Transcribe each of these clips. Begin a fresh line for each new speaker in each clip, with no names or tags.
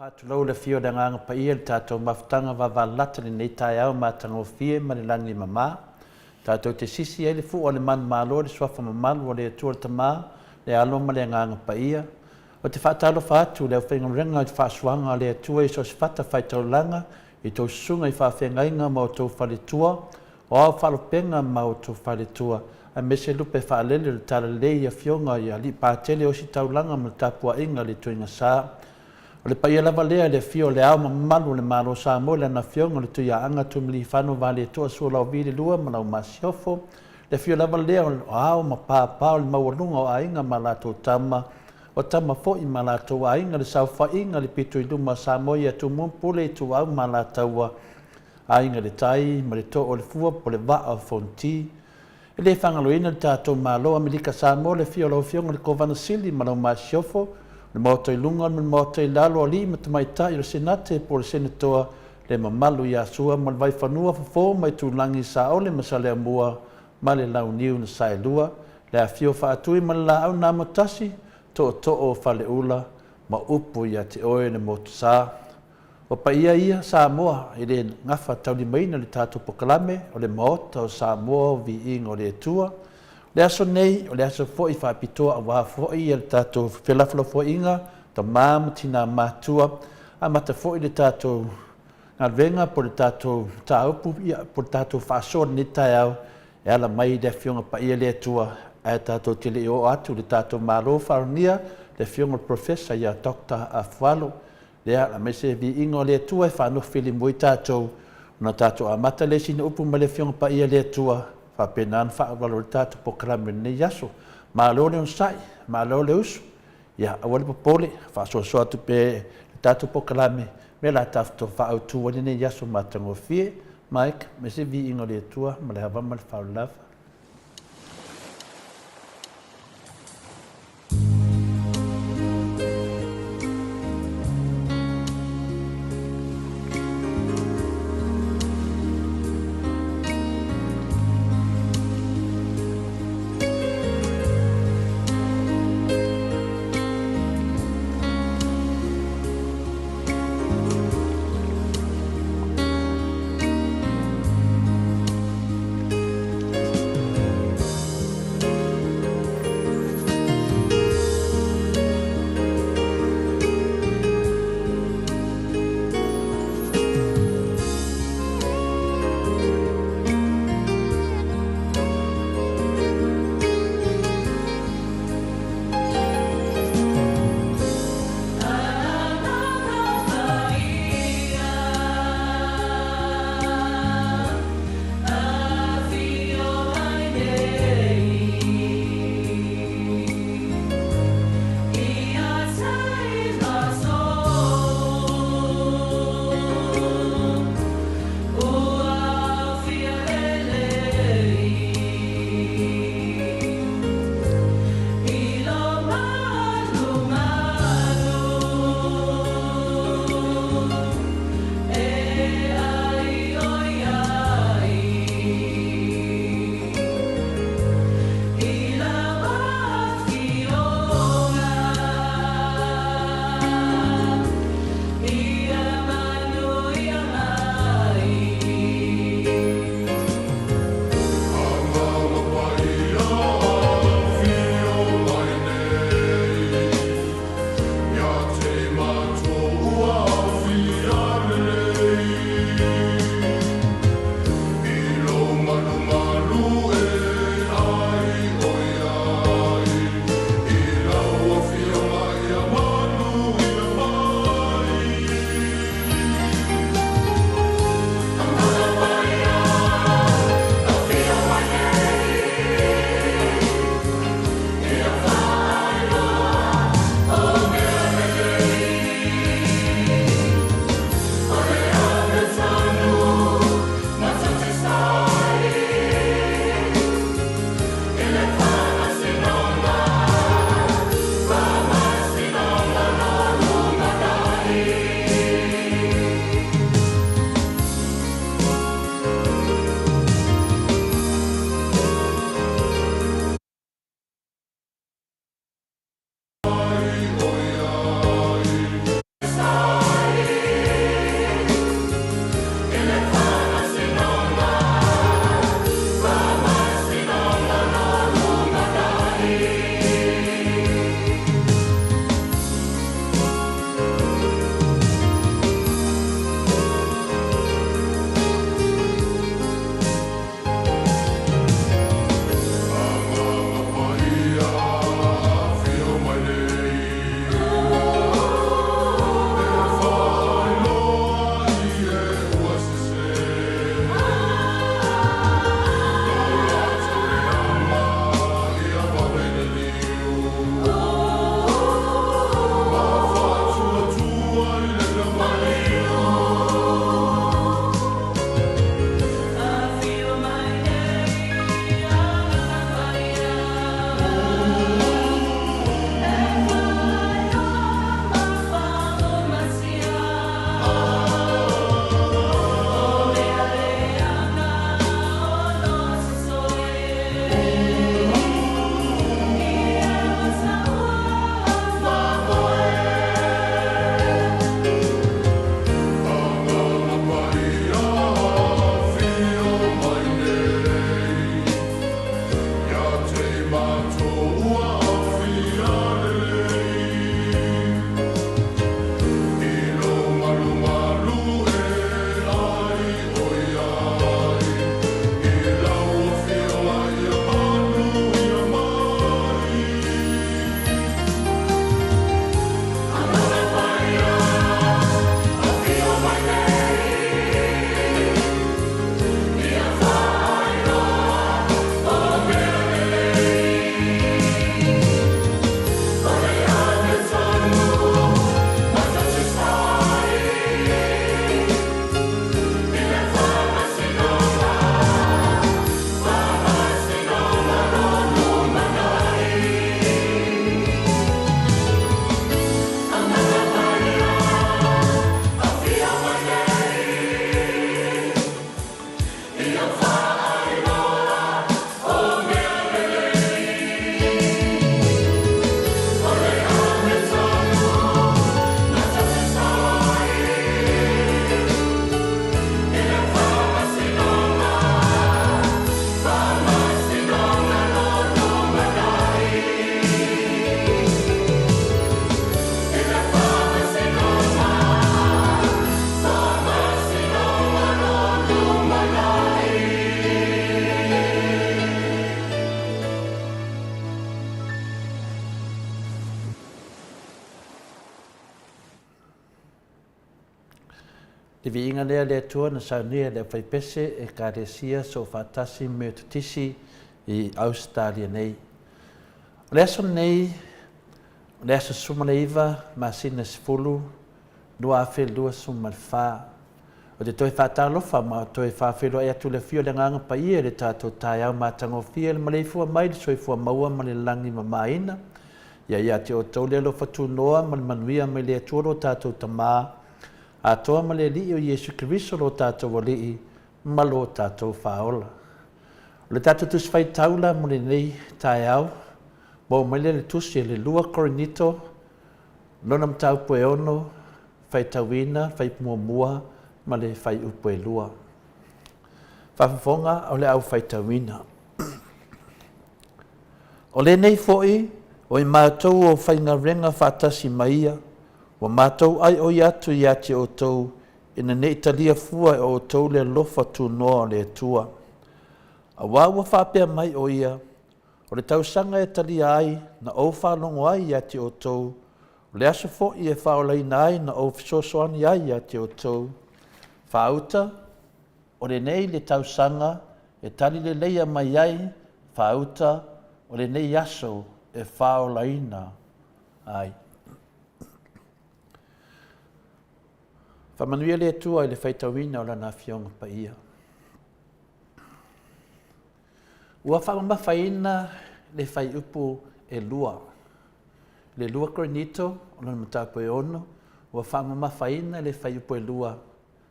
Whātulau le fio da nganga pa ia le tātou mawhtanga wavalata le nei tai au mātanga o fie ma le langi mamā. Tātou te sisi e le fu o le man mālo le swafa mamalu o le atua le tamā le alo ma le nganga pa ia. O te whaatalo whaatu le whainga renga i whaasuanga le atua i sos whata whaitau langa i tau sunga i whawhengainga ma o tau whaletua o au whalopenga ma o tau whaletua. A mese lupe whaalele le tala lei a fionga i a li pātele o si tau langa ma le tapua inga le tuinga sā. O le paia lava lea le fio le au mamalu le malo Samoa le ana fionga le tuia anga tumili whanu vale toa sua lau vile lua ma lau masiofo. Le fio lava lea o au ma pāpao le maualunga o ainga ma lato tama. O tama fo i ma lato ainga le saufa inga le pitu i luma Samoa i atu mumpule i tu au ma lataua. Ainga le tai ma le to o le fua po le vaa o fonti. E le whangaloina le tātou malo Amerika Samoa le fio lau fionga le kovana sili ma lau masiofo. Le Maota i lunga, le Maota i lalo a li, ma te maita i le senate po le senatoa le mamalu i asua, ma le vai whanua fafo mai tūlangi sa ole ma sa le amua, ma le lau niu na sae lua, le a fio whaatui ma le la au nā matasi, to o whale ula, ma upu i a te oe le motu sa. O pa ia Samoa i le ngafa tauli maina le tātou pokalame, o le Maota o Samoa o Viiga o le Atua, le aso nei o le aso fo'i whaapitoa a wā fo'i e le tātou whelafalo fo'inga, ta māma tina mātua, a mata fo'i le tātou ngā venga po le tātou tāupu, po le tātou whaasoa ni tai au, e ala mai le fionga pa ia le atua, e tātou tele o atu le tātou mālo wharonia, le fionga profesa ia Dr. Afualo, le ala mai se Viiga o le atua e whanau whili mui tātou, na tātou a mata le sina upu ma le fionga pa ia le atua, whapenan whaawalo le tātou pokalame nei yaso. Mā leo le unsai, mā leo le usu. Ia, awale popole, whaasoa tu pe le tātou pokalame, me la tātou whaautu wani nei yaso mātango fie, Mike, me se Viiga le atua, ma le hawa ma le whaulawa. Te Viiga lea le atua na saunia le whaipese e kāresia so whātasi me tutisi i Australia nei. Le aso nei, le aso sumaneiva ma sina sifulu, nua awhelua suma le whā. O te toi whātalofa ma toi whawhelo e atu le fio le nganga pa ia le tātou tai au ma tangofia le maleifua mai le soifua maua ma le langi ma maina. Ia te o tau le alofa tu noa ma le manuia ma le atua lo tātou tamā. Atoa ma le li o Yesu Kiriso lo tātou walii ma lo tātou whaola. Le tātou tusi whai taula mo le nei tai au, mo mele le tusi le lua korinito, lona mtau pue ono, whai tauina, whai mua ma le whai upue lua. Whawhonga o le au whai tauina. O le nei foi, o i mātou o whai ngā renga whātasi maia, wa mātou ai o iatu i ati o tau, ina ne italia fua o tau le lofa tu noa le tua. A wawa whapea mai o ia, o le tausanga e talia ai, na o whalongo ai i ati o tau, o le aso fo i e whaolaina ai, na o fisosoani ai i ati o tau. Whauta, o le nei le tausanga, e tali le leia mai ai, whauta, o le nei aso e whaolaina ai. Whamanuia le atua i le whaitawina o lana fionga pa ia. Ua whamamawhaina le whai upu e lua. Le lua korinito, o lana matapu e ono, ua whamamawhaina le whai upu e lua.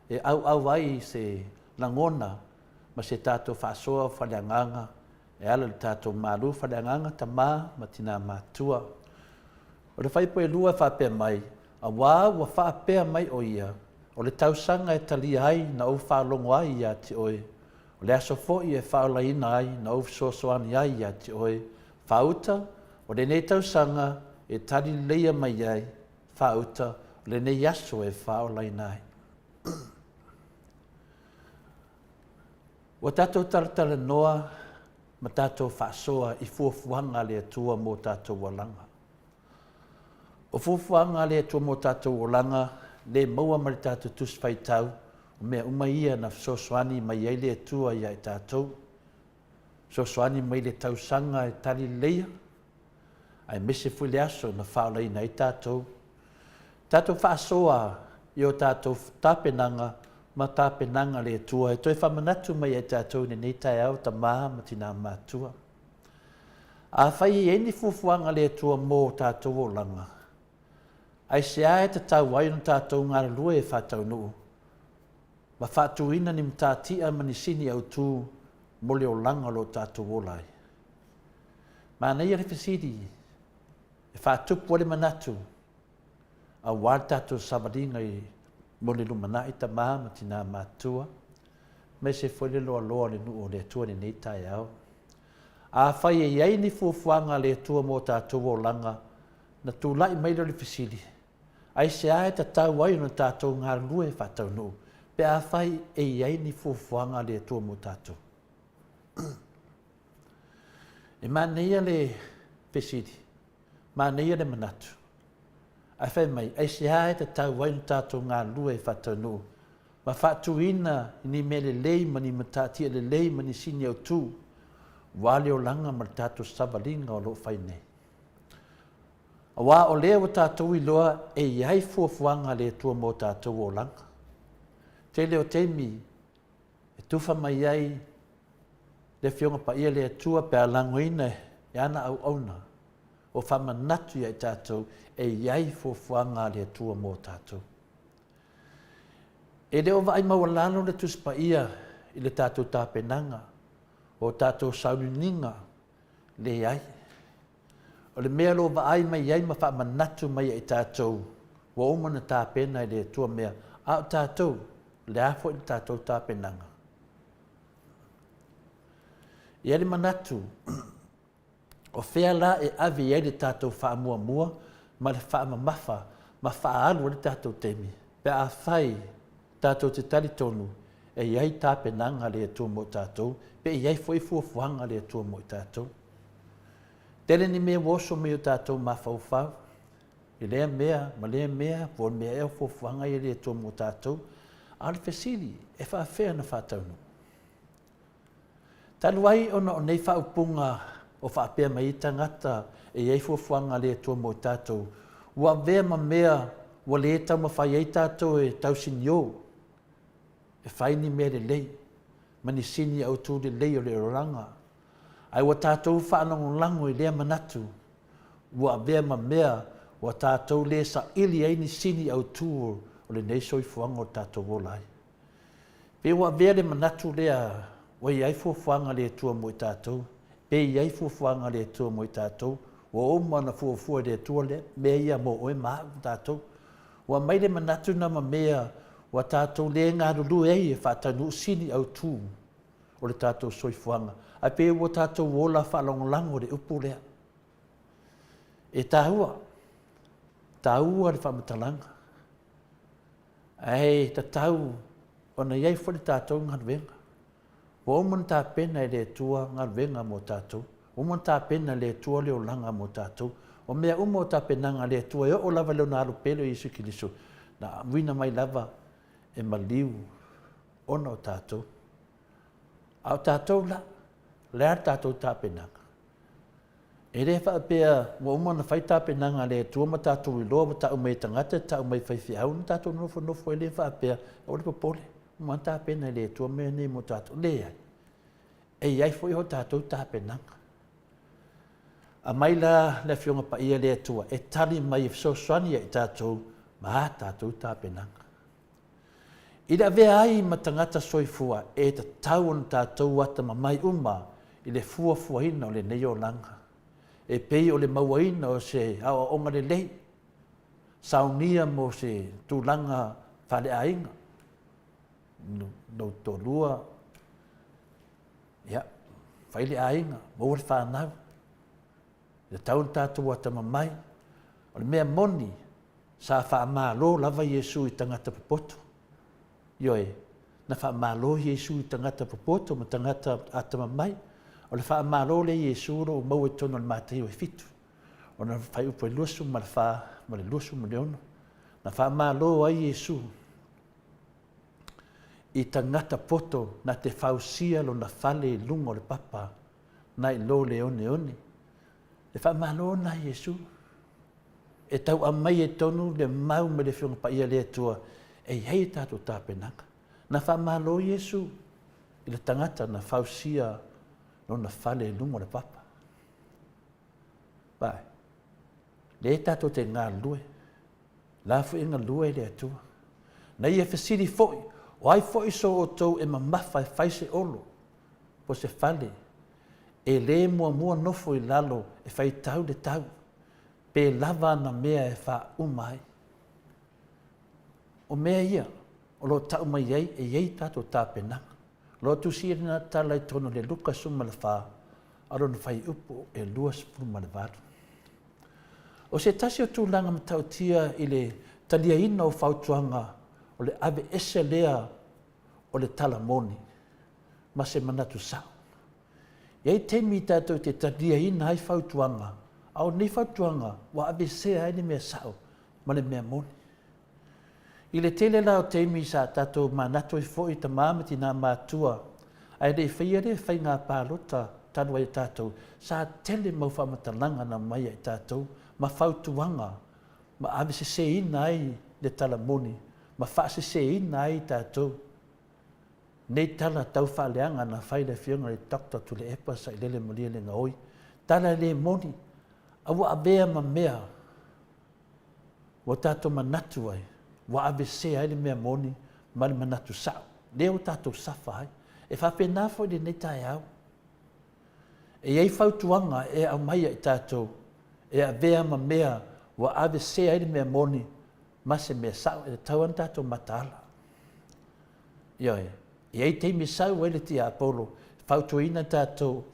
E au ai se langona, ma se tātou whaasoa whaleanganga, e ala le tātou malu whaleanganga ta mā, ma tina mātua. O le whai upu e lua whapea mai, a wā ua whapea mai o ia, o le tausanga e talia ai na au whalongo ai ia te oe. O le aso fo'i e whaolaina ai na au sosoani ai ia te oe. Whauta, o le nei tausanga e tali leia mai ai. Whauta, o le nei aso e whaolaina ai. Wa tātou taratara noa, ma tātou whaasoa i fuafuanga le atua mō tātou walanga. O fuafuanga le atua mō tātou walanga, le maua ma le tātou tusi whai tau, o mea umaia na sosoani mai ai le atua ia e tātou. Sosoani mai le tausanga e tali leia, ai mese fui le aso na whaolai nei tātou. Tātou whaasoa i o tātou tāpenanga, ma tāpenanga le atua, e toi whamanatu mai ai tātou nei tai au ta maha ma tina mātua. A whai e ni fufuanga le atua mō tātou o langa. Ai se ae te tau wai no tātou ngāra lua e whātau nuu. Ma whātu ina ni mtātia mani sini au tū mole o langa lo tātou olai. Ma nei a rewhisiri, e whātupu ole manatu, a wār tātou samaringa i mole lumana i ta maa ma tina mātua, me se whole loa loa le nuu o le atua ni nei tai au. A whai e iei ni fuafuanga le atua mō tātou o langa, na tūlai mai lo le whisiri. Ai se ae ta tau ai no tātou ngā lue whātau nuu, pe a whai e iei ni fuafuanga le atua mō tātou. E māneia le whisiri, māneia le manatu. Ai whai mai, ai se ae ta tau ai no tātou ngā lue whātau nuu, ma whātu ina ni me le lei mani matatia le lei mani sini au tū, wale o langa ma tātou savalinga o lo whai nei. A wā o lea o tātou i loa e iai fuafuanga le tua mō tātou o langa. Te leo teimi, e tuwha mai ai le whionga pa ia le tua pe a langoina e ana au auna. O whamanatu ia i tātou e iai fuafuanga le tua mō tātou. E leo vai mawalano le tuspa ia i le tātou tāpenanga, o tātou saununinga le iai. O le mea lo va ai mai ai ma wha manatu mai ai tātou. Wa umana tāpena i le tua mea. A tātou, le afo i tātou tāpenanga. I ale manatu, o whea la e avi ai le tātou wha mua mua, ma le wha mamafa, ma wha alu le tātou temi. Pe a whai tātou te tali tonu, e iai tāpenanga le tua mo tātou, pe iai foi fuafuanga le tua mo tātou. Tele ni mea woso me o tātou mawhauwhau. I lea mea, ma lea mea, po mea eo fuafuanga i le tua mo tātou. a le fesili e whaafea na whātaunu. Talu ai ona o nei whaupunga o whaapea mai tangata e iei fuafuanga le atua mo tātou. Ua vea ma mea ua le tau ma whai ei tātou e tau sinio. E whaini mea le lei. Mani sini au tū le lei o le oranga. Ai ua tātou whaanongo lango i lea manatu. Ua vea ma mea ua tātou le sa ili ei ni sini au tū o le nei soifuanga o tātou o lai. Pe ua vea le manatu lea ua iai fuafuanga le atua mo i tātou. Pe iai fuafuanga le atua mo i tātou. Ua oma na fuafua le atua le mea ia mo oe maa tātou. Ua mai le manatu na ma mea ua tātou le ngā rulu ei e whaatanu sini au tū o le tātou soifuanga. Ai pe ua tātou wola whaalongolango le upu lea. E tāua le whamatalanga. Ai tatau ona iai whare tātou ngarwenga. Ua omon tā pena e le atua ngarwenga mo tātou. Omon tā pena le atua leo langa mo tātou. O mea umo tā penanga le atua e o lava leo nā alupelo i Iesu Kiliso. Na wina mai lava e maliu ona o tātou. Au tātou la, lea tātou tā penanga. E re whaapea, ua umana whai tā penanga le atua ma tātou i loa, ma tāu mai tangata, tāu mai whaiwhi au, na tātou nofo e le whaapea, o le papole, ma tā pena le atua mea nei mo tātou, le ai. E iai fwoi ho tātou tā penanga. A mai la le fionga pa ia le atua, e tali mai e fsoswani i tātou, ma tātou tā penanga. Ida vea ai ma tangata soifua e ta tau on tātou ata ma mai uma i le fuafuaina o le nei o langa. E pei o le mauaina o se awa onga le lei. Saunia mo se tūlanga whale ainga. No tolua. Ia, whaile ainga, mo le whanau. Le tau on tātou ata ma mai. O le mea moni sa whaamalo lava Iesu i tangata papoto. Ioe, na whaamalo Iesu i tangata papoto ma tangata ata ma mai. O le whaamalo le Iesu ro mau e tono le mātai o e fitu. O na whai upo e luasu ma le wha, ma le luasu ma le ono. Na whaamalo ai Iesu i tangata poto na te whausia lo na whale i lungo le papa na i lo le one. Le whaamalo na Iesu. E tau a mai e tonu le mau me le whiunga pa ia le atua e hei tātou tāpenanga. Na whaamalo Iesu i le tangata na whausia no na whale lungo le papa. Pai, le tātou te ngā lue, la fu inga lue le atua. Na ia whasiri foi, o ai foi so o tau e mawhai whaise olo, po se whale, e le mua nofo i lalo e whai tau le tau, pe lava na mea e wha umai. O mea ia, o lo tau mai ei, e ei tātou tāpenanga. Lo tu sirina tala i tono le luka suma le wha, aro na whai upo e lua spuma le varu. O se tasi o tūlanga ma tautia i le talia ina o whautuanga o le ave ese lea o le tala moni, ma se manatu sao. Iei teimi tātou te talia ina ai whautuanga, au ni whautuanga wa ave se ai ni mea sao, ma le mea moni. I le tele lao teimi sa tātou manato i fōi ta māmati nā mātua, ai le whaia le whai ngā pālota tātua i tātou, sa tele mau whamatalanga na mai i tātou, ma whautuanga, ma ave se ina ai le tala moni, ma whaase se ina ai tātou. Nei tala tau whaaleanga na whai le whiunga le takta tu le epa sa i lele malia le ngaoi, tala le moni, awa avea ma mea, wa tātou manatu ai, wa ABC ai le mea moni ma le manatu sao. Leo tātou safa ai. E whapena fo le nei tai au. E ei whautuanga e au mai i tātou. E a vea ma mea wa ABC ai le mea moni ma se mea sao. E tauan tātou matala. Ioe. E ei teimi sau ai le tia Apollo. Whautuina tātou.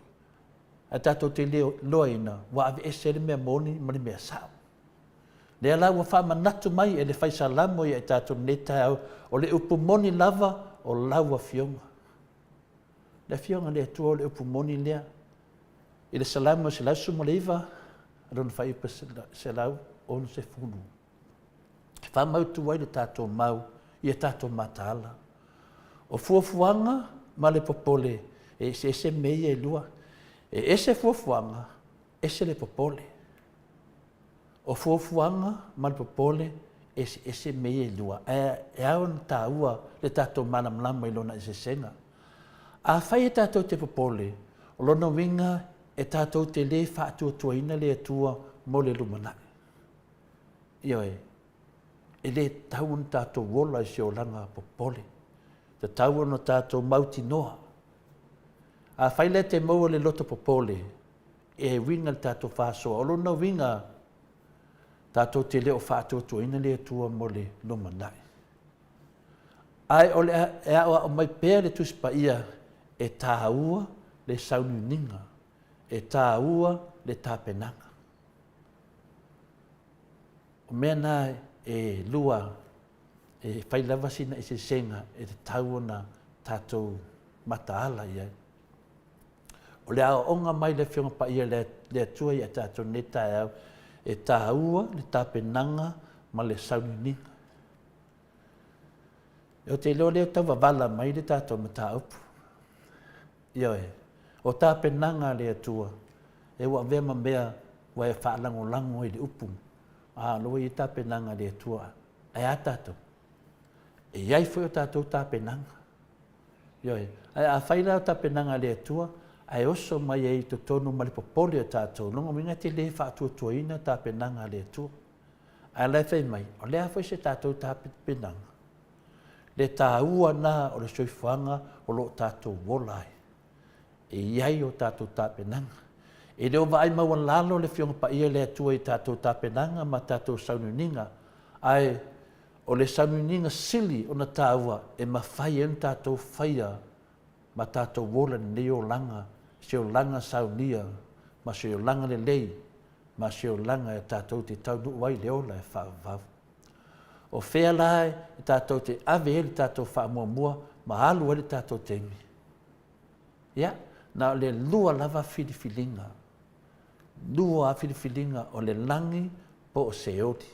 A tātou te leo loina wa ABC ai le mea moni ma le mea sao. Le ala ua whamanatu mai e le whaisalamo i tātou neta au o le upumoni lava o laua fionga. Le fionga le atua o le upumoni lea. I le salamo se lau sumo le iwa, arona whaipa se lau ono se fulu. Whamautu wai le tātou mau i e tātou mataala. O fuafuanga ma le popole e se mei e lua. E ese fuafuanga ese le popole. O fuafuanga ma le popole ese mei e lua. E au na tāua le tātou manamlama i lona ese senga. A whai e tātou te popole, o lona winga e tātou te le whaatua tuaina le atua mo le lumanai. Ioe, e le tau na tātou wola i se o langa popole. Te tau na tātou mauti noa. A whai le te maua le loto popole, e winga le tātou whaasoa. O lona winga, tātou te leo whaatua tuaina le atua mo le lumanai. Ai o le e awa o mai pēr le tuspa ia e tāua le saununinga, e tāua le tāpenanga. O mea nā e lua, e whailavasina i se senga e te tāua na tātou mataala ia. O le awa onga mai le whionga pa ia le atua ia tātou netai au, e tāua le tāpenanga ma le saununinga. O te leo leo tau wavala mai le tātou mata upu. Ioe, o tāpenanga le atua, e wa vema mea wa e whaalango lango i le upu. Loa i tāpenanga le atua, ai a tātou. E iai foi o tātou tāpenanga. Ioe, ai a whaila o tāpenanga le atua, ai oso mai e i to tonu ma le popole o tātou. Longa minga te le whaatua tuaina tāpenanga le atua. Ai lai whai mai, o lea foi se tātou tāpenanga. Le tāua nā o le soifuanga o lo tātou wolai. E iai o tātou tāpenanga. E leo vai maua lalo le whionga pa ia le atua i tātou tāpenanga ma tātou saununinga. Ai, o le saununinga sili o na tāua e mawhai en tātou whaia ma tātou wola ni o langa, se o langa saunia, ma se o langa le lei, ma se o langa e tātou te tau nuai leo la e whaavau. O whea lai i tātou te ave ele tātou whaamua ma alu ele tātou teimi. Ia, na le lua lava whiriwhiringa. Lua a whiriwhiringa o le langi po o se ori.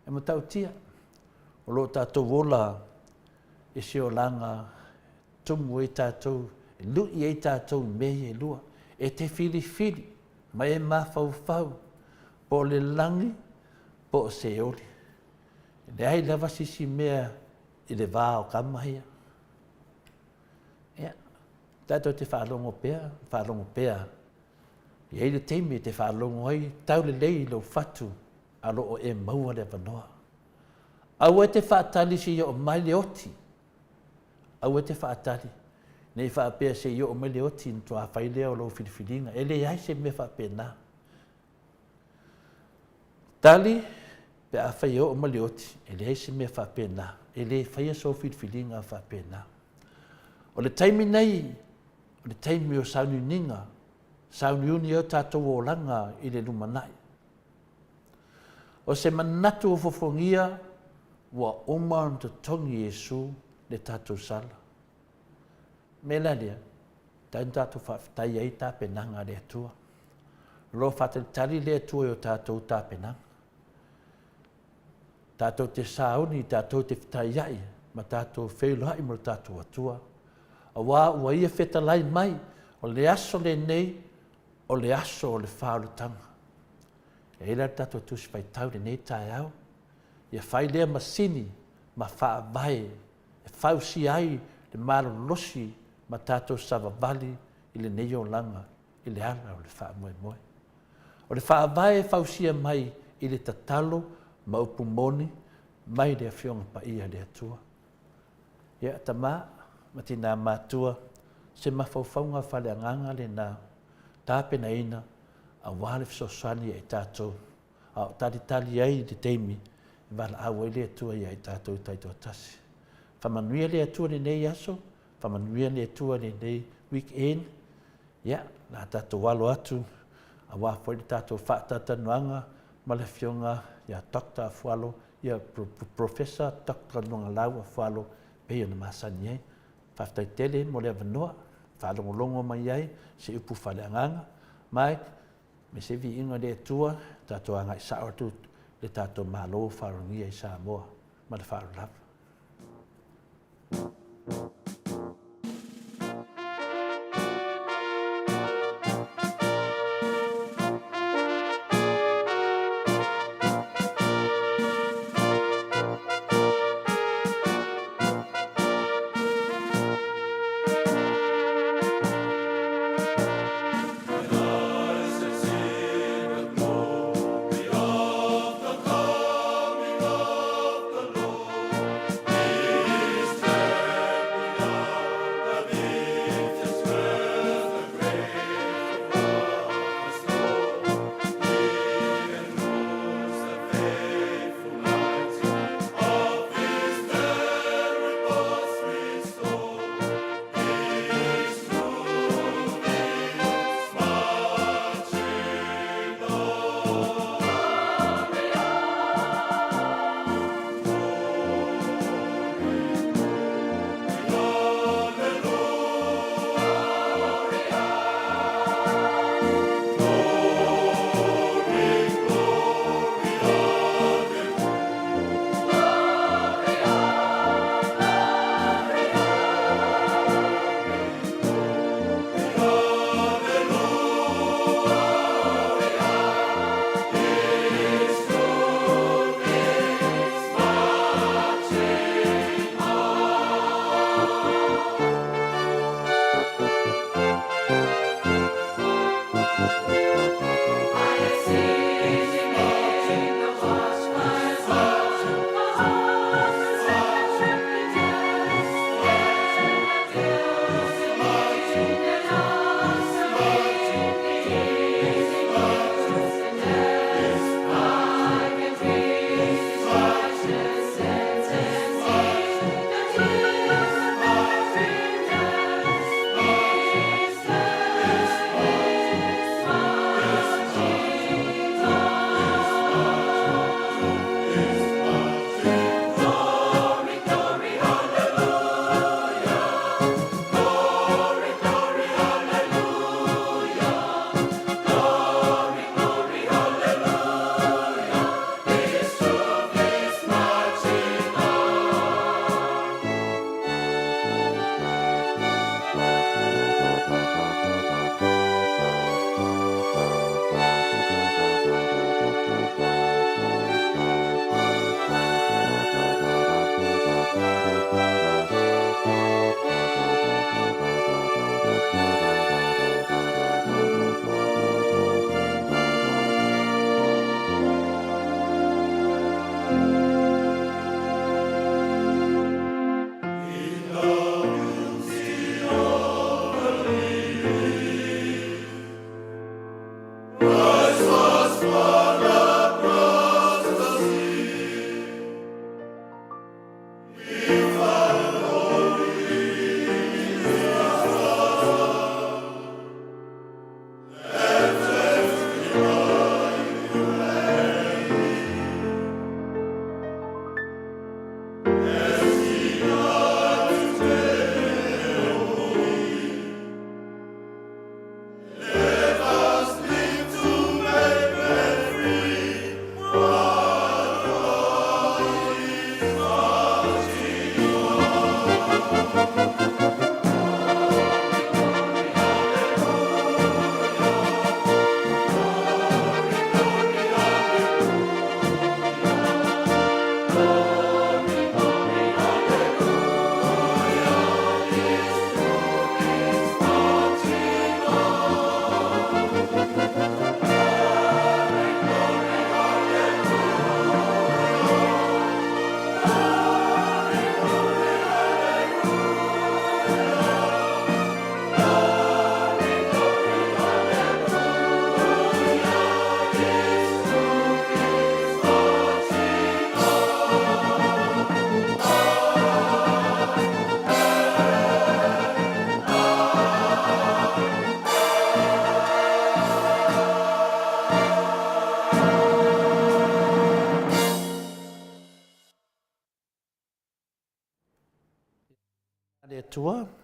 E matau tia, o lo tātou wola e se o langa tumu e tātou, e lui e tātou mei e lua, e te whiriwhiri, mai e mawhau po le langi po o se ori. Le ai lava sisi mea i le vā o kamahia. Ia, tātou te whaalongo pēa. I eile teimi te whaalongo ai, tau le lei lo fatu, alo o e maua le wanoa. Au e te whaatali si o mai le oti. Au e te whaatali. Nei whaapea se i o mai le oti nto a whailea o lo whiriwhiringa. E le ai se me whaapea nā. Tali, pe a whai o mai le oti. E le ai se me whaapea nā. E le whaia so whiriwhiringa whaapea nā. O le taimi nei, o le taimi o saununinga, sauniuni o tātou o langa i le lumanai. O se manatu o fofongia, wa oma to tongi Yesu le tātou sala. Me lalia, taun tātou whaafitai ai tāpenanga le atua. Lo whateltari le atua o tātou tāpenanga. Tātou te sauni, tātou te whitai ai, ma tātou wheulohai mo tātou atua. A wā ua ia whetalai mai, o le aso le nei, o le aso o le whaolutanga. E ila tātou tusi whai tau le nei tai au. Ia whai lea masini, ma whaavai, e whausi ai, le maro losi, ma tātou savavali, i le nei o langa, i le ala o le whaamoe moe. O le whaavai e whausia mai, i le tatalo, ma upumoni, mai le whionga pa ia le atua. Ia tamā, ma tina mātua, se mawhauwhaunga whale anganga le nā, tāpena ina, a wale fisosani e tātou, a tali ai te teimi, wala awa le atua ia i tātou taito atasi. Whamanuia le atua le nei aso, whamanuia le atua le nei weekend, ia, nā tātou walo atu, a wāwhoi le tātou whaatatanuanga, ma le whionga, ia Dr. Afualo, ia Professor Dr. Nongalau Afualo, pei ona masani ai, whaftai tele mo le avanoa, whalongolongo mai ai, se upu whale anganga, mai, me se vi inga le atua, tātou angai saotu, le tātou malo wharongia i Samoa, ma le wharolapa.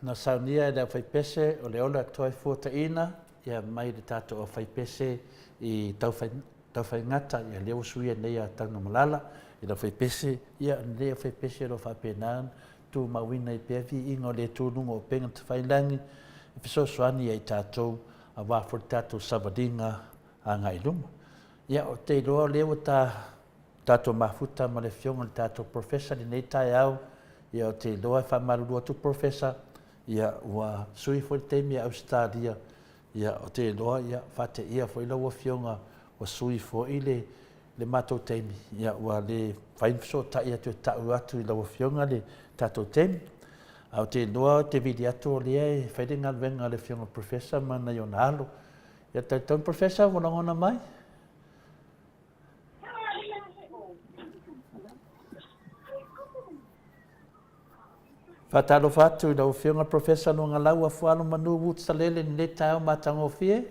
na saunia le whaipese o le ola toi fuataina ia mai le tato o whaipese i tauwhaingata ia leo suia nei a tanga malala i la whaipese ia leo whaipese lo whapenan tu mawina i peavi ingo le tūnunga o penga te whailangi i fisosoani i tatou a wafo tatou sabadinga a ngai luma. Ia o te roa leo tatou mafuta ma le fionga le tatou professor ni nei tai au ia o te loa whamarurua tu professor ia ua sui fo te temi Australia ia o te loa ia whate ia fo ila ua fionga o sui fo i le matou temi ia ua le whainfiso ta ia tu tau atu ila ua fionga le tatou temi au te loa te vidi atu o lea e whaidinga venga le fionga professor mana i o nalo ia tautau professor wonangona mai Fatalo fatu i lau whiunga professor no ngalau a whaalo manu wutsalele ni le tau matango fie?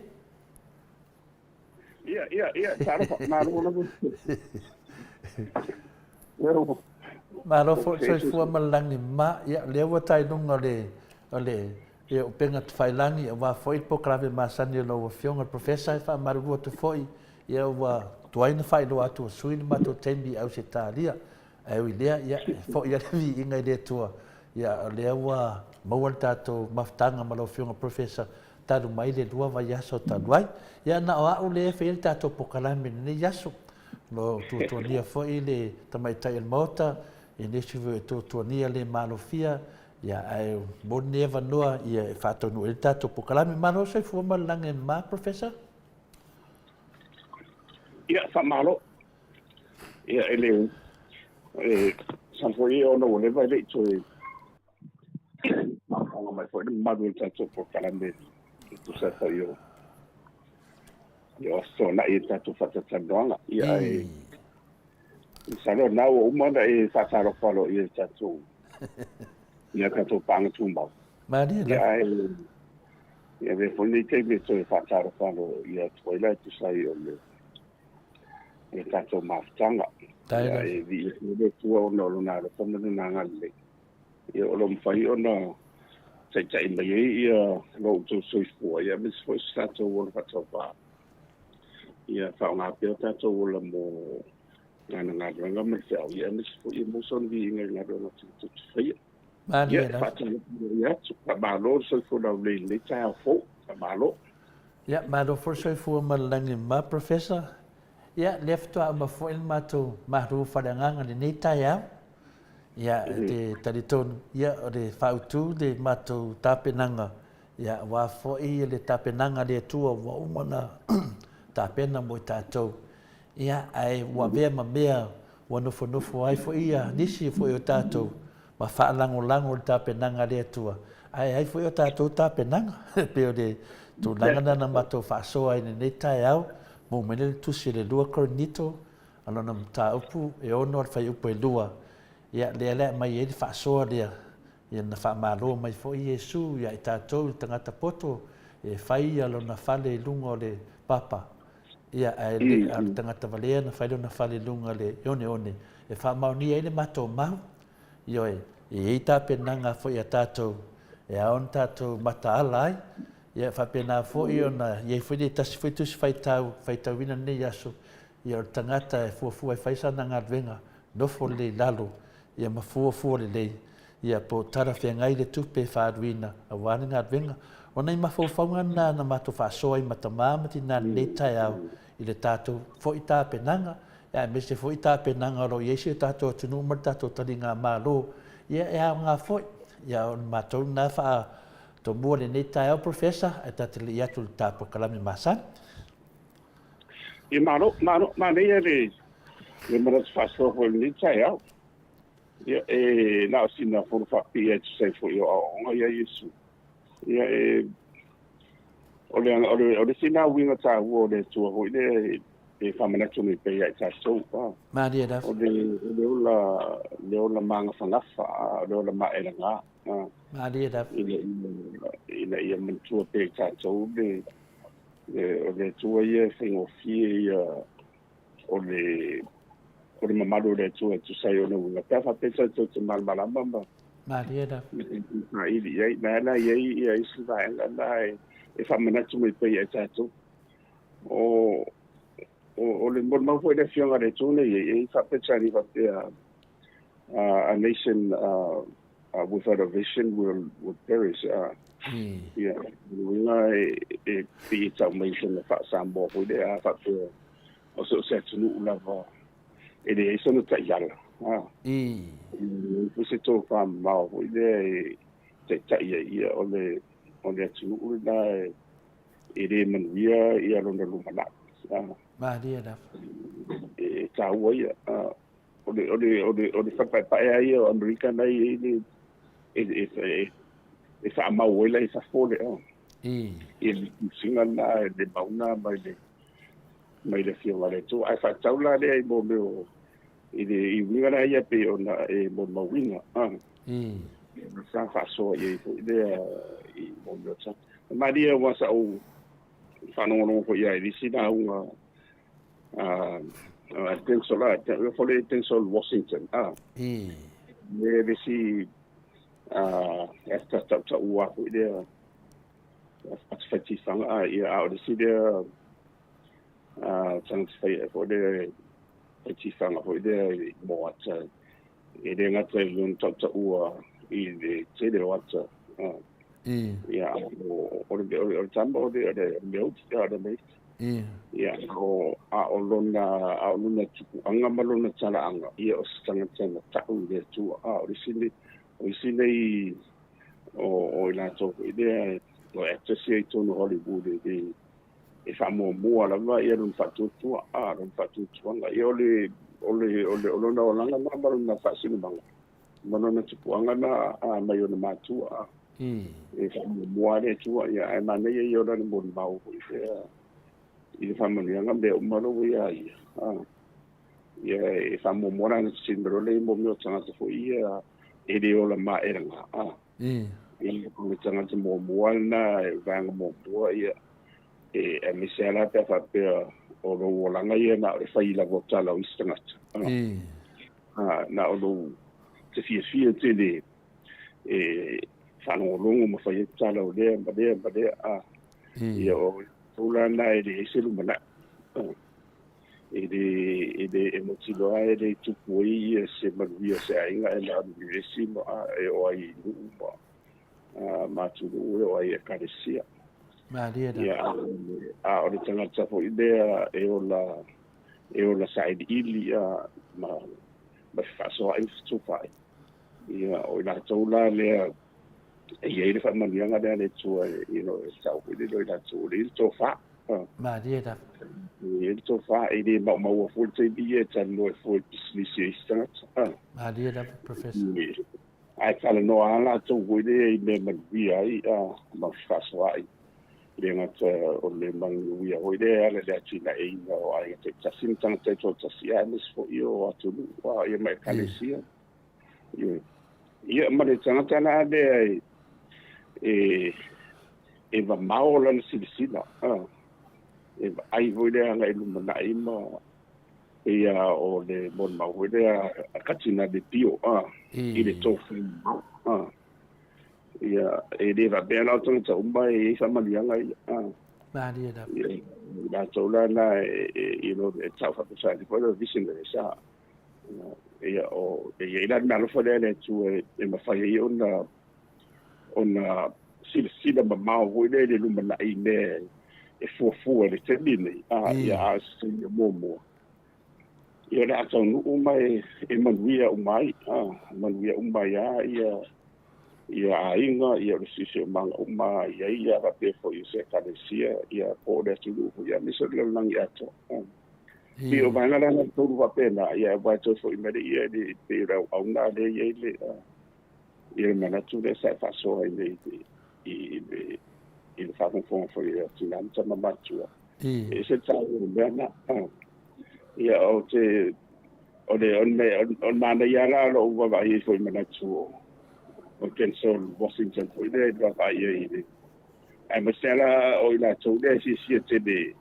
Ia, taro maru na bu.
Maro fo soi fua malangi ma, ia lewa tai nunga le e o penga tu whailangi a wa foi po krave masani o lau a whiunga professor e wha maru rua tu foi ia wa tuaina whailo atu a suini mato tembi au se tālia. Au i lea, ia, fo ia revi inga i le tua. Ia lea ua maua tatou mafutanga ma lau whiunga professor taru mai le lua vai aso taru ai. Ia na o au le whaile tatou pokalami ni aso. No tuatuania foi le tamaitai al Maota, i nesivu e tuatuania le malofia, ia ai mone eva noa ia e whatonu e tatou pokalami. Mano sai fua malange ma professor?
Ia, whamalo. Ia ele sanfoi o no le vai le toi Ang mai foi madu ta to por kalande tu sa ta yo so na ita tu fa ta donga ia e sa no na o mo na e sa sa ro falo ia ta tu ia ka to pang tu ma
Mari
ia ia ve foi ni te me to fa ta ro falo ia tu ila tu sa yo le e ta to ma tanga ia e vi le tu o no na ro fo na nga le ia o lo fai o no sai mai ia lo tu sui fu ia mis foi stato o fa to pa ia fa una pelota to o mo nga nga me fa ia mis foi mo son vi nga nga tu fai
Mari
ia fa tu ia tu pa ba lo sui fu lo le ta fo pa ba lo
ia ma do for soi fu malangi ma professor ia left to ma foi mato mahru fadanga ni tai au ia te taritonu ia o le whautu le matou tāpenanga ia wā fo'i le tāpenanga le tua wa umana tāpena mo i tātou ia ai wa vea ma mea wa nofo ai fo'i ia nisi fo'i o tātou ma whaalango le tāpenanga le tua ai fo'i o tātou tāpenanga peo le tū langana na matou whaasoa i nei tai au mo mene le tusi le lua koronito alona mta upu e ono al whai upu e lua ia le mai e whaasoa lea ia na whaamalo mai fo i Yesu ia i tātou tangata poto e whai alo na whale lunga o le papa ia e tangata valea na whai na whale lunga le one e whaamaunia e le mato mau ioe i tāpenanga fo i a tātou e aon tātou mata ala ai ia whapena fo i ona iei fo i tasi fo i tusi whaitau ina nei aso ia o tangata e fuafua e whaisana ngā venga nofo le lalo ia mafuafua lelei ia po tara feagai le tupe whaaruina auane galuega ona i mafaufauga na matou faasoa i matamā ma tinani lei taeao i le tatou foʻi tapenaga ia e mese foʻi tapenaga o loo iai se tatou atunuu ma le tatou taliga mālō ia e aoga foʻi ia ona matou na faatomua lenei taeao professor e tatelii atu le tapokalami masani
e malo manei le maras faasoa foi lenei taeao ia e na sina for fa pia se foi o ia Yesu ia ole sina winga ta wo le tu ho le e fa mana tu me pe ia ta so pa
Maria da
le ola manga fa le ola ma era nga
Maria da
ia men tu pe ta so le tu ia singo fie ole mamalo le tu sai ona una pa fa pensa tu mal malamba
Maria da.
Ai na ia sila na e fa mana tu me pe e tato o le mon mau foi de fianga de tune e fa pe chani va pe a nation without a vision will perish. Yeah, winga e it's amazing the fact Sambo foi de fa pe o so se tunu lava e de eso no tayala. Pu se to fa mau foi de te ia o le tunu na e de manuia ia ronda lumana.
Maria da.
E taua ia o le whapaipae ai o Amerika nei e whaamau oila e whafole e li kusinga na le mauna mai le whionga le tō ai whataula lea i mō meo i winga na ia pe o na e mō mawinga sa whasoa i lea i mō meo ta Maria wasa o whanongonongo ko ia i risi na unga Tensol Washington. Le si esta ta ua ko dia fati fanga ia o si dia chance fai ko dia fati fanga ko dia Maota e de ngata lun ta ua i de te de wata ia o tambo de Maota de me ia o lona tuku anga malona tala anga ia o stanga tana taku de tu o sine i o ila to idea o exercise to no Hollywood e fa mo la va ia non fatu tu non fatu tu anga ia ole lona langa malona fa sine banga malona tuku anga na mai ona matu e fa mo le tu ia e mane ia ora no bon bau ia i family nga be umalo ia e famo mora na sindrole mo mio tsanga fo ia e de ola ma era e ko tsanga mo moana e vanga mo ia e misela pe fa pe o lo wala nga ia na e fai la vota la istanga na o lo te fie te de e fano longo mo fai tsala o de ba de ia o Tula na e de selu mana e de emotilo e de tupui e se manuia se ainga e la universi mo e o ai nuba matulu e o ai karesia
Maria da
o le tanga tafo idea e o la side ili ma faso ai stufai ia o la tula le e ele fa manianga dele tua sta o le lo la tu le to fa
Maria da
e to fa e de ma o fu te bi e tan no fu specialista
Maria da professor
ai fala no ala to we de me vi ai ma fa so ai le nga o le mang we o de ala da china e no ai te tasin tan te to tasia mis fo io atu wa e mai kalesia ia ma le tanga na de e va maola na silisila e ai voidea nga ilu mana ima ia o le mon mau voidea a katina de pio i le tofu ia e le va bea tanga ta umba e sa malianga
Maria da
la tola na e tau fa sa di polo vision de sa ia o e ila na lo fole le tu e ma fa ia ona sila mamao hoi le lumana i ne e fuafua le tenine ia asini momo ia le atau nuu mai e manuia umai ia ainga ia le sisi o manga uma ia vape fo i se kalesia ia po le tulu ia miso le langi ato i o vanga lana tolu vape na ia vato fo i mele ia di pe rau au na le ia le ia mana tu le sa faso ai il fa con foi tinanta ma matua e se tau bena ia o te on mana ia la lo va vai foi mana tu o Tensol Washington foi de va vai e ma sela o ila tu de si te de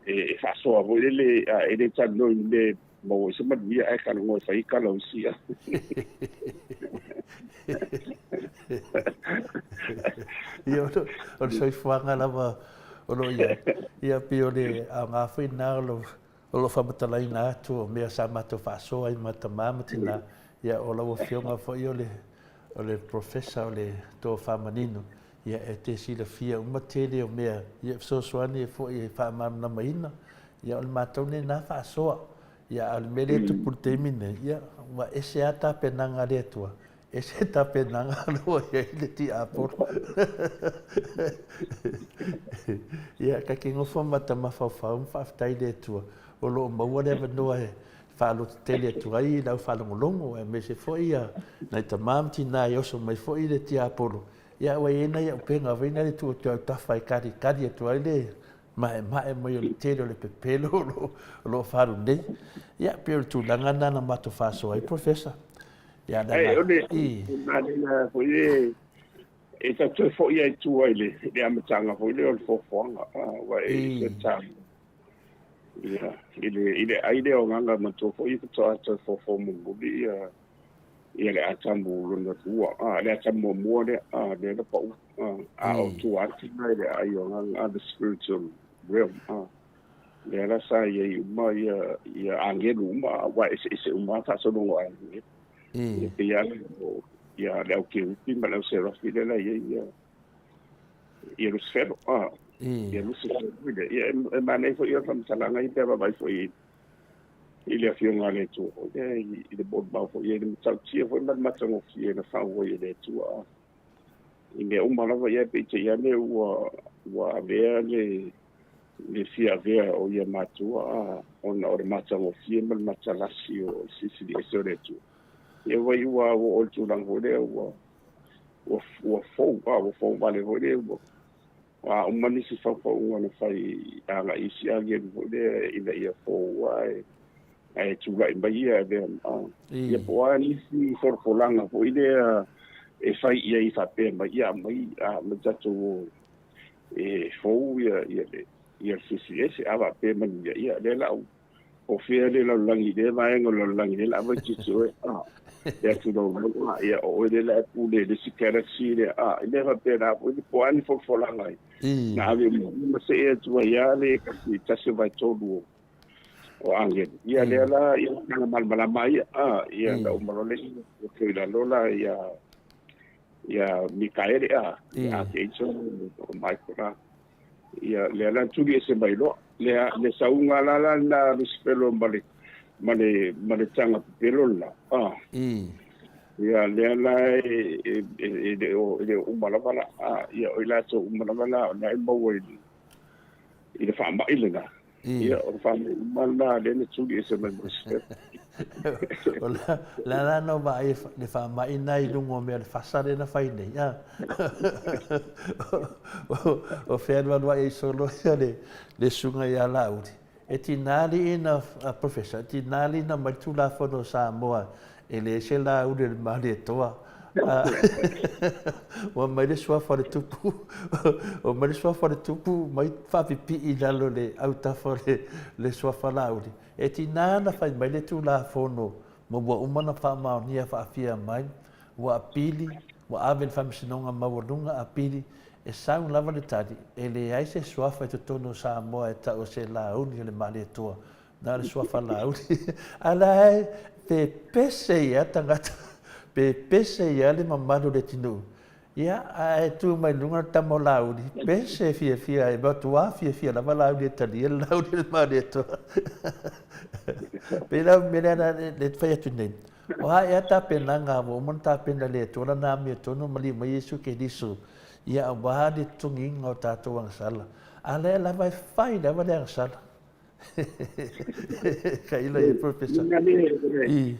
e fa so vo le e de tano le mo se ma dia e ka ngoi fai ka lo si
Ia o soi fuanga lava o lo ia pio le a ngā whina o lo whamatalai nā atu o mea sa mato whaasoa i mata māmatina ia o lau whionga fo o le professor o le tō whamanino ia e te sila fia umatele o mea ia sosoani e fo i whaamana maina ia o le mātou ne nā whaasoa ia al mele tupu te mine ia wa ese ata penanga le atua ese ta penanga lo ia le ti aporo ia ka kingo fo mata mafau faftai le atua o lo maua le vanoa e whaalo tele atua i lau whalongolongo e me se fo ia nei ta mamti nā i oso mai fo i le ti aporo ia wa ena ia upenga vina le tu te tawhai kari atua i le mae mai o le tele o le pepelo lo wharu nei ia pio tu langana na mato whaso ai professor ia
ai na foi e ta tu foi ai tu ai le amatanga foi le fo fonga wa e ta ia ile ai le o nganga mato foi to fo mu bi ia le atambu lo tua le atambu mo le le pa o tu ati le ai o nganga the spiritual realm le la sa ia ia angelu ma wa ese uma ta so no ai ia le au ke upi ma le se rafi le la ia lo sfero ia lo sfero ia ma nei fo ia fam salanga i te vai fo i le afionga le tu i le bod ba fo ia le tau tia fo ma tango fi na fa wo ia le tu i me uma la ia pe te ia le wa vea le fia vea o ia matua ona o le matango fi ma matalasi o sisi di eso le tu ia wai ua o tu lang ho le o fo vale ho le wa umani si fa una fai anga isi again ho le ina ia fo wai ai tu lai mai ia de ia po ani si for langa ho ile e fai ia I fa pe mai ia mai ma tatu e fo ia si ava pe mai ia le la o fia le la langi de mai ngolo langi la va ci ya tu do ia o le la pu le sikara si le ile va pe na po ani for langa na ave mo se e tu ia le ka si tasi vai todo o angel ia le la ia na mal mai ia da umalo le ke la lola ia Mikael ia ke so mai kora ia le la tu di se mai lo le saunga la na rispelo male tanga pelo la ia le la e umala bala ia o la so umala bala na mo i le famba ile na ia o famba mala le tu di se mai
la no va le famba ina I lungo me le fasare na fai nei o ferma no e solo le sunga ia laudi e tinali ina professor tinali na matula fono Samoa e le se la u le mali toa o mai le sua fora tupu o mai le sua fora tupu mai fa pipi I lalo le auta fore le sua falaudi e tinana fai mai le tu la fono mo wa umana fa ma nia fa afia mai wa apili wa aven fa msinonga mawalunga apili e sau lava le tadi e le ai se suafa te tono Samoa e ta o se la uni le mali toa na le suafa la uni ala e pe pese ia tangata pe pese ia le mamalo le tinu ia e tu mai lunga tamo la uni pese fia e batua fia lava la uni tali la uni le mali toa pe la melena le fai tu nei o ha ta penanga mo monta pena le tola na mi tono mali mai Yesu ke disu ia wa de tunging o tato ang sala ale la vai fai la vai ang sala kai la e professor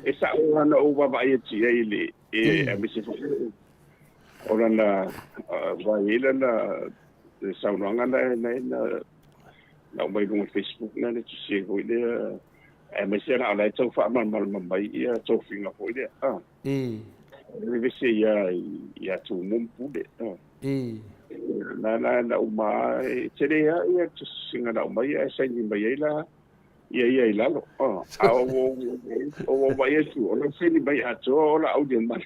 e sa ona o va vai ti ele e mi se ora na vai ele na sa ona na mai no Facebook na le ti se go ile e mi se na la tau fa mal mai ia tau finga ko ile vi se ia tu mum pude na uma tere ia tu singa na uma ia sai ni mai la ia lalo o vai tu o se ni vai a to o la audien ma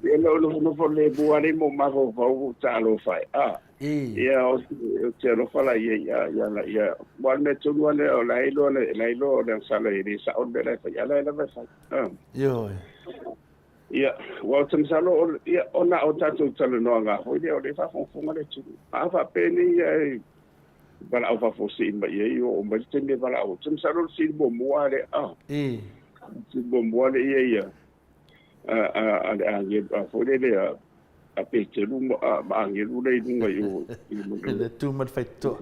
ia lo fo le buare mo ma go va ta lo fai ia o te lo fala ia la wa me tu lo le o la ilo le sala iri sa o le fa ia la fa
yo
ia wa tsa salo ia ona o tatu talo no nga ho ia o le fa fo ngale tu a fa peni ia bala o fa fo si ma ia o ma te me bala o tsa salo si bo moale si bo moale ia a fo le a pe te lu ma ngi lu le lu yo
le tu mat fai to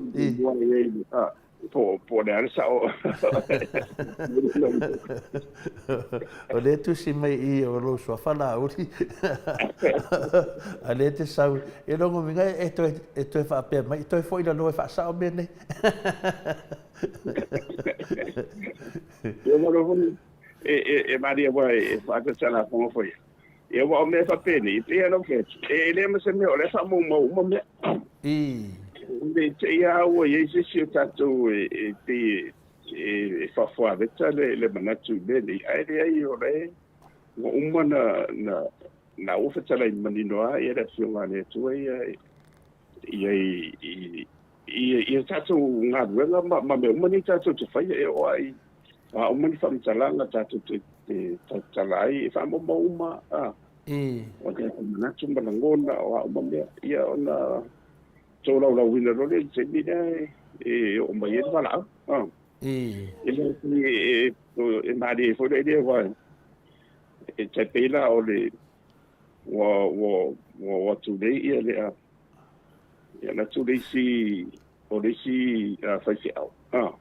po le sa o
le tu si mai I o lo so fala o ti ale te sau e lo mi ngai e to fa pe mai to foi la lo fa sa o bene
yo mo e Maria vai fa ta sala como foi eu vou me fa peni e não que ele me se me olha fa mo me te ia o e se tatu te fa fa le manatu bene ai o le uma na o fa tala manino ai era fiona ne tu ia tatu nga wenga ma me mani tatu te fa o ai o mani fa mtalanga tatu te talai fa mo uma o te manatu malangona o ma me ia ona so la wina lo le se ni o mai e wala e mari fo le wa e te pela o le wa tu le ia le ia na tu le si o le si fa si au ya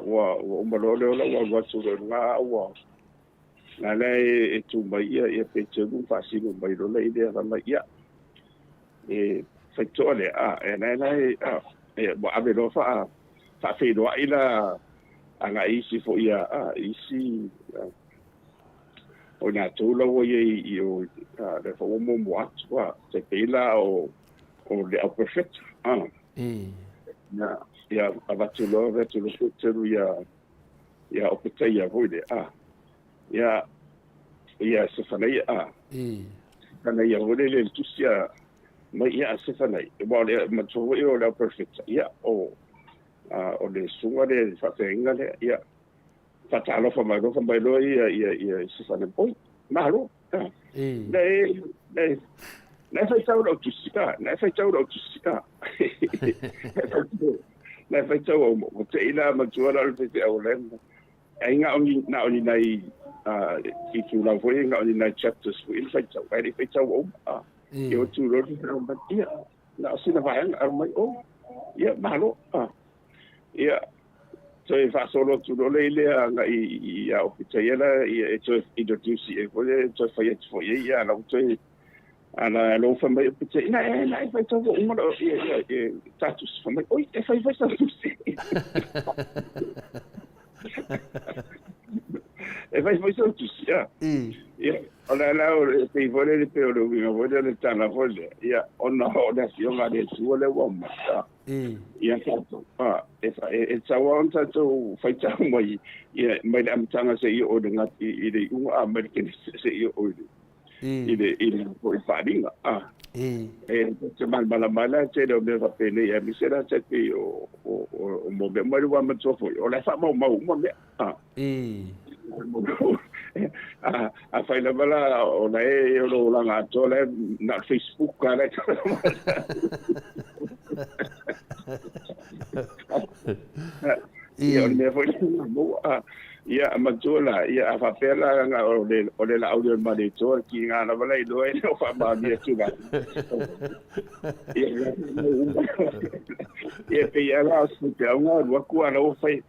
wa malo le wa tu le nga wa na le e tu mai ia pe tu fa si no mai lo le ia ma ia faitole bo ave lo fa fe do ila anga isi fo ia isi o na tu lo ye o le fo mo atwa te pela o le perfect ya abatu lo vetu lo futu ya o pete ya voide ya se fa nei kana ya voide le tusia mai ia se fa nei bo le ma tu o le perfect ya o le sunga le fa tenga le ya fa talo fa mai lo ia se fa nei poi malo le fa tau lo tusia le fa tau lo tusia le fa tau mo te ila ma tu ala le te o le ai nga oni na oni nei i tu la foi nga oni nei chapters fu il fa tau ai fa tau eu tu lo di ba ia na sina vai ar mai ia malo ia so e fa solo tu lo le nga ia o pitela ia to introduce e pole to fa ia la to ana lo fa mai pitela na fa to mo ia status fa mai oi e fa status e vai status ia ona la o pe vole le pe o lo vi vole le tana vole ia ona o da si ona de su le wa ma ia tanto e tsawa onta to faita mai ia mai am tanga se o de ngati i de un american se o de i de po faringa se mal mala se do me va pele ia mi sera se pe o mo be mai wa ma to fo o la fa mo me a fai la bala o na e o lo langa to le na Facebook ka le ia me foi mo ia ma to la ia fa pela nga o le la audio ma de to ki nga na bala i do e o fa ma mi tu ga ia pe ia la su te nga wa ku ana o fai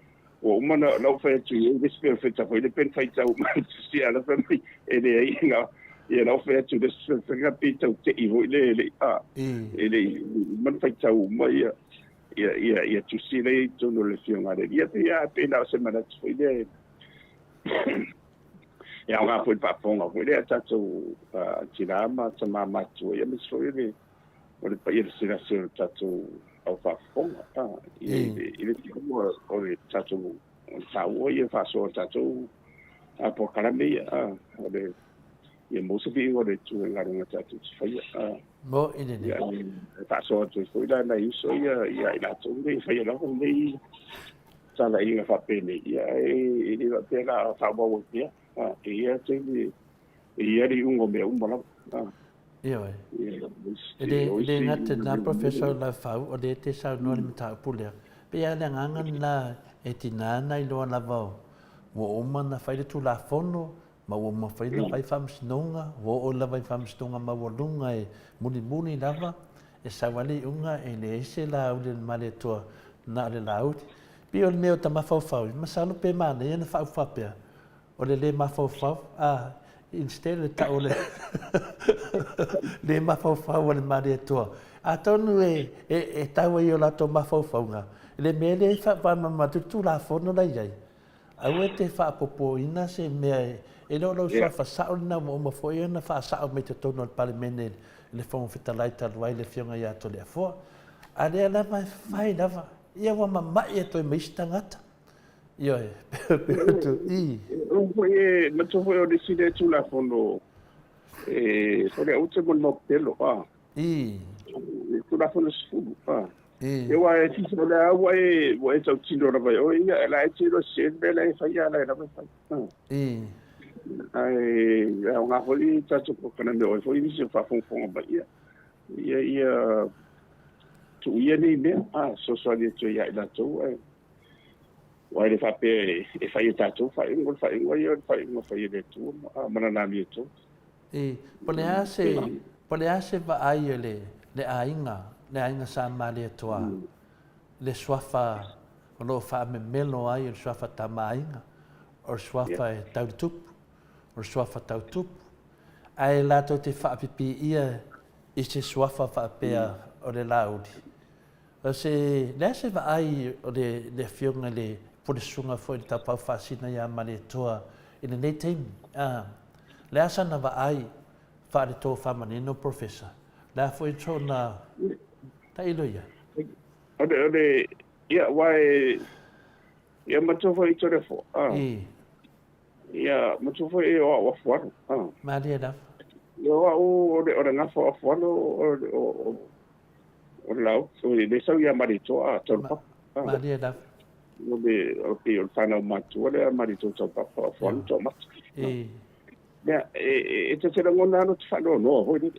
o mana no fa tu e spesific fa ta foi de pen fa ta o ma si ala fa mi e le nga ia no fa tu de fa pe ta te i vo le man fa ta o ma ia tu si le tu no le fiona de ia pe na semana tu foi de ia nga foi pa ponga foi de ta tu tirama sama ma tu ia me foi de o le paia le silasi o le tatou au fa'afofoga i le tikuma o le tatou o le tāua ia fa'asoa tatou po kalame ia o le ia mosafi o le tuagaluga tatou tifaia
mo ine
ia fa'asoa atu foi la na iso ia i latou le faia lava lei tala'iga fa'apene ia i le va'apea fa'auau pea ia tele ia le ungo mea uma lava
ia le ngate na professor la fau o le te sa no le mata pule pe ia le nganga na e tinana i loa lava wo uma na fai le tu la fono ma wo ma fai na fai fam snonga wo o la fai fam snonga ma wo lunga e muni lava e sa wali unga e le ese la o le male to na le laut pe o meo ta ma fau ma sa lo pe ma ne na fau fa pe o le ma fau instead le ta o le ma fau o le male to a tonu e tau i o la to ma fau nga le me le fa ma tu la fono la ia au e te whaapopoina se mea e lo sa whasao na mo foi na whaasao me te tono al palimene le whongo whitalaita luai le whionga ia to le afoa. A lea la mai whai lava, ia wa mamai e toi meistangata. Ia e, pero tu, i.
Foi mato foi o decide tu la fondo foi a última no pelo
I.
Tu la fondo sfudu eu ai ti so la wa tau tino ra vai o ia la tiro se bela e fai ala ra vai
I.
ai nga holi tatu ko kana me o foi ni se fa fon ba ia tu ia ni me so so ali tu ia la tu wa le fa pe e fai tatu fa ingol fa le tu mana na mi tu
pole ase va ai le ainga sa male toa le swafa o lo fa me melo ai o swafa tamainga o swafa tautup o swafa tautup ai la to te fa pipi ia i se swafa fa pea o le laudi o se va ai o le fionga le por sunga foi ta pa fasina ia male toa in the time le asa na va ai fa le to fa manino professor la foi tona Tailoia.
Ode ia wai ia mato foi tore fo. Ia mato foi o fo.
Maria da.
Ia ode nga fo o lau so le so ia marito to pa.
Maria da.
O fana mato le marito to pa fo to mat. Ia te ngona no tfano no hoi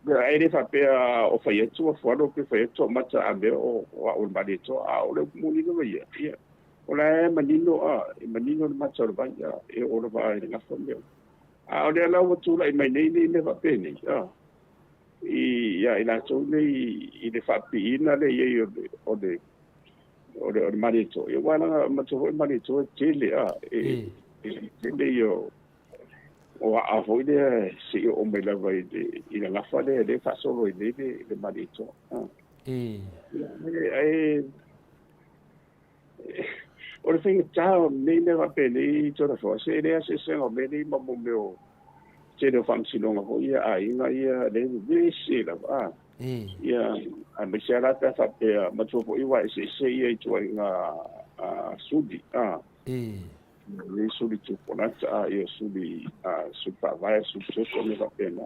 ai le fa pe o fai tu fo no pe fai tu mata a me o mari tu o le muni no ia o la manino mata o vai e o vai na fo me o le la o tu la mai nei ne va pe nei ina tu nei i le fa pi ina le ia o le mari tu e wala mata o mari tu tele tele io o a foi de se o me la vai de i la fa de fa solo de marito o le fing tao nei ne va peli to la fo se le se o me ni mo meu se de fam si longa ho ia ia de se la va ia a me se la ta fa pe ma to po i wa se ia to nga sudi le suli tu ponata ia suli super vai super come va pena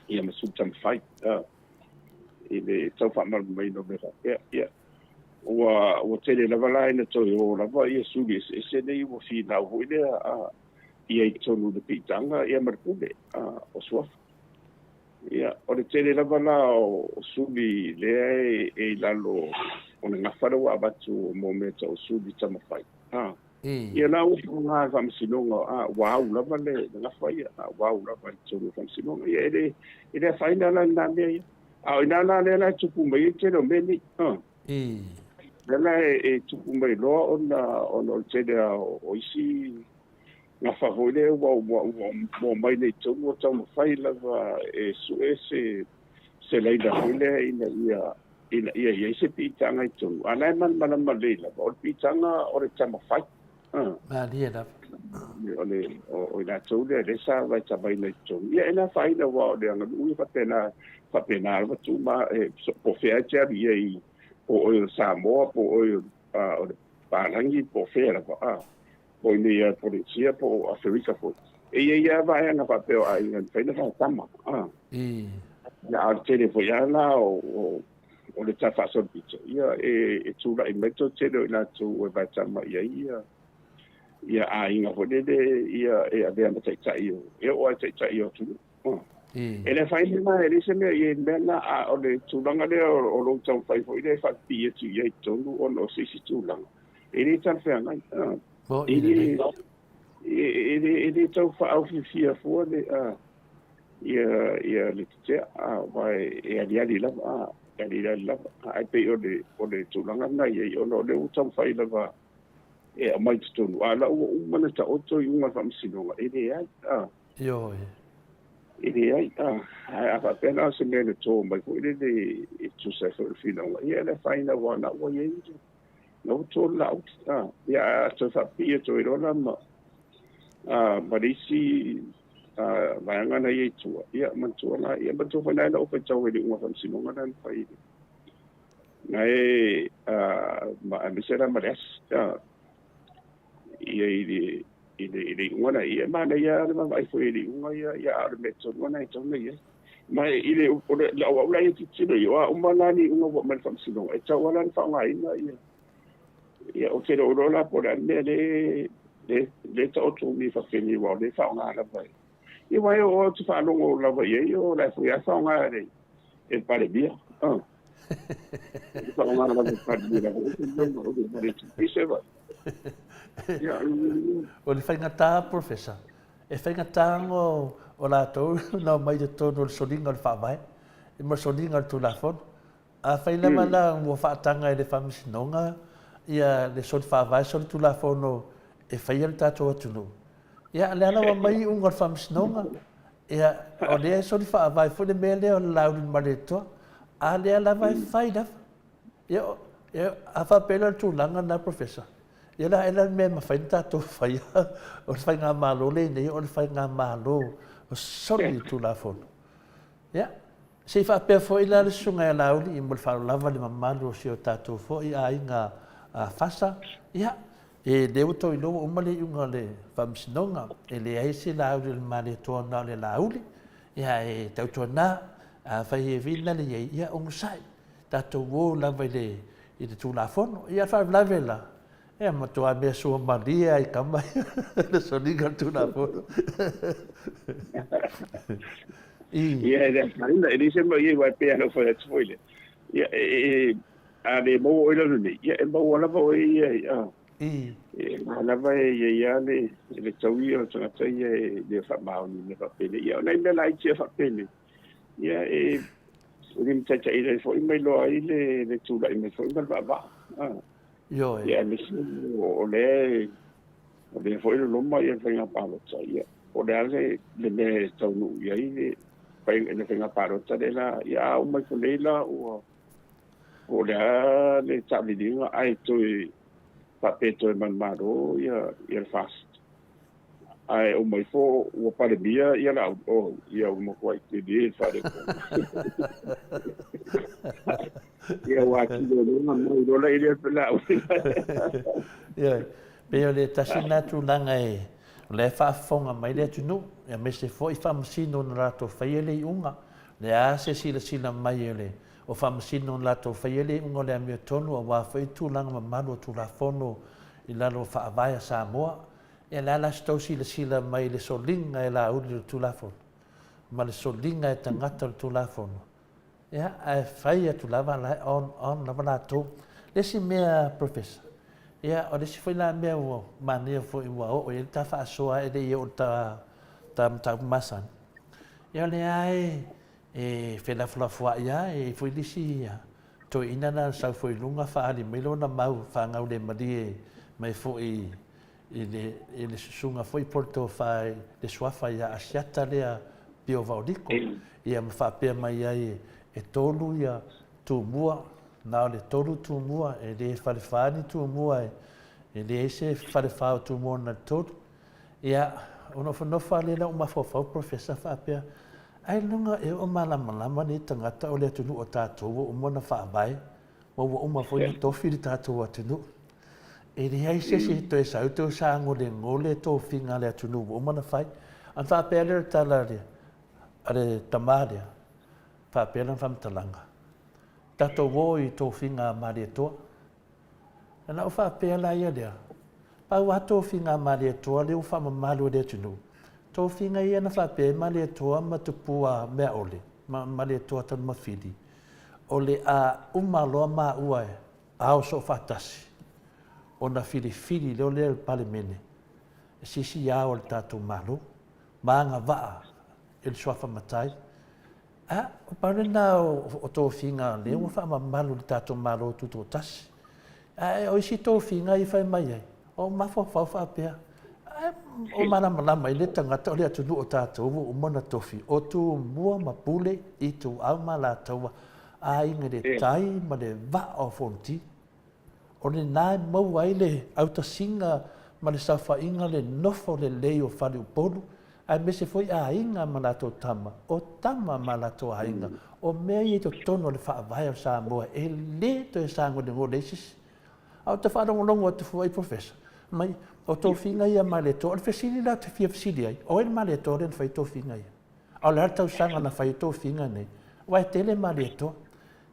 ia me super fight ile tau fa mal mai no me ia o tele la vala ina to o la va ia suli se nei o fi na o ile ia to no de pitanga ia markule o soa ia o le tele la vala o suli le e lalo o nga fa ro abatu momento o suli tama fight ia na o nga fa msinonga wow la vale na fai wow la vai tso fa msinonga ia ele faina na me ina na le tupu mai te no meni la tupu mai lo on tele o isi na fa vole wo mai le tso mo tso fai la su se le da vole ia se pitanga tso ana man le la o pitanga o le tama fai
Maria da.
O ina tau le sa vai tabai nei tau. Ia ina fai na wa le anga ui whapena wa tu ma po fea tia ia i o Samoa po o Parangi po fea la pa. Po ni policia po Afrika po. Ia vai anga papeo ai ngan fai na tama. Ya al tele fo ya la o le tafa so bicho. Ia tu la meto tele ina tu o vai tama ia ia ainga hone ia avea na taitai o. Ia oa taitai o tu. E le whai hema e lise mea i mena a o le tūlanga lea o lo tau whai fo i le whati e tu iei tonu o no sisi tūlanga. E le tan whea ngai. E le tau whaau fia fua le ia le tia vai e aliali lava ai pe o le tūlanga nai e o no le utau whai lava e a mai tonu ala o mana ta oto i unga famsinonga ele ai
yo
ele ai a fa pena se me le to mai ko ele de tu se fo finonga ia le faina wana o ye no to laut ia to fa pia to ro la ma marisi vai ngana ye tu ia man tu na ia man tu fa na o fa tau ele unga famsinonga nan fai nai ma misera mares ia i ngona ia mana ia ma vai foi ele unha ia ar meto ngona i tona ia mai ile o la o la i tino ia o malani unha o man fam sino e tau lan fa ngai ia o tero o la por ane le to to mi fa fini wa le fa nga la vai ia vai o tu fa no la vai ia o la foi a fa nga e pare bia fa nga la vai pare bia o se va
o le whaingata, professor. E whaingata o la tau, na mai de tono le solinga le whawai, e ma solinga le tūlafon. A whainama la mua whaatanga e le whamisinonga, ia le soli whawai, soli tūlafon e whaia le tātou atunu. Ia le ana wa mai unga le whamisinonga, ia o lea soli whawai, fo le mea lea o le lauri maretoa, a lea la vai whaida. Ia a whapela le tūlanga na professor. Ia la ela me ma fai tatou fai o le fai ngā malo le nei o le fai ngā malo o soli tu la fono. Ia, se fa pe fo ila le sunga e lauli i mo le wharo lava le mamalu o si o tatou fo i a inga fasa. Ia, e leo tau i loa umale i unga le whamsinonga e le aise lauli le male toa na le lauli. Ia e tau toa na fai e vina le ia o ngusai tatou wo lava i le tu la fono. Ia whai lave la. E matua mea sua malia i kama le solinga tuna fono.
Ia e marina e lise mo ia vai pea no foi atfoile. Ia a le mo oila ni ia e mo wala mo ia ala vai ia le taui o tona tai le fa mau ni le fa pele ia nei me lai tia fa pele. Ia e rim tata ile foi mai lo ai le tula i me foi mal ba.
Yo
ia o le foi lo mai e venga palo ia o le me tau nu ia i pai le venga palo de la ia o mai folela o le tabilinga ai to papeto e manmaro ia fast ai o mai fo o pare bia ia la o ia o mo quai te di fare ia wa ki do no mo do la ile pela
ia pe le tasina tu langa e le fa fonga mai le tunu e me se foi famsino na rato faiele unga le a se sila mai ele o famsino na rato faiele unga le mi tonu o wa foi tu langa manu tu la fono i lalo fa vai a Samoa e la sto sila mai le solinga e la uli tu la fono ma le solinga e tangata tu la fono ia ai fai tu lava la on lava la tu le si mea professor ia o le si foi la mea o mania foi o e ta fa soa e de o ta masan ia le ai e fe la fla ia e foi lisi ia to ina na sa foi lunga fa ali melo na mau fa ngau le madi mai foi ele sunga foi porto fa de swafa ia asiata le pio vaudiko ia me fa pe mai ai e tolu ia tu mua na le tolu tu mua e le falfani tu mua le se fare fa tu mona tot ia ono no fale la uma fo professor fa pe ai longa e o malama ni tangata o le tunu o tatou o mona fa vai o uma fo ni to fi tatou o tunu e le ai se to e sa to sa ngole to finga le tunu o mona fai an fa pe le tala ale tamaria fa pe lan fam talanga tatou o i to finga mari to na o fa pe la ia le pa wa to finga mari to le o fa malu de tunu to finga ia na fa pe mari to ma tu pua me ole mari to tan ma fidi ole a uma lo ma ua a o so fatasi ona fili le ole pale mene si ya o tatu malu manga va il swafa matai o pare na o to finga le o fa malu tatu malu tu tasi o si to finga i fa mai o ma fa pe o malama le tangata o le atu o tātou o mona tofi o tu mua mapule i tu au malataua a inga le tai ma le va o fonti o le nai mau ai le autasinga ma le sawhainga le nofo le lei o whare upolu ai me se foi a inga malato tama o tama malato a inga o mea i to tono le whaavai o Samoa e le to e sango le ngolesis au te wharongo te fuai professor mai o to finga ia maleto o fesili la te fia fesili ai o el maleto ren fai to finga ia o le harta usanga na fai to finga nei wai tele maleto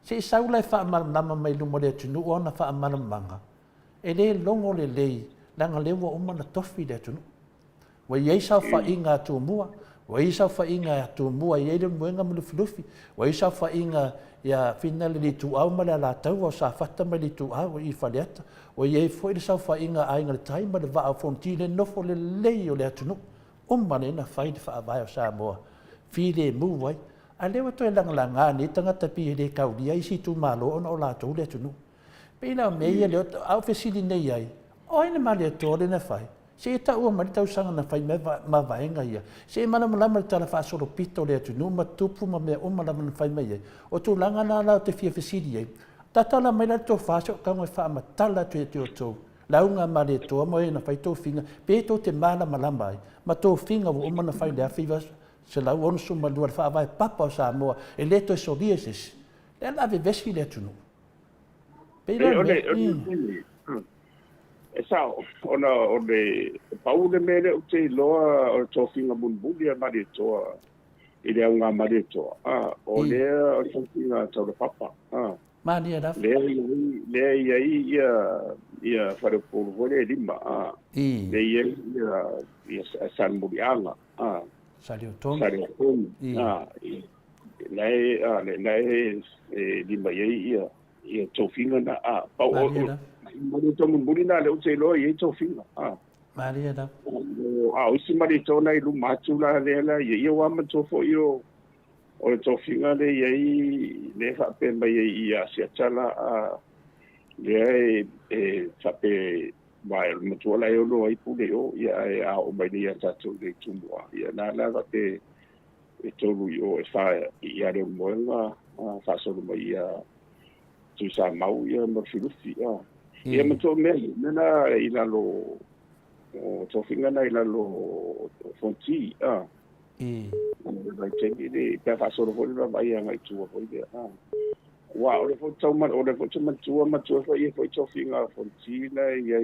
se saula fa mal nama mai lu mole tunu o na fa mal manga e le longo le lei langa lewa o mana tofi le tunu wa ye sa fa inga tu mua wa ye sa fa inga tu mua ye le moenga mulu flufi wa ye sa fa inga ya final li tu au mala la tau o sa fata mali tu au i faleata o ye foi le sa fa inga ai ngal tai ma va fonti le no fo le lei o le tunu o mane na fai fa vai o sa mo fi le mu vai a le to langa nga ni tanga tapi le ka udi ai si tu malo o la tu le tunu pe na me ye le au fesili nei ai o ina male to le na fai se ta o mari tau sanga na fai ma vaenga ia se mana malama tala fa solo pito le tunu ma tupu ma me o malama na fai mai o tu langa na la te fia fesili ai tatala mai la to fa so ka mo fa ma tala te to launga male to mo ina fai to finga pe to te mana malama ai ma to finga o mana fai le fiva se la on so ma dua fa vai papa sa mo e le to so dieses e la ve vesi le tunu pe
e sa ona o le paule mele o te loa o to finga bunbulia mari to i le unga mari to o le o to finga to le papa
mani era
le ia fare por vole lima le ia san murianga
saliu tom
le lima ia to finga na pa mari to muri na le uche lo ye to finga
Maria da
o si mari to na lu machu la le la ye wa ma to fo yo o to finga le ye le fa pe ba ye ia sia chala le fa pe ba ma to la yo lo ai pu de yo ya o ba ni ya ta to de tumwa ya na va pe e to lu yo e fa ya de mo nga fa so lo ia tu sa mau ia ma filufi ia ma to me na ila lo o to finga na ila lo fonti vai te ni pe fa so ro va vai nga tu vo ide wa o le fonto ma tu fa ia foi to finga fonti na ia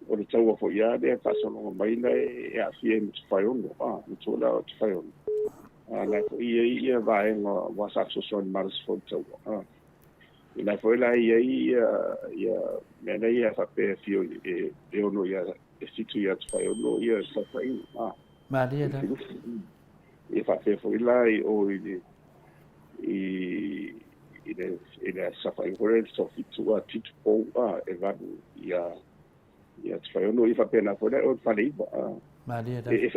o le tau fo ia de fa so no mai na ia fie mi fa yo no tu la tu fa yo na ia vai nga wa sa so son mars fonto ina foi la ia mena ia fa pe fio e ono ia situ ia fa ono ia sa fa
Maria da
e fa pe foi la o ile sa fa ore so fitu a titu po e va ia fa ono ia fa pena foi o fa le
Maria da
e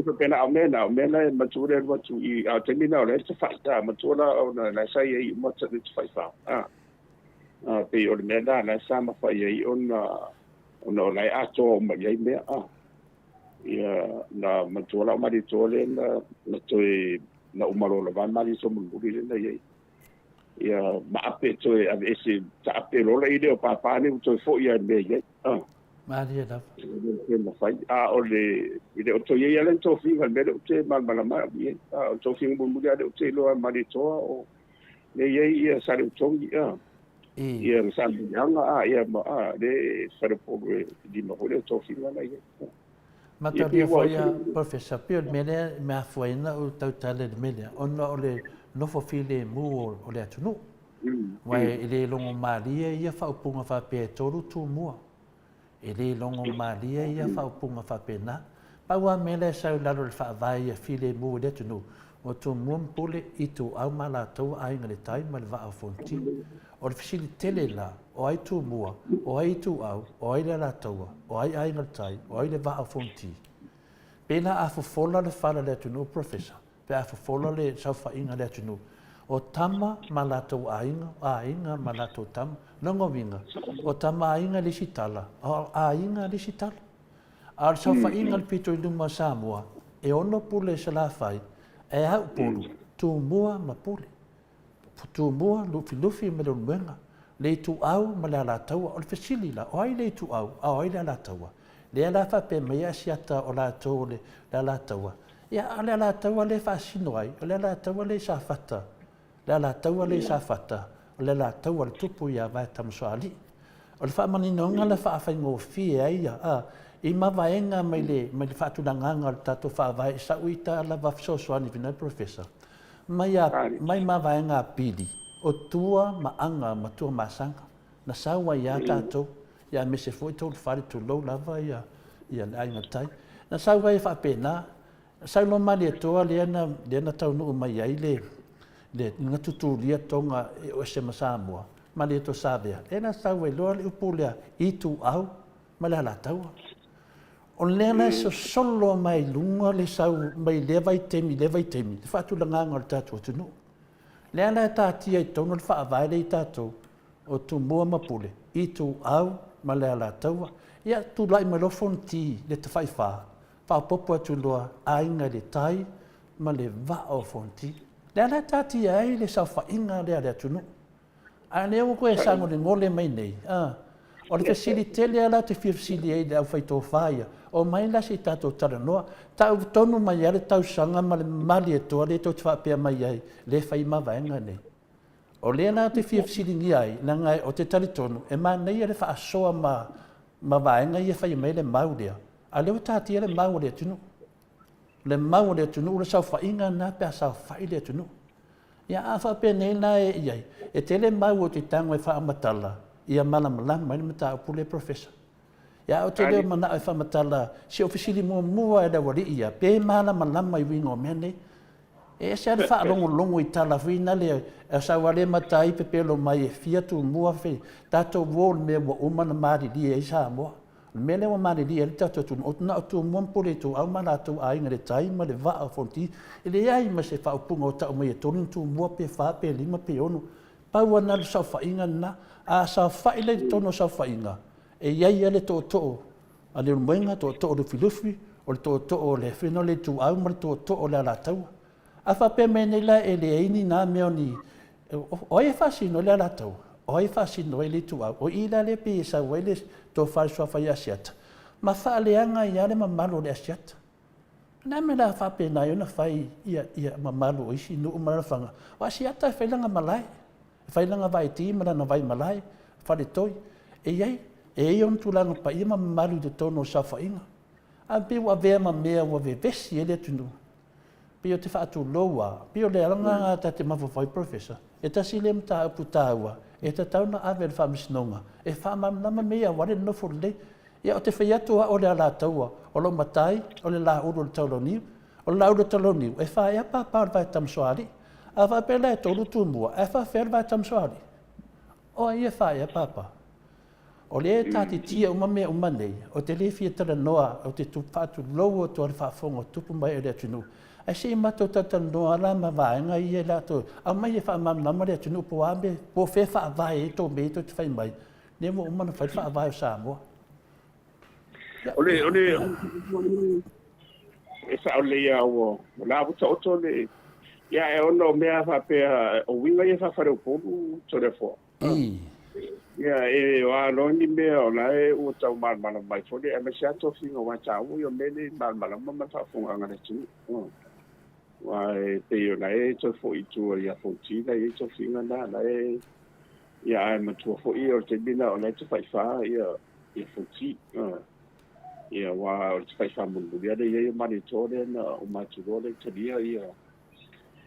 fa pena o mena ma tu re wa tu i a termina o le fa ta ma tu la na sai i mo tsa le fa pe o le mena na sama fa i ona lai ato ma i me ia na matola mari tole na toi na umaro la van mari so mun buri na ia ma ape toi ave ese ta ape lo le o papa ni toi fo ia me ia
Maria da.
Ma fai ile o to ye ale to fi gal bele o te mal malama ye o to fi mo mu de o te lo ma de to o le ye ye sa de to ye sa de nga ye ma de sa de po di ma o to fi la ye
Ma ta dia foi a professor Pio mele me foi na o tau tale de mele ono ole no fo file mu o le tunu wai ile longo malia ia fa upunga fa pe toru tu mua ile longo malia ia fa upunga fa pena pa wa mele sa la lo fa vai file mu de tunu o tu mum pule itu au mala tu ai ngale tai mal va a fonti o fili tele la o ai tu mua o ai tu au o ai la taua o ai ai ngale tai o ai le va a fonti pena a fofola le fala le tunu professor pe a fofola le sa fa inga le tunu o tama malato ainga malato tam nongo winga o tama ainga le sitala o ainga le sitala al sa fa inga le pito i luma Samoa e ono pule se la fai e au pulu tu mua ma pule tu mua lufi me lo mwenga le tu au ma le ala taua o le fesili la o ai le tu au o ai le ala taua le ala fa pe mea siata o la tau le ala taua ia le ala taua le fa sino ai le ala taua le sa fata le ala taua le sa fata le ala taua le tupu ia vai tamsoali o le fa maninonga le fa fa ngo fi ia i mavaenga mai le fa tu nganga le tatu fa vai sa uita la va so ani vina professor mai mavaenga pili o tua maanga ma tua masanga na sawa ia tatu ia me se foi tolu fare tu lo lava ia ai ngatai na sawa ia fa pena sa lo mali to le na tau no mai ai le ngatutu lia tonga o se Samoa mali to savea na sawa lo le upulea itu au mala la tau on lena so solo mai lunga le sau mai le vai temi fa tu langa ngal tatu tu no lena ta tia tono fa vai le tatu o tu mo mapule itu au mala la tau ia tu lai malo fonti le te fai fa popo tu loa ainga le tai ma le va o fonti lena ta tia ai le sau fa inga le tu no ane o ko e sango le ngole mai nei o le fasilitele ala te fiafisili ai le au faitofaia o mai la se tatou talanoa tau tonu mai ale tausaga ma le mali e toa le tou te faapea mai ai le fai mavaega nei o lea la te fiafisiligia ai laga o te talitonu e manei le faasoa ma vaega ia fai mai le mau lea a le o tatia le mau o le atunuu le mau o le atunuu le saufaiga na pe a saufai le atunuu ia a faapea nei la e iai e tele mau o te tago e faamatala ia malamalama mai le mataupu le professor ia o te leo mana e whamatala si ofisili mua e rawari ia pe malamalama i wingo mea nei e se ale whaalongolongo i tala whina le e sawale matai pe pelo mai e fia tu mua whi tato wol me wa umana marili e Samoa me le wa marili e tato tu o tuna o tu muampore tu au mana tu ainga le tai ma le waa o fonti e le ai ma se whaupunga o tau mai e tonu tu mua pe wha pe lima pe onu paua na le sauwhainga na a sauwhaile tono sauwhainga e iai ale to'o a le mwenga to'o le filufi o le to'o le whino le tu au ma le to'o le alatau a whape me nei la e le eini na meo ni o e whasino le alatau o e whasino e le tu au o i la le pe sa wele to whaisua whai asiata ma whaaleanga i ale mamalo le asiata na me la whape na iona whai ia mamalo o isi nu umara whanga o asiata e whailanga malai whailanga vai ti mara na vai malai whare toi e iai e ion tulanga pa ima malu de tono sa whainga. A pe wa vea ma mea wa ve vesi ele tunu. Pe o te whaatu loa, pe o le alanga ta te mawawai professor. E ta sile mta apu tāua, e ta tauna ave le whamisnonga. E whamamnama mea wale nofo le. Ia o te whaiatua o le ala taua, o lo matai, o le la uro le tauloniu, o le la uro tauloniu. E wha ea pa pa vai tamsoari. A wha pela e tolu tumua, e wha whera vai tamsoari. O ia wha ea papa. O le tati tia uma mea uma nei, o te lewhia tara noa, o te tupatu loa o toa whaafonga tupu mai e rea tunu. A se mato tata noa la ma vaenga i e lato, a mai e whaamamnama rea tunu po abe, po whe whaavae e tō mei tō te whai mai. Ne mo umana whai whaavae o Samoa.
Ole, e sa ole ia o la vuta oto le, ia e ono mea whapea o winga i whawhare o pōru tō re fō. e wa lo ni me o la e o tau mana mai fo de me sia to finga wa cha u yo me ni mana ma fa funga ngana tu wa e te yo la e to fo i tu ya fo ti la e to finga na la e ya e ma tu fo i o te bina o la te fa ya fo ti ya wa o te fa mun bu ya de ye ma ni to de na o ma tu ro de te dia ya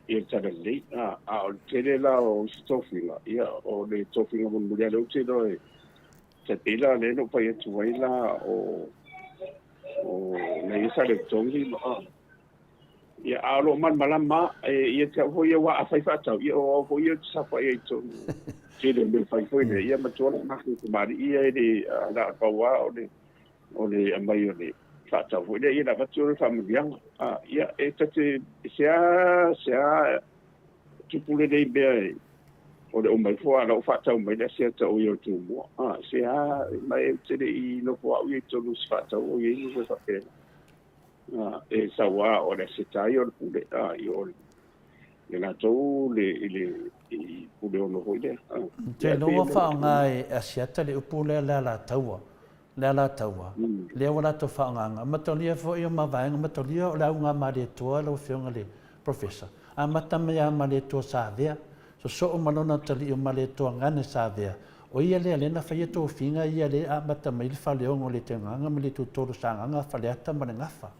e ta de le o te le la o to finga ya o le to finga mun bu ya lo te do e te pila le no pa ye tu wai la o nei sa le tongi ma ia alo man malama ia te ho ia wa fai fa tau ia o ho ia sa fa ia to ke le fai foi le ia ma tona ma ku ma ia de la pa wa o le amai o le fa tau ho ia la va tu fa mi bien ia e te sia tu pule dei be o le o mai fo ala o fa tau mai le sia tau ia tu mo sia mai te i no fo ia to lu fa tau ia ni fa pe e sawa o le sitai o le pule o le na tau le pule o no hoile
te loa whaonga e asiata le upule la taua le wala to whaonga matolia fo i o mawaenga matolia o le aunga mare toa lo whionga le professor a mata mea mare toa sa so o malona tali o mare toa ngane sa o ia le alena whaia tō whinga ia le a mata mai le whaleongo le te nganga me le tūtoro sa nganga whaleata mare ngafa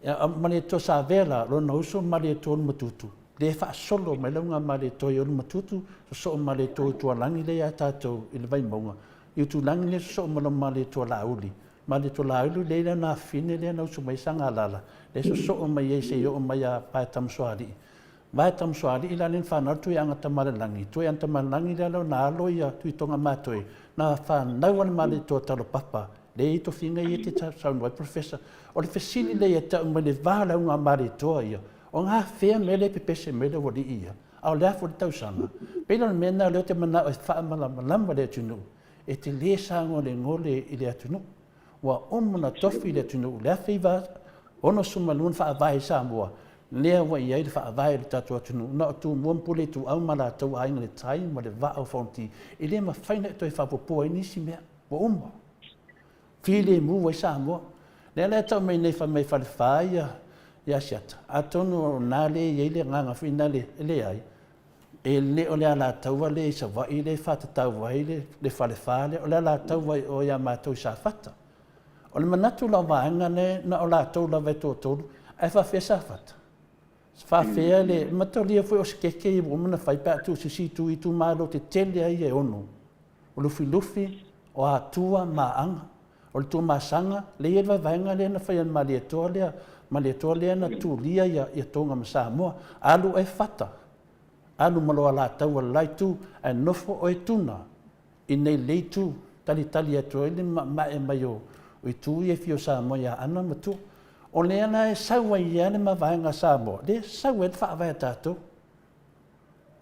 mane to sa vela lo no so mane to matutu le fa solo me longa mane to yo matutu so mane to langi le ata to il vai monga i tu langi le so mane to lauli le na fine le na so mai sanga lala le so mai se yo mai pa tam soari ila len fa na tu yang ta mare langi tu yang ta langi le na lo ya tu tonga matoi na fa na wan mane to talo papa le to finga i te sound white professor o le fesili le ta me le vala unha mari toia o nga fe me le pepese me le wodi ia au le fo tau sanga pelo mena le te mana o fa mala lamba le tunu e te le sanga le ngole i le tunu wa omna tofi le tunu le fiva ono suma lun fa vai Samoa le wa ia fa vai le tatu tunu no tu mon pole tu au mala tu ai le tai ma le va au fonti i le ma faina to fa po ni si me o umba fili mu wa Samoa le tau mai nei fa mai fa ia siata atonu na le ye le nganga fina le ai e le o le ala tau le sa va i le fa tau va i le fa le o le ala tau va o ya ma to sa fata o le manatu la va ngane na o la tau la ve to ai fa fe sa fata fa fe le matolia foi o skeke i mo na fai pa tu si tu i tu ma lo te tele ai e ono o lufi o atua ma anga o le tumasanga le ia vaenga le na fai ma le toa na tulia ia tonga ma Samoa alu e fata alu malo ala tau lai tu e nofo o e tuna i nei leitu tali atu ele ma e mai o i tu e fio Samoa ia ana matu o le ana e saua ia le ma vaenga Samoa le saua e fa vai tato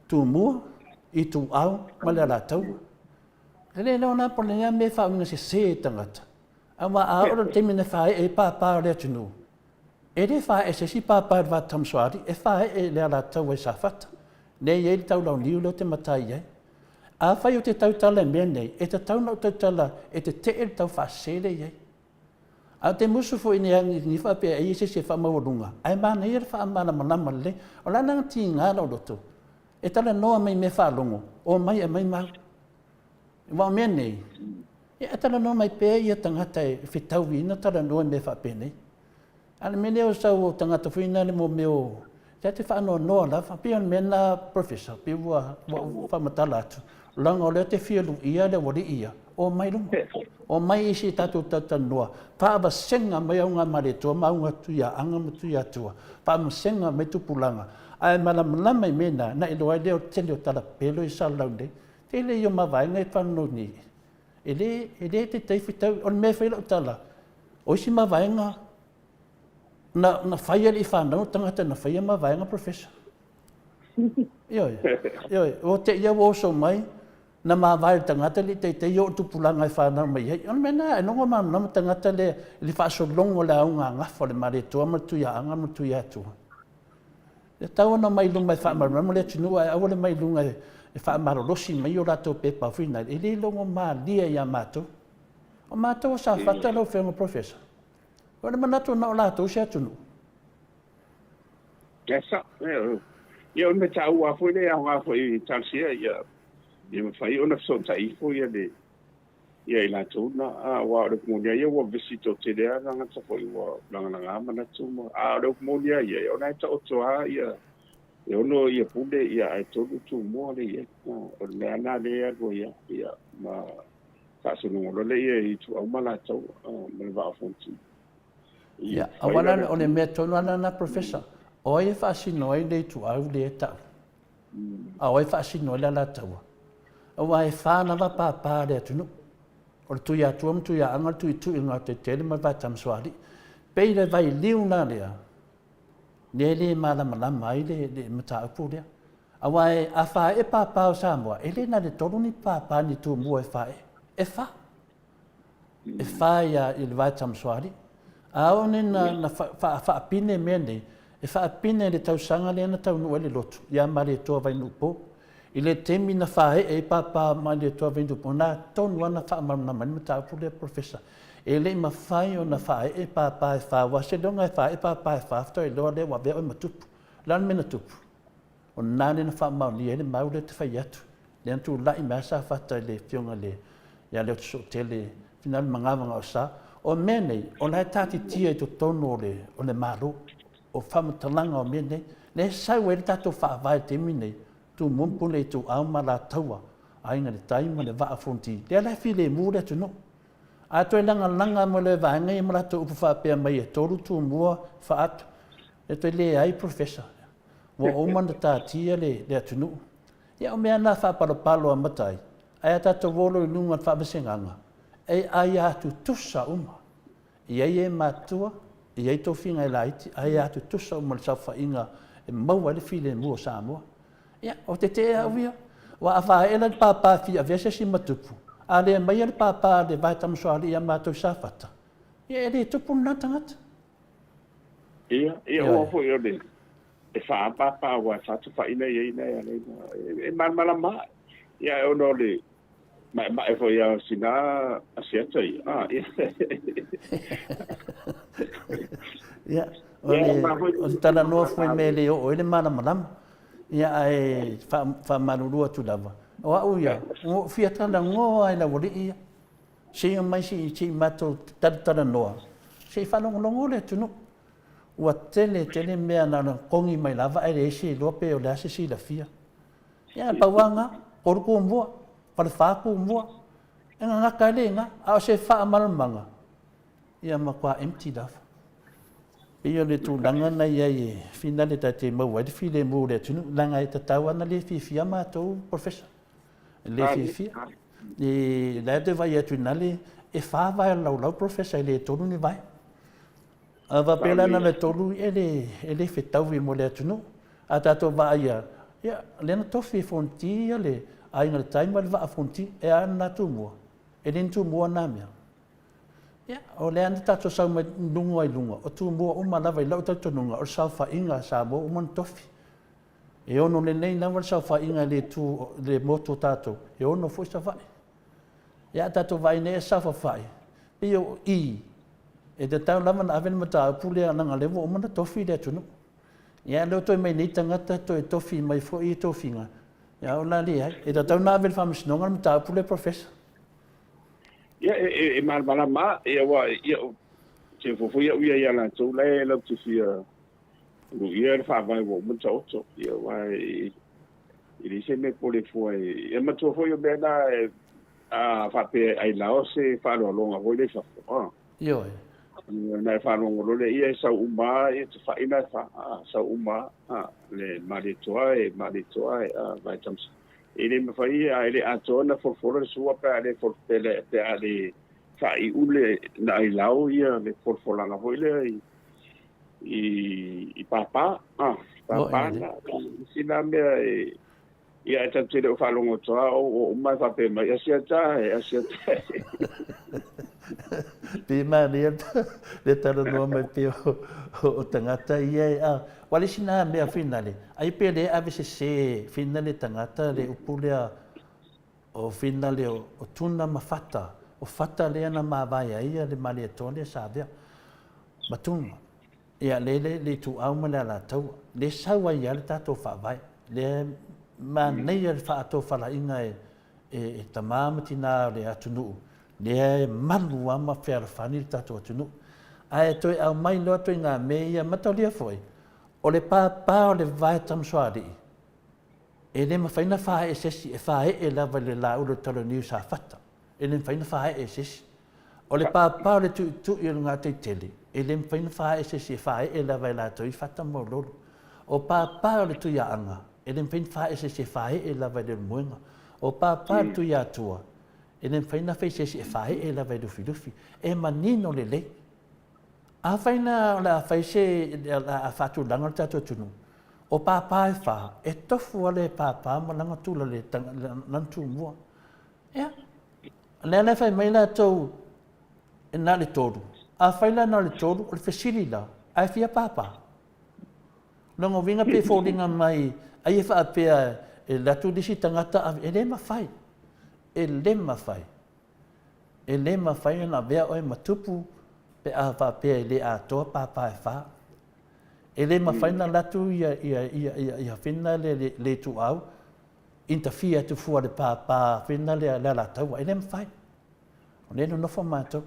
tu mua i tu au ma le ala tau le na po le me fa una se tangata ama a te mena fai e papa le tunu e le fai e se si papa va tam soari e fai e le ala tau e safata ne ye tau lau liu lo te matai e a fai o te tau tala me nei e te tau nau tau tala e te te e tau fa sele ye a te musu fo ine angi ni fa pe e se fa maurunga ai mana ia fa mana manama le o la nang ti nga lo loto e tala noa mai me fa longo o mai e mai mau wa me nei e atala no mai pe ia tangata e fitau ina tala no me fa pene ana me leo sau tangata fina le mo meo ja te fa no la fa pe mena professor pe wa fa matala tu langa le te fielu ia le wodi ia o mai lungo o mai isi tatu noa pa ba senga mai unga mare to ma unga tu ya anga mutu ya tua pa ma senga mai tu pulanga ai mala mai mena na ilo ai leo tele tala pelo i salaunde te le yo ma vai ngai fa no ni ele te te fitau on me fai lo tala o si ma vaenga na fai li fa no tangata na fai ma vaenga professor yo o te ia wo so mai na ma vai tangata li te yo tu pulanga fa na mai on me na no ma na tangata le li fa so longo la unga nga fo le mare to ma tu ya anga ma tu ya tu le tau na mai lunga fa ma le tunu ai o le mai lunga e whaamarolosi mai o rātou pepa whina, e le longo mā lia ia mātou. O mātou sa whata lau whenga professor. O le manatu na o rātou se atunu.
Esa, ia me tau a foi le a ngā foi tansia ia me whai ona so tai foi ia i rātou na a wa o kumonia ia wa visito te rea nga ta foi wa langa mana tuma a o kumonia ia ona ta o toa ia e ono ia pude ia ai tolu tu mo le ia o le ana le go ia ma ka so no le ia i tu au mala tau me va fonti
ia awana o le me tonu ana na professor o e fasino e le tu au le ta a o e fasino le la tau o ai fa na va pa le tu no o tu ya angal tu inga te tele ma va tam swali pe le vai liuna le le mala mai le mata pu le awai a fa e pa o Samoa ele na le tolu ni pa ni tu mo e fa ya il vai tam swali a one na fa pine mene e fa pine le tau sanga le na tau no le lotu ya mari to vai no po ile temi na fa e pa ma le to vai no po na tonu ana fa ma na mata pu le professor ele ma fai o na fai e pa fa wa se donga fa e pa fa to e lo le wa be o matupu lan me na tupu o nane na fa ma ni ele ma le te fai atu le tu la i ma sa fa ta le fionga le ya le so tele final manga o sa o mene o na tati tia to tono le o le malo o fa mtalanga o mene le sa we ta to fa vai te mine tu mumpu le tu au ma la taua ai na le taima le va fonti le la fi le mu le tu no a toi langa mo le vanga i mara tu fa pe mai e toru tu mua fa at e toi le ai professor wo o man ta tia le tunu ya o me ana fa palo matai ai ta to volo nunga fa besenganga e ai atu tusa uma e matua e to finga laiti ai atu tusa uma sa fa inga e mau le file mo Samoa ya o te avia wa fa ela papa fi avese si matupu ale mai le papa le vai tam so ali ama to safata e le tupu na tangata
ia o foi o le e fa papa wa sa tu fa ina e mala ma ia o no le ma e foi a sina a sieta
ia o tala no foi mele o le mala ia ai fa malulu tu lava o au ia o fiata na ngo ai la wori ia se mai si mato tata noa se fa longo le tu no o tele me na kongi mai lava ai se lope o la si la fia ia pawanga por ko mbo par fa ko mbo nga kalenga a se fa malmanga ia makwa empty lava ia le tu langa na ia finale tate mo wa file mo le tu langa ta tawana le fi mato professor le fi e la de vai tu nale e fa vai la professor le tolu ni vai ava pela na le tolu ele fetau vi mo le tu no ata to vai ia le na to fi fonti le ai na time va fonti e ana tu mo e din tu mo na mia ya o le anda tato sa mai lunga o tu mo o mala vai lau tato nunga o sa fa inga sa mo o man tofi e ono le nei na sa fa inga le tu le moto tato e ono fo sa vai ya tato vai ne sa fa fai io e de tau lama na aven mata pule ana le mo o man tofi le tu no ya lo to mai nei tanga tato tofi mai fo i tofi nga ya o la le e de tau na aven famis no ngal mata pule professor
ia e mala ma e wa ia se fo ia la so le lo tu fia lu ia fa vai wo mo to ia wa i se me po le fo e ma to fo yo bena a fa pe ai la o se fa lo longa vo le fa
yo
na fa lo le ia sa uma e te fa ina fa sa uma le maritoa vai tams ele me fai ele atona for sua para ele for pele ale sai ule na ilau ia le for langa hoile i papa na sina me ia ta te o whalongo toa o mai whape mai asia tae.
Pi mani le taro noa mai pe o tangata ia wale sina mea finale. Ai pe le ave se finale tangata le upulea o finale o tuna mafata. O fata le ana mawai ia le mali atole sa vea. Matunga. Ia le tu au ma le ala tau. Le saua ia le tato whawai. Le ma nei le whaato whala inga e tamamatina le atunuu. Le malu ama whera whani le tato atunuu. Ai toi au mai loa toi ngā mea matalia foi. O le pāpā o le vai tamsoari. E le mawhaina whae e sesi e whae e lava le la uro talo niu sa whata. E le mawhaina whae e sesi. O le pāpā o le tu i ngā tei tele. E le mawhaina whae e sesi e whae e lava la toi whata mo lolo. O pāpā o le tu ia anga. E le mawhaina whae e sesi e whae e lava le muenga. O pāpā o tu ia atua. E le mawhaina whae sesi e whae e lava le lufi. E manino le lei. A whaina la whae se a whatu langa le tato tunu. O pāpā e wha, e tofu ale pāpā ma langa tula le nantu mua. Ea. Lea whai mai la tau e nā le tōru. A whaila nā le tōru, o le whesiri la, ai whia pāpā. Nongo winga pe fōringa mai, ai e wha pēa e latu disi tangata, e le mawhai. E le mawhai. E le mawhai na vea oe matupu, pe a wha pēa e le a toa pāpā e wha. E le mawhaina latu ia whina le tu au, interfere tu fua le pāpā, whina le la tau, e le mawhai. O le no nofo mātou.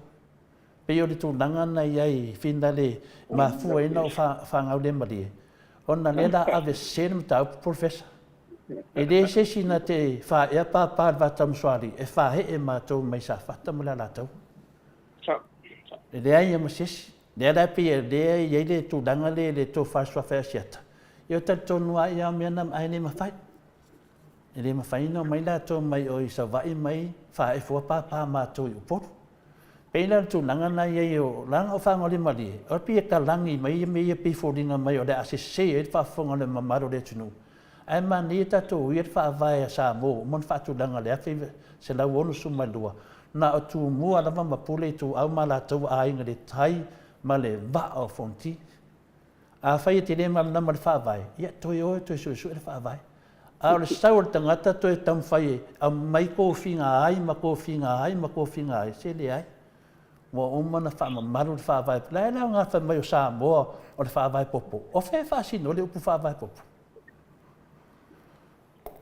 Pe o le tu nangana iai whina le mafua ina o whangau le marie. O na le la ave sēnum tau professor. E le sesi na te wha ea pāpā vatam soari, e whahe e mātou mai sa whata mo la tau. E le ai ama sesi. Le ala pia le iei le tūranga le tō whaasua whaasiata. I o tatonua i au mea nam ai le mawhai. E le mawhai no mai la tō mai o i sa vai mai wha e fua pāpā mātou i uporu. Peina le tūranga na iei o langa o whanga le mali. O pia ka langi mai i mea pīwhoringa mai o le asese e whaafonga le mamaro le tunu. Ai mani e tato i e whaavai a Samoa, mon whaatūranga le awhi se lau onu sumalua. Na o tū mua lava mapule i tū au mālatou a inga le tai ma le va o fonti. A whai te le nama le whaavai. Ia toi oe, toi su le whaavai. A o le sau le tangata toi tam whai a mai ko whinga ai, ma ko whinga ai, ma ko whinga ai. Se le ai. Wa umana whaama maru le whaavai. Lai lau ngā wha mai o Samoa o le whaavai popo. O whai whaasino le upu whaavai popo.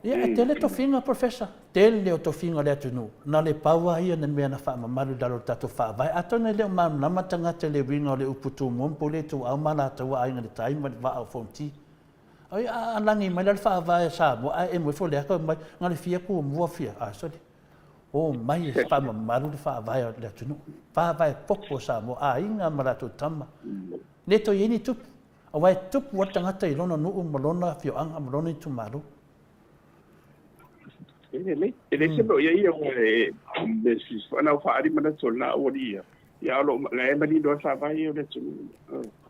Ia, e tele to whinga, professor. Tele o to whinga le atunu. Nā le paua ia na mea na whaama maru dalo tato whaavai. Atona leo maam namatanga te le winga o le uputu mompo le tu au mana taua ainga le taima le waa o fonti. Ai, a langi mai le whaavai sa mo, a e mwe fo le haka mai, ngā le fia kua mua fia. A, sorry. O mai e whaama maru le whaavai o le atunu. Whaavai popo sa mo, a inga maratu tama. Ne to yeni tupu. A wai tupu wa tangata i lona nuu malona fio anga malona i tu maru.
Ele se lo ia o le sis ana faari mana tona o dia. Ia lo la mani do sa vai o le tu.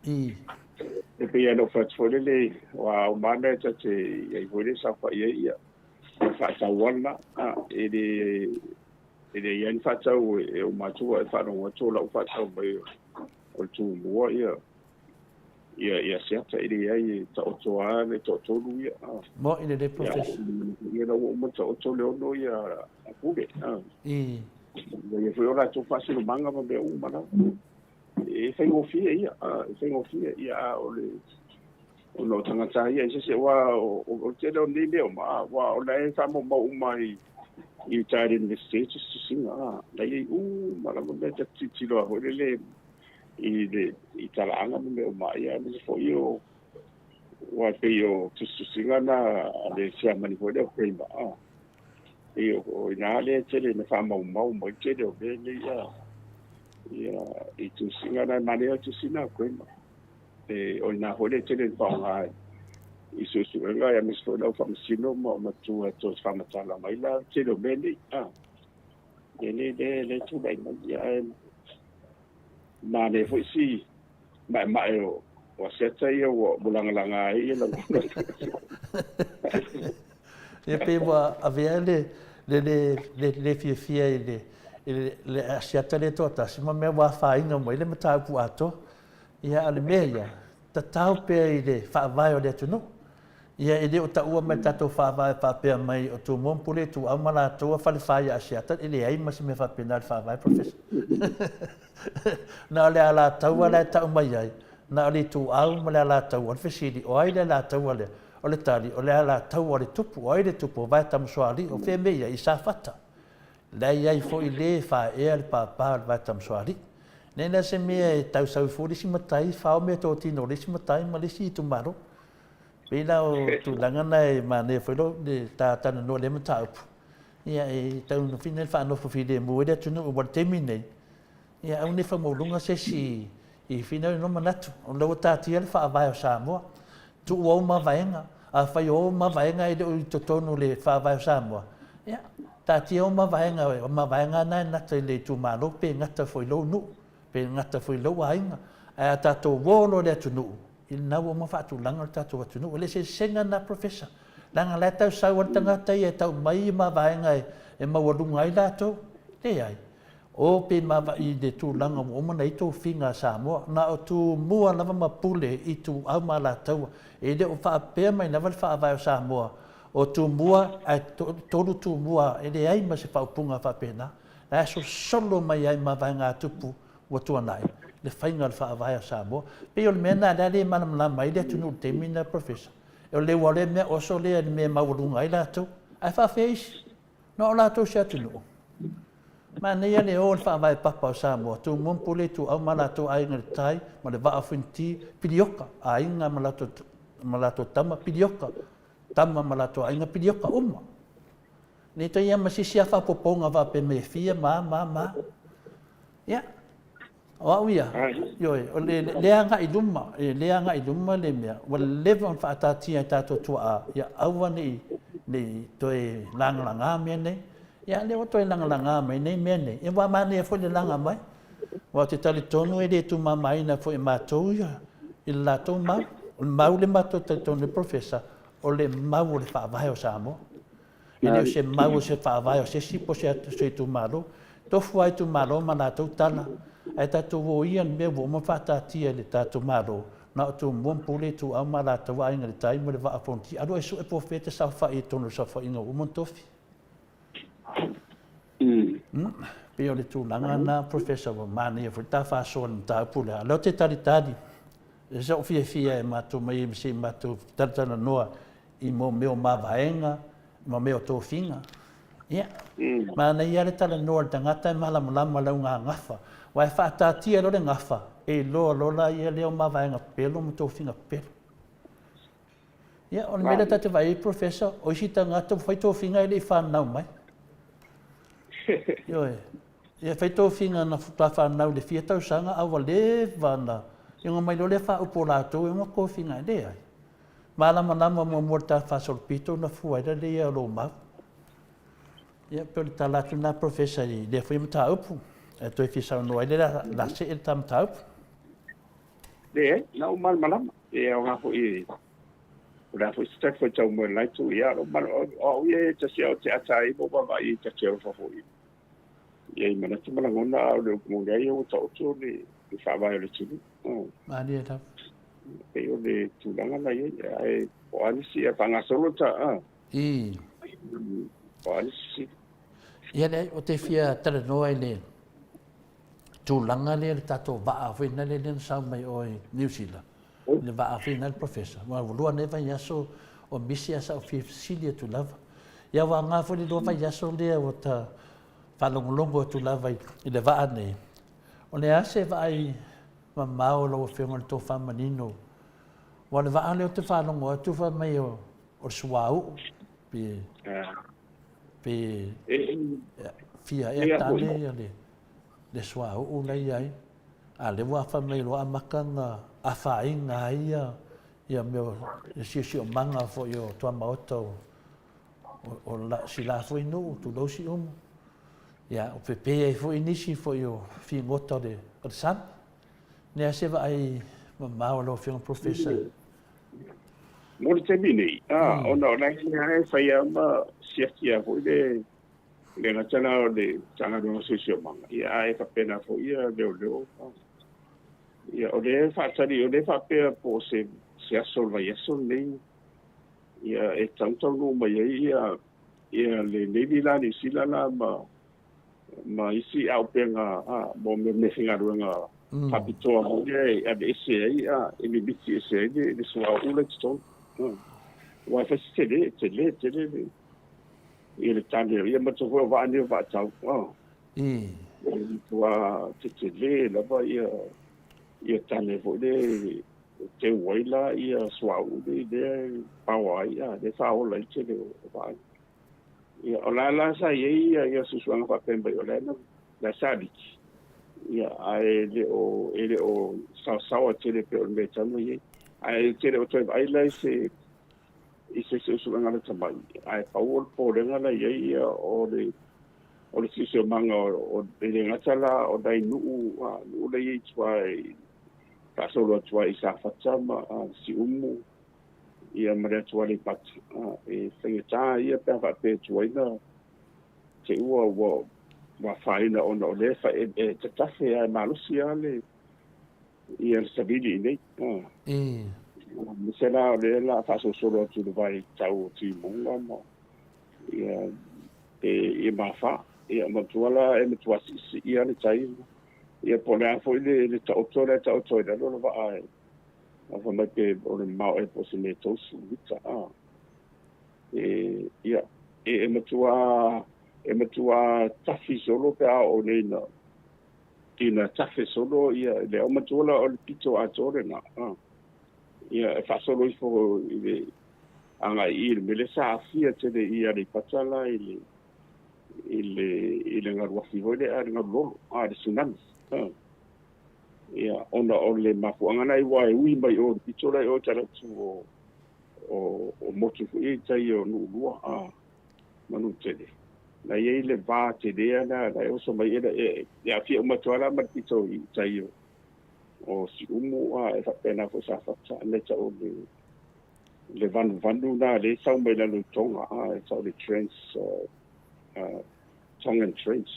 E pe no fat fo le wa o mana te ia vole sa fa ia. Fa sa wala ele ia in fa o ma tu e fa no to la fa sa o tu mo ia. Ia certa ele ia ta o toa le to lu ia.
Mo ele de professor.
Ia no mo to le no ia a pube. Ia foi ora to fácil manga ma be uma na. E foi ofia ia, ia o le o no tanga tai ia se wa o te do ni le ma wa o le sa mo uma i tari in the states singa. Lai ma la mo te tilo ho le i talanga me o mai a me fo io wa pe io tu singa na le sia mani fo le prima io o ina le tele me fa mo tele o be le ia i tu singa na mani o tu singa prima e o ina ho le tele fa nga i su nga ya me sto na fa sino mo ma tu to fa ma tala mai la tele o be le le tu dai ma ya ma ne foi si ma o seta ia o bulanga langa ia la
E pe wa avea le fia le asiata le tota si ma me wa fainga mo le mata pu ato ia ale meia ta tau pe i le fa vai o le tunu ia e o ta ua mai tato fa vai fa pe mai o tu mon pule tu au mala to fa le fa ia asiata ile ai ma se me fa penal fa vai professor na le ala tau ala tau mai ai na le tu au ma le ala tau o fesidi o ai le ala tau ale o le tali o le ala tau o le tupu o ai le tupu vai tam soali o fe meia i sa fata lai ai fo i le fa e le papa vai tam soali nena se me tau sau fo le si matai fa o me to tino le si matai ma le si tu maro pela o tu langa nei ma ne foi lo de ta no le mata up ia e tau no final fa no fo fide mo de tu no o termine ia au ne fa mo lunga se si i final no manatu o lo ta ti le fa vai o Samoa tu o ma vaenga a fa o ma vaenga e to tonu le fa vai o Samoa ia ta ti o ma vaenga na te le tu malo pe ngata foi lo nu pe ngata foi lo ainga a ta to volo le tu nu il na o ma fa tu langa ta to tu nu le se senga na professor langa la ta sa o tanga ta e ta mai ma vaenga e ma o lunga ai la to te ai o pe ma va i de tu langa o ma nei to finga Samoa na o tu mua lava ma pule i tu au ma la tau e de o fa pe mai na fa vai o Samoa o tu mua a tolu tu mua e de ai ma se fa punga fa pena na so solo mai ai ma vai nga tupu o tu anai le fainga fa vai o Samoa pe o mena da le manam la mai de tu no termina professor e o le wale me o so le me ma o lunga ai la tu ai fa face no la tu se tu no ma nei ale o fa vai papa o Samoa tu mon pule tu au mala tu ai ngai tai ma le va afunti pidioka ai nga mala tu tama pidioka tama mala tu ai nga pidioka uma ni to ia masi sia fa poponga va pe me fia ma ya o ia yo le anga i duma le mea wa level fa ta tia ta to tua ya au ni to e langa me nei ia le o toi langa mai nei mene e wa mane fo le langa mai wa te tali tonu e le tu mama ina fo e matou ia il la to ma le matou te tonu professor o le mau le fa vai o Samoa e le se mau se fa vai o se si po se tu malo to fu ai tu malo ma na to tala ai ta tu wo ia me wo ma fa ta ti le ta tu malo na tu mon pule tu au ma la to ai ngai tai mo le va afonti ado e su e profeta sa fa e tonu sa fa inga o mon tofi pe o le tu langa na professor wa mani e futa fa so ta pula lo te tali e so fia e matu mai se matu tata noa i mo meo ma vaenga mo meo to finga ia ma na ia le tala noa tangata e malama la nga ngafa wa fa ta tia lo le ngafa e lo la ia le ma vaenga pelo mo to finga pelo ia on mele tata vai professor o si tangata foi to finga ele fa nau mai yo e fai to finga na futa fa nau le fia tau sanga a wale vana yung mai lo le fa upo la to yung ko finga de ai malama mo morta fa solpito na fu ai le ia lo ma ia per tala na professor de foi mata upu e to fi sa no ai la se el tam tau
de na mal malama e o nga foi ora foi step foi tau mo lai tu ia o mal o ie te se o te atai bo ba i te te fo foi ia mana tu mana ngona o le mo ngai o to ni fa vai le tu
ma dia ta
e o le tu langa na ia ai o ani si e panga solo ta o ani si
ia le o te fia tala no ai le tu langa le tato va foi na le sa mai o New Zealand le va a final professor ma volua ne vai aso o misia sa oficilia tu lava ia wa nga fo le do vai aso le o ta fa longo tu lava i le va ne o le ase vai ma mau lo fe mo to fa manino wa le va le o te fa longo tu fa mai o suau pe fia e tale le suau o le ai a le wa fa mai lo amakanga a fainga ia meu si o manga fo yo to Maota o la si la foi no tu lo si ia o pepe e fo inisi fo yo fi ngota de san ne se va ai ma lo fi un professor
mo te mini ona na ia fa ia ma sia fo de le na tana de tana no se se manga ia e fa pena fo ia de ia o de fa tari o de fa pe po se asolva ia sol nei ia e tanto no ma ia le nei la ni sila la ma isi au penga mo me singa ruanga papitoa mo ia e ese ia e mi biti ese de so ula tsto wa fa tele ia le tane ia ma tso va ni va tau wa tele la va ia tane vo de te waila ia swau de pawa ia de fa ola tele va ia ola sa ia susuanga pa pemba ola la sadik ia ai le o sa tele pe o me tamo ia ai tele o toi ai lai se ise susuanga la tamai ai paul po le ngala ia o le sise manga o le ngatala o dai nu le ia twai ka solo twai sa fatama si umu ia mare twai pat e fengeta ia pe va pe twai na te wa faina ona o le fa e te tafe ai malusia le ia sabili nei misela le la fa solo tu vai tau ti munga mo ia e mafa ia matuala e matuasi ia le tai ia pona foi le tautora da lo va ai fa mai pe o le mau e posimetos vita ia e matua tafi solo pe o le na tina tafi solo ia le o matuala o le pito a tore na ia fa solo fo ile anga il mele sa fia te de ia le patala ile ngarwa fi hole a ngalo de tsunami ia ona o le mafuanga nai wa ui mai o pitola o tala tu o motu i tai o nu lua manu tele na ye le va te de na o so mai e fi o matola ma pito i tai o si umu e fa pena fo sa fa le ta o le vandu na le sa mai la no tonga e sa le trends tonga and trends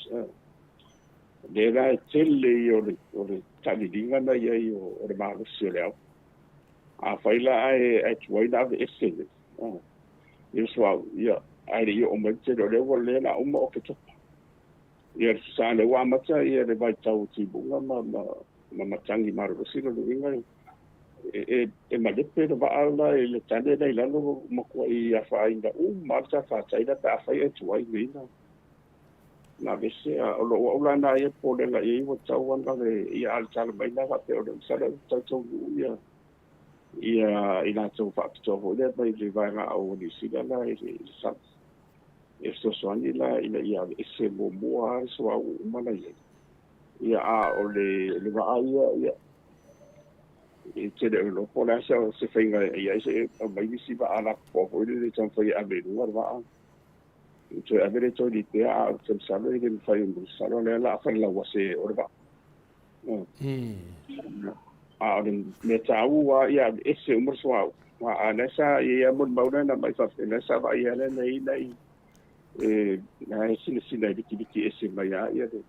le la tele o le tali dinga na ye o le ma se le a faila ai tuai da e se e so ia ai le o mai te le o le na o mo ke to ia sa le wa ma ta ia le vai tau ti bunga ma tangi maro sino le inga e ma le pe va ala le tane dai la no mo ko ia fa ainda ma ta fa ta ida ta fa e tuai vina na vese o la na e po le la e o tau anga le ia al tala mai na fa pe o sa le tau ia ina tau fa to ho le mai le vai na o ni sila la e sa e so soani la ia e se mo so au mana ia o le va ia e te le lo po la se fenga ia se mai si va ala po le tan foi a be no va to avere to di te a se salo e che fai un salo la fa la wase o va me tau ia ese umur so wa nessa ia mun mauna na mai fa nessa va ia le nei na sina diki ese mai ia de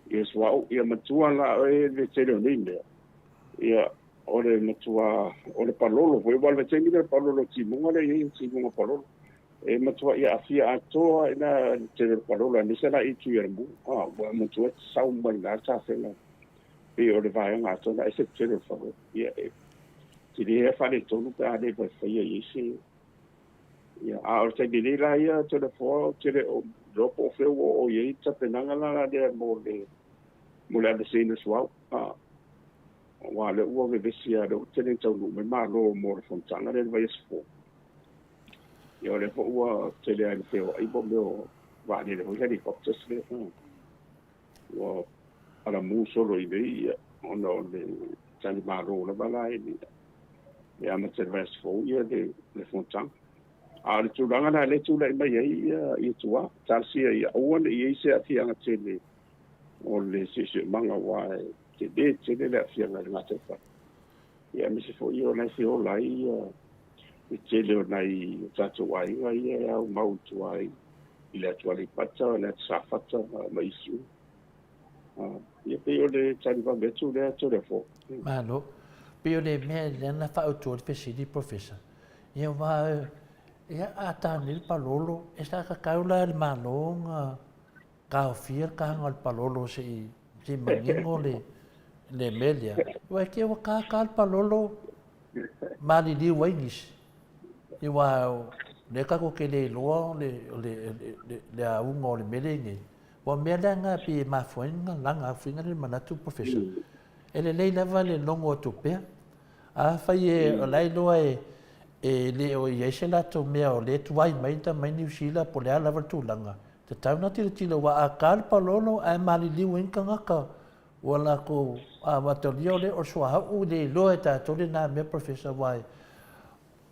yes wa ia matua la le tele nei ia ore matua ore palolo foi volve tengi le palolo ti munga le ti munga palolo e matua ia afia atoa ina tele palolo ni sala i tu yermu wa matua sau mai na ta fela e ore vai nga to na ese tele fa ia ti di fa le tonu pa de pa fa ia isi ia a ore te di la ia tele fo tele dopo fe o ia ta penanga la de mo le de sino swau wa le ua ve vesia le tele tau no me malo mo fontana le vai sfo io le fo ua tele ai feo ai bo me va ni le helicopters le wa ala mu solo i dei ono le tani malo le bala e ama te vai sfo ia le fontana a le tulanga na le tula i mai i tua tarsia ia ona i se ati anga tele o le se manga wa te le afia na ngata fa ia mi se fo io na se o lai te leo nei tātou ai ngai au mautu ai i le atua le pata le atu safata ma isu ia pe o le tani va betu le atu le fo
malo pe o le me le na fa o tu pe si di professor ia va ia ata nil palolo esta ka kaula el malonga ka ofir ka ngol palolo si mangingo le melia wa ke wa ka palolo mali di wangis i wa le ka ko ke le lo le a ungo le melengi wa mela nga pi ma fuenga langa finga le manatu professor ele le leva le longo tu pe a fa ye o lai lo e le o yeshe la to me o le tu ai mai ta mai ni shila po le ala tu langa te tau na tilo wa a kal palolo a mali di wenga ngaka wala ko a materio le o swa u le lo eta to le na me professor wai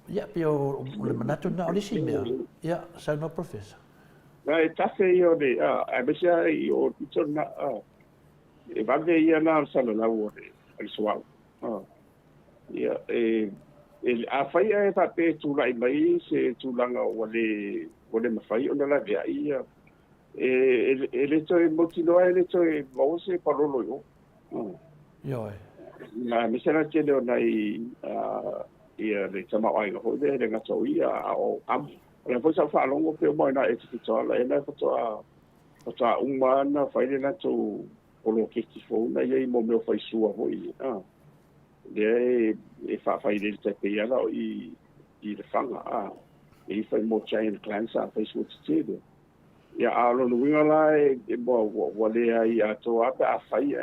ya pio le manatu na o le si me ya sa no professor
na e tafe io de a besia io tona e va de ia na sala la o al swa ia a fai e fa pe tu lai mai se tu langa o le mafai ona la via ia le to motino le to mo se parolo
yo
na mi se na tele ona ia le tama ai ho de le ngato ia o am le fo sa fa longo pe mo na e tito la e na fo ta uma na fai le na to o lo ke ti fo na ia mo me fai sua ho de e fa fai le te pe ia la i le fanga e fai mo chain clan sa fai su tito ia alo no winga la e mo le ai a to a fai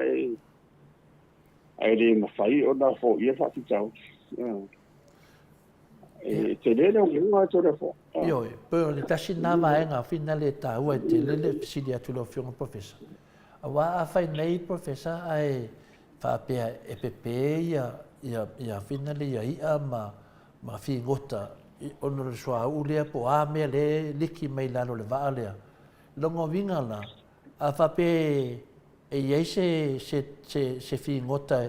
ai le ma fai ona fo ia fa ti tau te lele o ngā tōre fo.
Yo, pero le tasi nā maenga fina le tā ua te lele sidi atu lo fionga professor. A wā a whai nei professor ai whapea e pepe ia fina le ia ma fi ngota ono le soa ulea po a mea le liki mai lalo le waa lea. Longo winga la, a whape e iei se fi ngota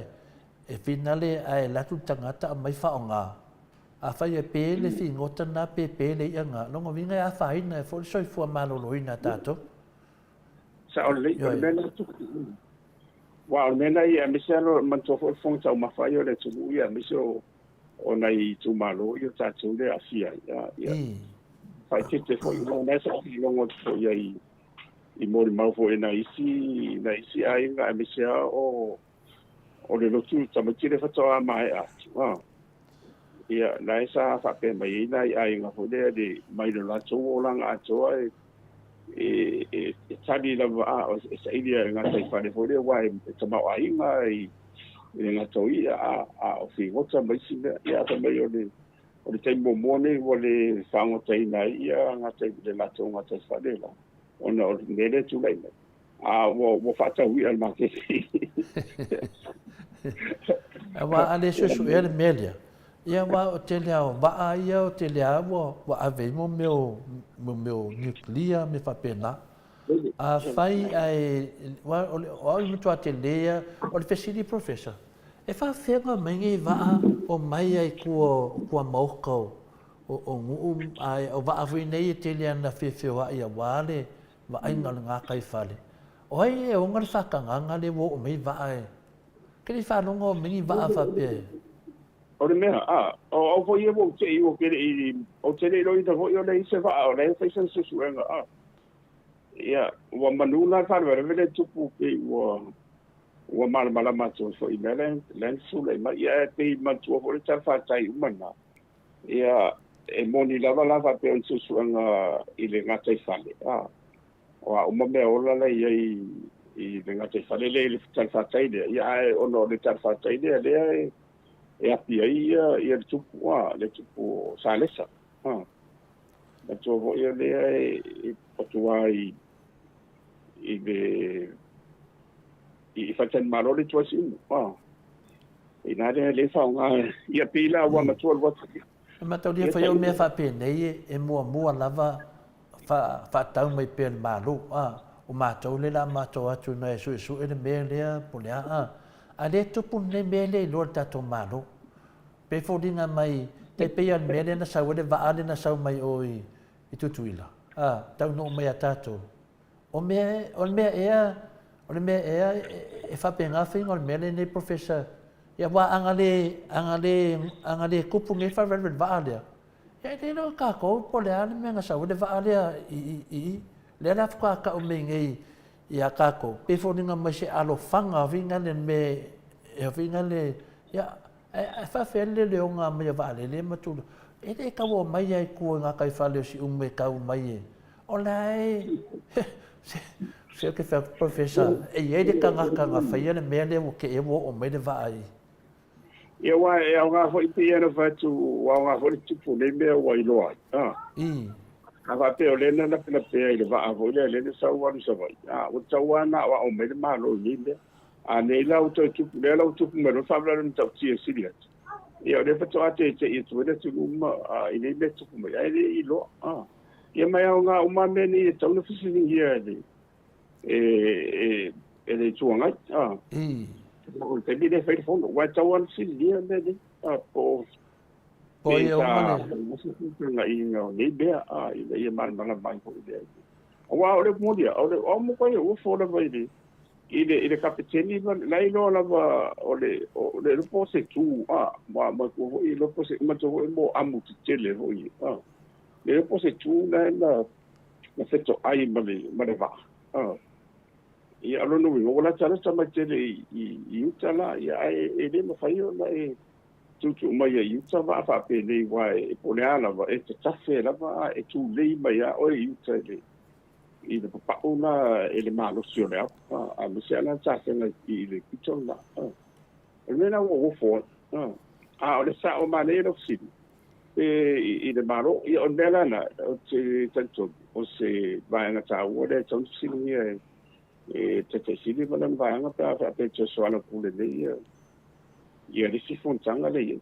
e fina le ai latu tangata a mai whaonga. A whai e pēle fi ngota nā pēle ia ngā. Longo winga e a whaina e fōle soi fua maloloi nā tātou.
Sa o le mena tu. Wa o mena i a mese alo mantua fo fonga tau mawhai o le tumu i a mese o nei tu malo i o tātou le a fia. Whai te fo i ngā nesa o longo fo ia i mori mau fo e na isi a inga a mese o le lotu tamatire whatoa mai atu. Ia, nai sa whape mai ina i ainga hode de mai le lato o langa atoa e tani lava o sa ilia ngā tai whare hode wai tamau a inga i ngā toi a o whi ngota mai sina ia ta mai o le taimo mone o le whangotai nai ia ngā tai le lato ngā tai whare la ona o le nere tu lai mai wo whatau i al maketi
Awa ale susu e le melia ia wa o te lea waa ia o te lea wa ave mo meu nuclear me whapena. A whai ai, o mutua te lea, o le fesiri professor. E whawhenga mengi waa o mai ai kua maukau o ngu ai, o waa hui nei te lea na whiwhiwa ia wale, wa ainga le ngā kai whale. O ai e ongar whakanganga le wo o mei waa e. Kiri whanonga o mengi waa whapea.
O le mea, o fo ia mo te i o kere i, o te rei roi ta fo i o nei se wha, o nei whaisan se suenga, ia, ua manuna whanwere vele tupu ke ua malamala matua fo i mea len sule, ma ia e te matua fo le tar whatai umana, ia, e moni lava pe o se suenga i le ngatai whale, o uma mea ola lei i le ngatai whale le le tar whatai lea, ia e ono le tar whatai lea, lea e api ai ia le tupu sa lesa. Na tua vo ia lea e patua i whatan maro le tua simu. I nā rea le whaunga ia pila ua matua le wata.
Matau lia whaiau mea whapēnei e mua lava whatau mai pēn maru. O mātou le la mātou atu na e sui le mea lea po lea a le tupu nei mele lor tato malo. Pe fodinga mai te pia mele na sau le vaale na sau mai o i tutuila. Tau no mai atato. O mea ea e whapenga whinga o mele nei professor. Ia wā angale kupu ngai wharered vaale. Ia te no kako po le ane mea sau le vaale i le la whaka o me ngai ia kako. Pefoninga mai se alo whanga vinga le me e vinga le ia whawhele le o ngā mai vaale le matulu. E te kaua mai ai kua ngā kai whale o si ume kau mai e. O lai, se ke whaka professor, e te kangaka ngā whaia le mea leo ke e wo o mai le vaai.
Ia wā e au ngā hoi te ena whatu, wā ngā hoi tupu le mea wa i loa. Ka whapea o lena na pina pea i le vaa hoi lea lena sau wanu sa vai. O tau ana wa o mai le maa lo i le. A nei lau tau tupu, lea lau tupu me no whamara ni tau tia siri atu. Ia o le whatu ate te i tuwena tunu uma i nei me tupu mai. Ai le i loa. Ia mai au ngā uma me ni e tau na whisining hia e le tuangai. O te mire whai whono. Wai tau an siri lia me ni. Po
e o mane.
Nga i ngā nei bea. I le ia mana mai ho i lea. O wā o le modia. O mo kai o whona vai ni. I le kapiteni lai lo lava o le lupo se tu ma ko i lupo se ma to mo amu tele ho i le lupo se tu na feto ai ma le va i alo no o la tsara tsama tele i utala i ai le ma fai o na e tu mai i utava fa pe le wa e pole ala va e tsafe la va e tu le mai o i utale i le papauna e le malo sio le a le se ana tsasenga i le kitona e mena o fo o le sa o mane lo si i le malo i o nela na o te tanto o se vai na ta o le tanto si ni e te si le va vai na pa pe te so ana pule le i le si fontanga le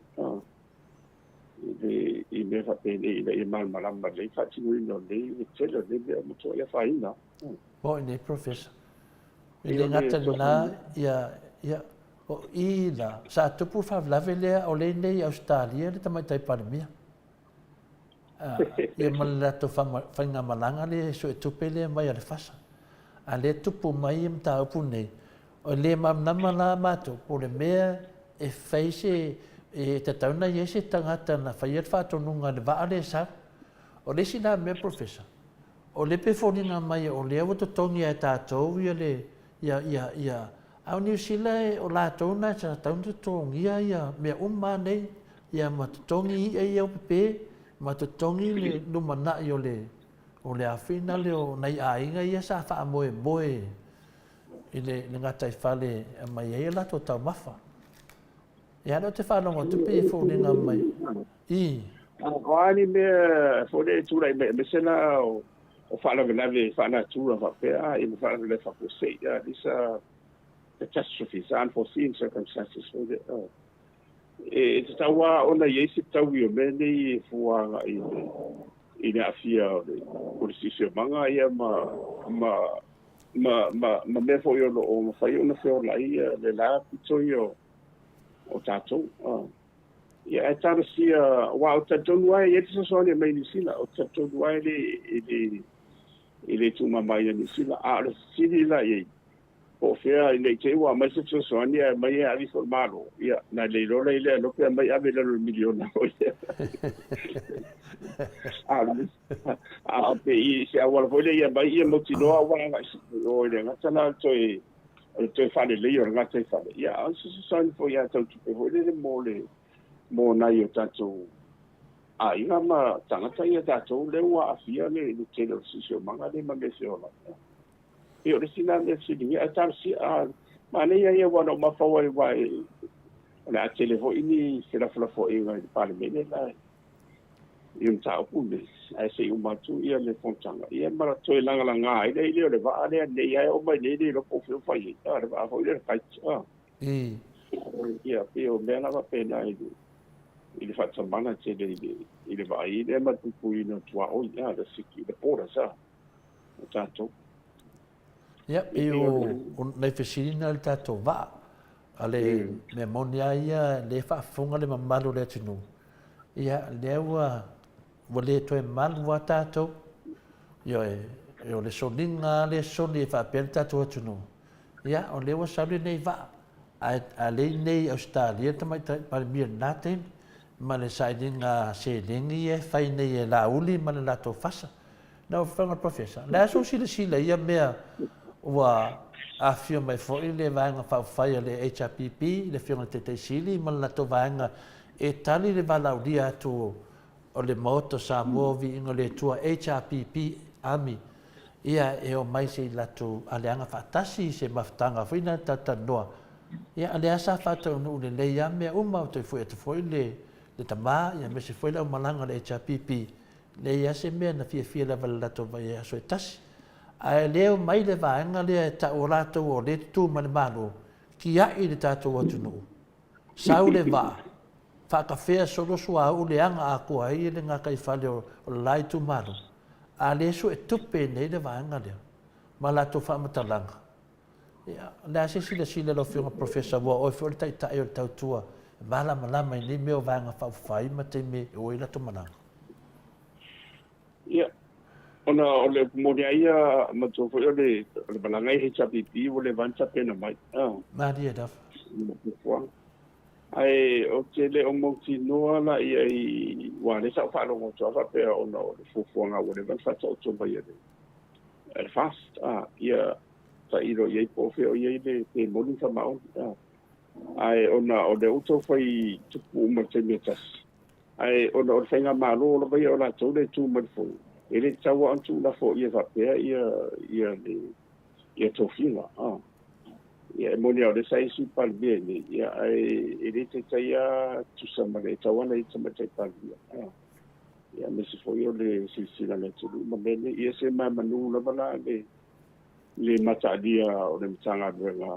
i me fa pe i mal malamba le fa ti no le tele le mo to ia fa ina
o ne professor le ngata na ia o ila sa tu pu fa lavele o le nei Australia le tamai tai pandemia ia mala to fa nga malanga le so tu pele mai le fasa a le tupu mai mta pu nei o le mam na mala mato po le mea e face e te tauna i ese tangata na whaiat whātonunga le vaale sa, o le sina me professor. O le pefoninga mai o le awa totongi e tātou ia le, ia, au New Zealand o la tauna sa tauna totongi ia mea nei, ia ma totongi ia au pepe, ma totongi le lumana i o le awhina le o nei ainga ia sa wha moe, i le ngatai whale mai e la to tau mafa. Ia no te whanonga tupi e whauninga mai.
Wani mea whauninga tūrai me sena o whanawelawe whana tūra whapea i me whanawelawe whapose. These are catastrophes, unforeseen circumstances. E te taua ona iesi tau i o mene i fuanga i ne awhia o le sisio manga ia ma mea fo i o ma whai ona whio lai le la pitoi o tātou. Ia e tāra sia, wā o tātou nuai, e te sasoni mai ni sila, o tātou nuai i le tūmamai ni sila, a le sili la i o whea i nei te ua mai se sasoni mai e ari for maro, ia, na le rola i le lope mai ave lalo miliona o ia. A pe i se awala fo ia mai ia mo tinoa wanga o ile ngatana toi te whare leo ngā te whare. Ia, ansa sasani fo ia tau tupe hoi le mō nai o tātou. Inga ma tangata ia tātou leo a awhia le tele o sisio manga le ma me se ola. E o le sina me sini, ia tāra si ma ne ia wana o mawhawa i wai le a tele hoi ni se la fo e ngai pāle mene lai. I un tāu pune, ai se umatu ia le fontanga. Ia mara toi langa ai le leo le vaa le nei ai o mai nei le po fio fai. Le vaa hoi le kai. Ia pe o mea lava pena i le whatamana te le vaa i le matupu i no tua oi. Le siki, le pora sa. O tātou.
Ia, e o nei whesirina le tātou vaa. Ale me monia ia le whaafunga le mamalu le tinu. ia lea ua le toe malu a tātou io e o le soninga le soni e whaapea le tātou atunu ia o le ua sauri nei vaa a le nei Australia tamai pare mia nātein ma le saidinga se lengi e whai nei e la uli ma le lato fasa na o whanga professor le aso sila ia mea ua a fio mai foi le vanga whai le HRPP le fio te sili ma le lato vanga e tali le valaudia tu o le Maota Samoa Viiga le tua HRPP Army ia e o mai se lato aleanga fatasi se maftanga fina tatanoa ia ale asa fatau no le leia me uma o te foi le tama ia me se foi la malanga le HRPP le ia se me na fia la lato vai aso e tasi ai leo mai le vaenga le ta o lato o le tu ma le malo ki ai le tato atu no sau le va whakawhea solo sua u le anga a kua i le ngā kai whale o lai tu maru. A le su e tupe nei le vaenga leo. Ma la tu whamatalanga. Le ase sila lo whiunga professor wa oi whiori tai o le tautua. Malama i ni meo vaenga whawhai ma te me o i la tu mananga.
Ia. Ona o le moria ia ma tu o le balanga i HPP o le vancha pena mai.
Mari e dafa.
Ai o te le o moti noa la i wa le sa fa lo to fa pe o no fu nga o le van fa to to ba ye el fast ia ta iro ye po fe o ye le te moni fa ma ai ona o de uto foi tu pu ma te metas ai ona o fenga ma lo ba ye o la to le tu ma fu ele tawa an tu la fo ye fa pe ia to fila ia moni o le sai su pal bene ia ele te taia tu sama le tawana i sama te pal ia me se foi o le silsila le tu ma bene ia se ma manu la bala le mata dia o le mtanga de la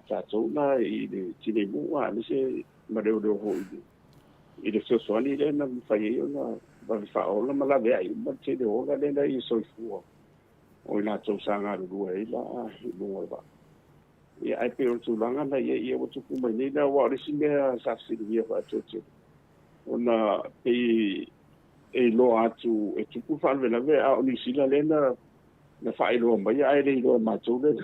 tato na i le tine mu a me se ma de o ho i le so soni le na fai o na ba fa o la mala ve ai ma te de o la le i so fu o ina to sanga ru e la i mo ba ia ai pe o tulanga na ia o tupu mai nei na wa le singa sa silia fa chocho ona e lo atu e tupu fa le ve a ni sila le na fa i lo mai ai le lo ma tu le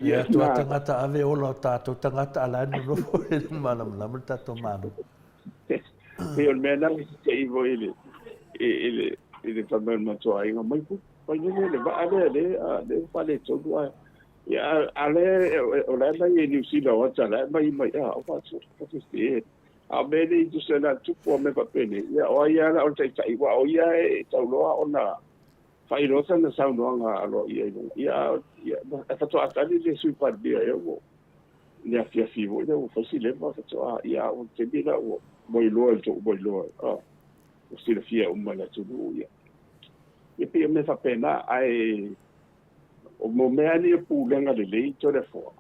ia tu tangata ave o lo tato tangata ala no lo malam lam tato mano
pe o mena ke i vo ele também não só aí mas pode ele vai ale fa le to ya ale o la e ni si lo cha la mai o fa so se a bene tu se na tu po me pa pene ya o ya la o tai wa o ya e tau lo ona fai lo sa na sa no nga lo ya fa to ata ni su pa dia yo ya fi vo ya fa si le fa to ya o te bi la o boy lo o sila fia umana tulu ia. E pia me fa pena ai o mo mea ni pu lenga le lei to le fo.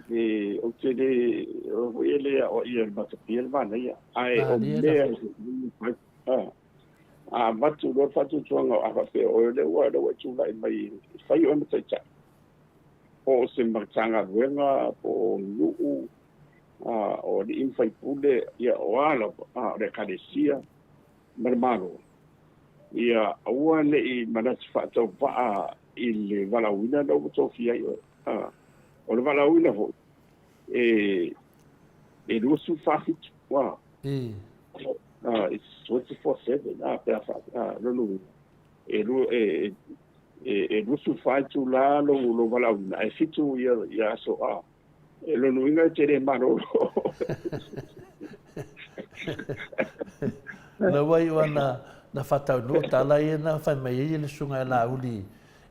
E o te le o ele o ia ma te pia va ia. Ai o mea matu lo fa tu tonga a fa pe o le wa le tu lai mai fai o me cha. O se martanga venga o lu o di infai pule ia o ala le kadesia mermano ia ua le i manati whaatau paa i le walawina no to fia o le walawina ho e lusu whafitu it's 24/7 pea wha lolu e lusu whaitu la lo walawina e fitu ia so lo nuinga tere maro
na wai wana na fatau no tala ia na fai mai ile sunga la uli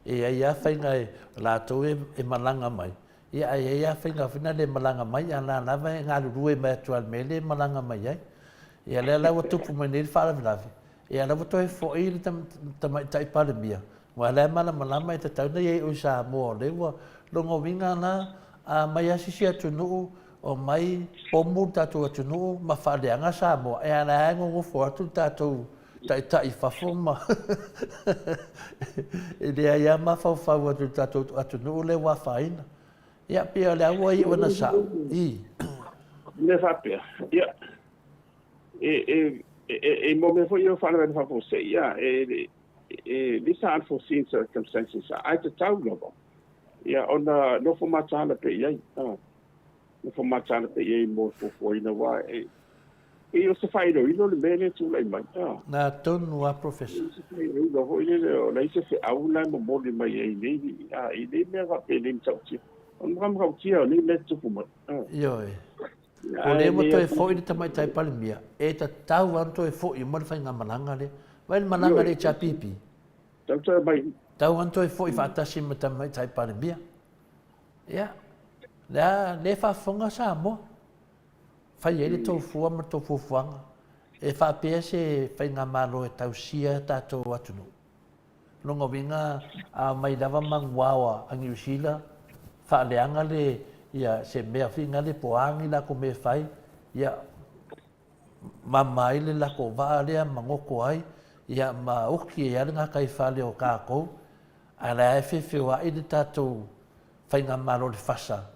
e ia fai ngai la to e malanga mai ia fai nga fina le malanga mai ana na vai nga lu e mai tual mele malanga mai ia le la watu pu mai le fala vilavi ia la watu e fo ile tam tai palemia wala malama mai te tau nei o sa mo le wa longo winga na mai asisi atu nuu o mai pomu tatu atu nuu ma whaaleanga sa mo e ana ngongo fo atu tatu tai whawhoma e lea ia ma whawhau atu tatu nuu le wa whaina Ia pia le aua I wana sa. I.
Le fapia. Ia. E mo me foi eu falando para você, ia, these are unforeseen circumstances. I to tell you, ia, ona no for matala pe ia, no for matala pe ia mo for ina wa, e o se fai no ino le mele tu lai mai,
Na tonu a professor.
No ho ile o lai se au lai mo mo le mai e ne me va pe le tauti. On ram rautia ni le tu kuma.
Yo e. O le mo to e fo I tamai tai pale mia. E ta tau an to e fo I mo fai nga malanga le. Vai malanga le cha pipi.
Tau mai.
Tau an to e fo I fatasi mo tamai tai pale mia. Ia. Le fa fonga sa mo. Fai ele tau fua ma tau fufuanga. E fa pia se fai nga malo e tau sia tato atunu. Longa winga a mai lava mangwawa angi usila. Fa leanga le ia se mea finga le poangi la ko me fai. Ia mamai le la ko va le mangoko ai. Ia ma uki e nga kai fale o kako. Ala e fe wa I tato fai nga malo le fasa.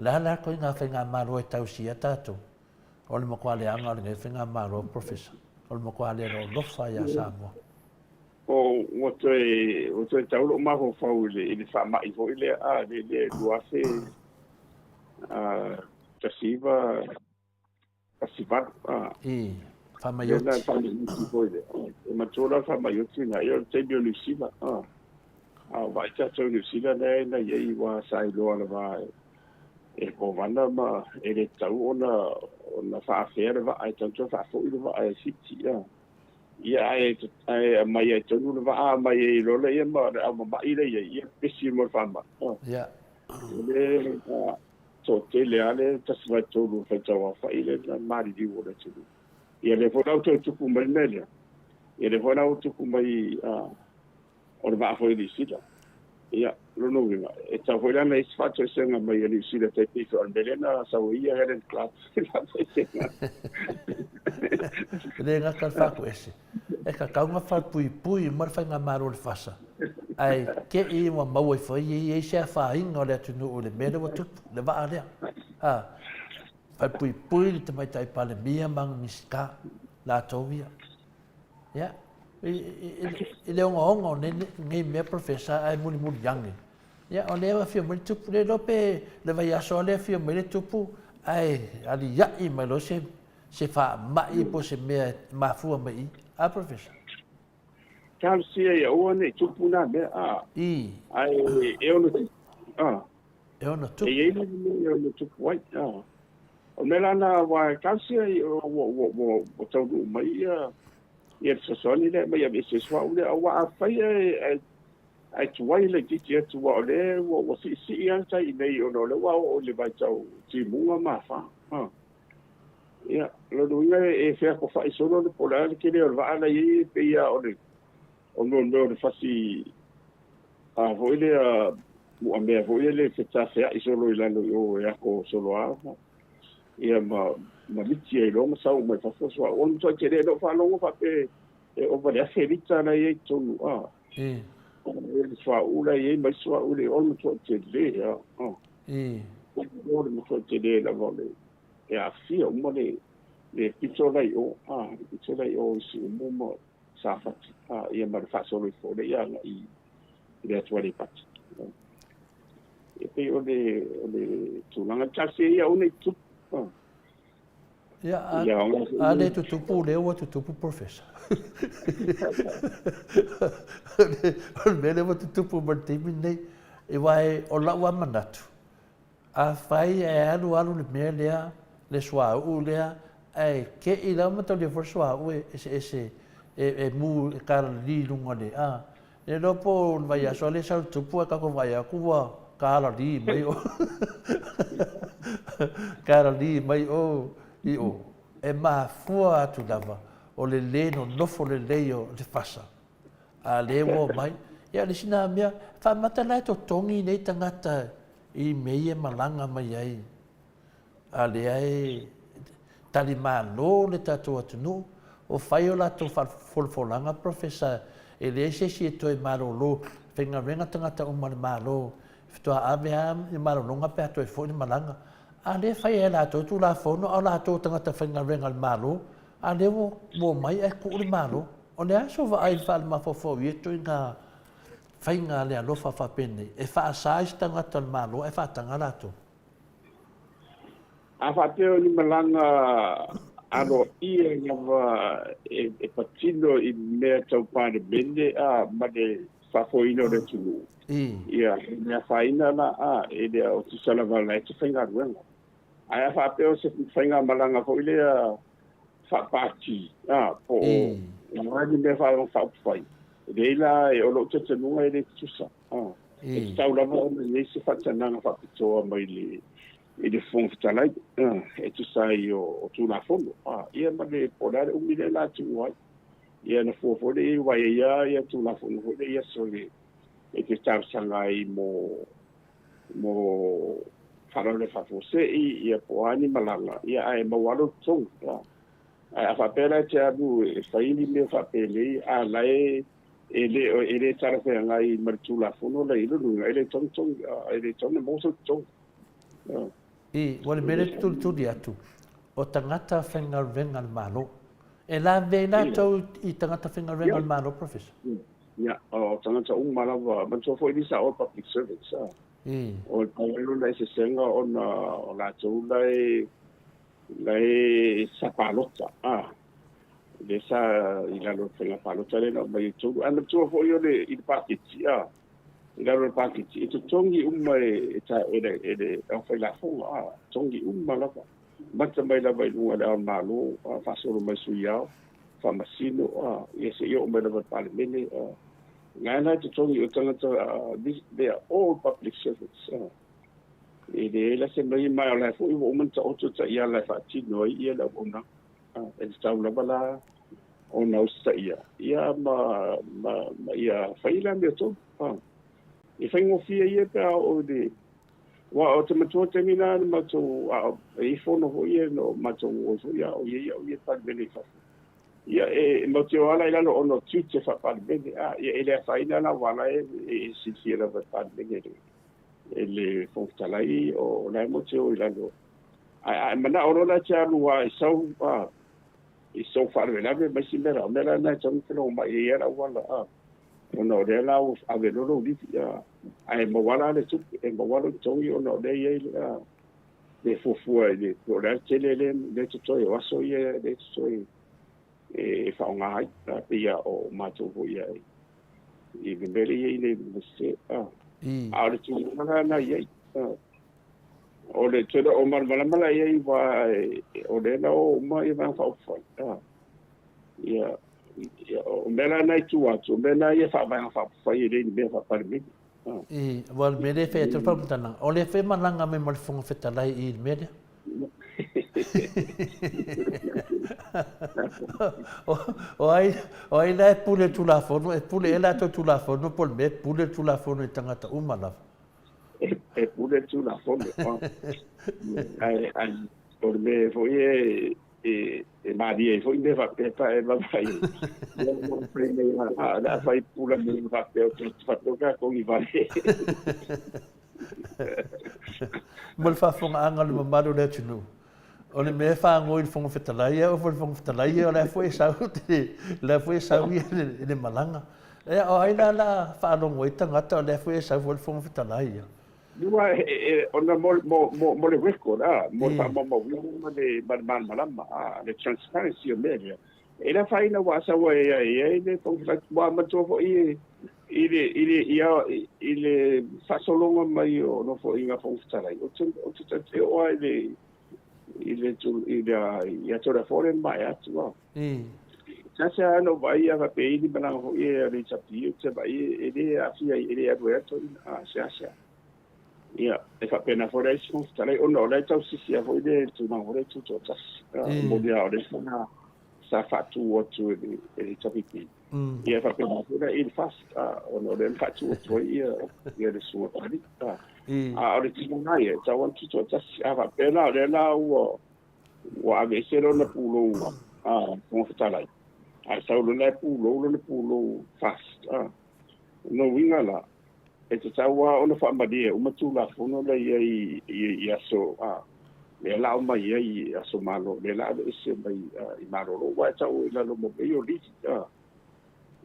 La ko nga fai nga malo e tau sia tato. O le makua le anga le fai nga malo professor. O le makua le ro lofa ia Samoa.
O o tau lo ma ho fau le fa mai fo le le duase tasiva
I fa mai
na fa ni fo le ma tola fa mai na yo te bio ni siva vai ta to ni siva na ye wa sai lo la va e ko vanda ma e le tau ona fa afere va ai tanto fa fo le va ai siti ia ai mai ai tonu le va mai e lo le ma mai le ia pesi mo fa ma
ia
le so te le ale ta sva tolu fa tawa fa ile na mari di wala tu ia le fona auto tu ku mai melia ia le fona auto ku mai o le va fo di sita ia lo no vinga e ta fo la nei sfatto senga mai di sita te pico al belena sa ia era il club
le nga ka fa ko ese e ka ka nga fa pui mar fa nga maro le fasa ai ke I mo mau fa I se fa inga le tu no le mele wa tu le va ale fa pui te mai tai pale mia mang miska la tovia ya le ongo ne me professor ai muli yangi ya o le va fio mo tu le lope le va ya so le fio mo le tupu ai ali ya I me lo se fa mai po se me ma fu mai a professor
tal sia ia o ne tupu na me
I
ai e ono
e ona tu
e no tupu ai o me lana wa tal sia o tau mai ia so ni le mai ave se swa ule wa fai ai tuai le titi tu wa le wa si an sai nei o no le wa o le vai tau ti mua ma fa ia lo duia e fe ko fai solo le polar ke le va ala I pe ia o no fasi vo ile mo me vo ile se ta fe I solo ile no o ya ko solo ia ma miti e lo sa o mai fa so on to ke le no fa lo fa pe o va le se vita na e to e fa ula e mai so ule on to ke le o mo to ke le la vole e a fi o mo le pizzola o si mo sa fa ia ma fa solo fo le ia I le atwali pat e pe o le tu langa tasi ia o ne tu
ia ale tu tupu le o tu tupu professor le o tu tupu martimi nei e vai o la wa manatu a fai e alu le mele le swa u le ai ke I la ma to le for swa u ese e mu kar li lunga le le dopo vai a so le sa tupu ka ko vai a ku wa kala li mai o kala li mai o I o e ma fua tu lava o le no nofo le leo le fasa a le wo mai ia le sina mea fa mata lai to tongi nei tangata I mei malanga mai ai a le ai tali malo le tato atunu o fai o lato folfolanga professor e le se si to e malo lo fenga renga tangata o malo Fitua ave am I malonga pe ato e fo ni malanga. A le fai e la to tu la fono o la to tanga ta fenga renga malo. A le wo mai e ku ni malo. O le aso va ai fa ma fo fo yeto nga fainga le alofa fa pene. E fa sais tanga ta malo e fa tanga la to.
A fa te ni malanga ano ia nga e patino I mea tau pane bende a ma de fa fo ino de tulu. Ia, mea faina na e de o tu sala vala e tu fenga ruenga. Ai a fa te o se fenga malanga fo ile a fa pati po nga ni me fa fa fai. Deila e o lo te nunga e de tusa. E tau lava o ne se fa tana fa pitoa mai le e de fong talai e tu sai o tu na fondo ia ma de podare umile la tu wai ia na fo de wai ia tu na fondo de ia so le e te tau sangai mo faro le fa fose ia po ani malanga ia ai ma walo tong a fa pela te abu e fai ni me fa pele a lai ele tara fe ngai martu la fondo le ilu ele tong ele tong mo so tong
wale mele tu di atu. O tangata whenga renga malo. E la vena tau I tangata whenga renga malo, professor?
Ia, o tangata malawa, man so foi disa o public service. O pauelo lai se senga o la tau lai sapalota. Desa ila lo whenga palota le na mai tau. Ana tua foi o le I pakiti, Ila ro pakiti ito tongi e ta ede au fai la fo tongi la pa mata mai la vai lunga da malo fa solo mai suia fa masino se yo mai la pa le mene ngana to tongi o tanga they are all public servants ede la se mai la fo o man ta o ta ia la fa ti no ia la bona e sta la bala ona usta ia ma ia fai la me to I whaingo fia ia pia o de wa o te matua te mina ma to I fono ho ia no ma to o ia o ia pa bene fa ia e ma te ala ila no ono tute fa pa bene ia ele fa ina na wala e si fia pa bene ele fontalai o la mo te o ila no ai mana oro la cha lua I so fa vela me ma si mera na tong no ma ia la wala no de la ave no di ai mo wala le tu e mo wala tongi no de ye de fufu de por el tele de to yo aso ye de so e fa nga ia o mato vo ia I bembele ye le se le tu na ye o le tu o mar mala ye va o de la o ma ye va fa ia o mela nai tu atu mela ia fa vai fa ile ni be fa par mi
wal mele fe tu fa tana o le fe malanga me mal fonga fe tala I mele o ai la pule tu la fono e pule ela tu la fono pol me pule tu la fono tangata umala
e pule tu la fono ai por me foi e Maria foi me va pe pa e va vai no prende la fai pula me va pe o fa toca con I vale
mol fa fonga angal ma maru le tunu o le me fa ngoi fonga fetalaia o fonga fetalaia o le foi sau le malanga e o ai la fa no ngoi tangata o le foi sau fonga fetalaia
Dua ona mo le record mo fa mo de man malama the transparency of media ela fa ina wa sa wa le tong fa wa ma to fo ile fa solonga mai o no fo inga fo stara o te o ile tu ia to da foreign mai Atua sa no vai a pe I bana ho le chapi te vai ile afia ile a to sa ia e fa pena fora isso stare o no le tau si a foi tu na ore tu to tas mo dia ore sa fa tu o tu e chapi ia fa pena fora il fast o no le fa tu o ia le su ali ore tu na ia ta want to tas fa pena le la o ave sero na pulo mo stare ai sa le pulo fast no winga la e te taua ona whaamari e umatu la fono la i aso le la mai i aso malo le la ese mai i malo lo wa tau i la lo mo i o liti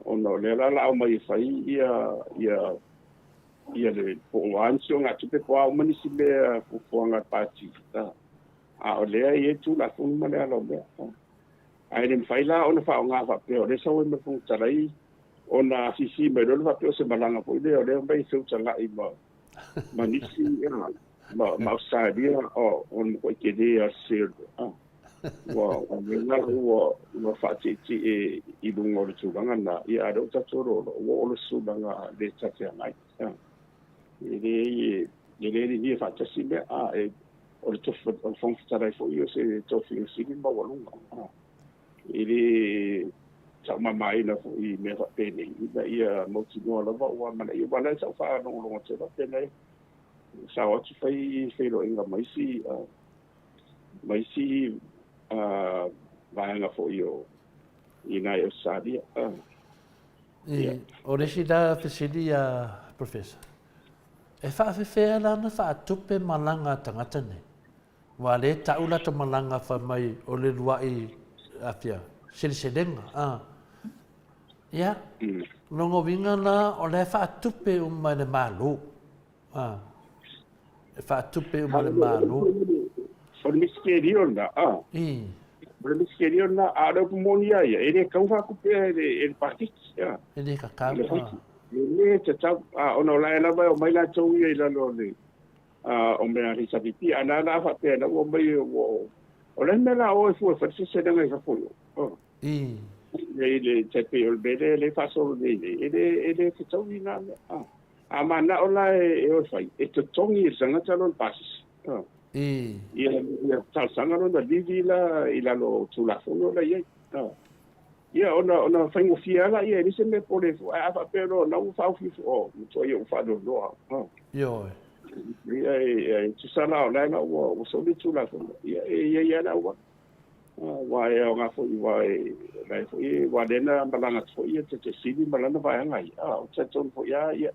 ona le la mai fai ia le po ansio nga tupe po au mani si le po nga pati o le ai tu la fono ma le alo me ai le fai la ona fa nga fa pe o le so me fu tarai ona sisi me lo va pe se malanga po le o le mai se utanga i ma nisi ma sa dia on ko ke dia sir wa wa fa ti i lungo le tūlanga na i a rau tatoro o le sūlanga le tatea ngai le ni fa tasi me o le tofu o fong tarai fo io se tofu sigi ma walunga le sa mai na fo i me fa pene i mo ti no la wa mana i wala sa fa no lo te la pene sa o ti fai lo inga mai si vai nga fo io ina e sadia
o resi da fesilia professor e fa fe la na fa tupe malanga tangata ne wa le taula to malanga fa mai o le luai afia silsedenga ya longo vinga na o le fa tupe mai le malu e fa tupe mai le malu
o le miskerio na o le miskerio na a le monia ia e le kaufa ku pe e partit ya
e le kakao
le te tau ona la la vai o mai la tau ia la lo le o me ari sa pipi ana na fa pe na o mai o le mela o fu fa se de ngai fa fu le te pe o bele le fa so le te tau ina ma na o la e o fai e te tongi sanga talon pas ia tal sanga no da divila ila lo tu la fono la ia ona fai mo fiala ia ni se me pole fu a fa pero na u fa fi o to ia u fa do
yo
ia tu sala o na o so di tu la fono ia na wa e nga fo wa dena balanga fo ia te sidi balanga vai ngai o te ton fo ia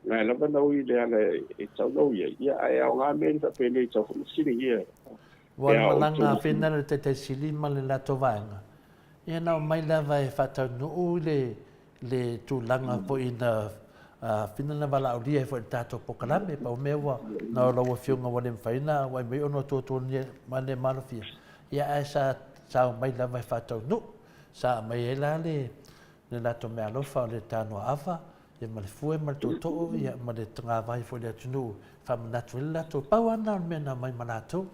na la ba no i le e tau no ia ai o nga men ta pe le tau fo sidi ia
wa malanga fina te sidi mal la to vanga ia na mai lava e fata no le tūlanga po ina fina na wala o dia e fo tato pokalame pa o mewa na o lawa fionga wane mwhaina wai mei ono tōtō ni mane malofia ia ai sa mai lava e fata no sa mai e la le lato mea lofa o le tānoa awa ia ma le fue ma le tōtō ia ma le tanga vai fo le atunu whamanatu le lato pau ana mea na mai manato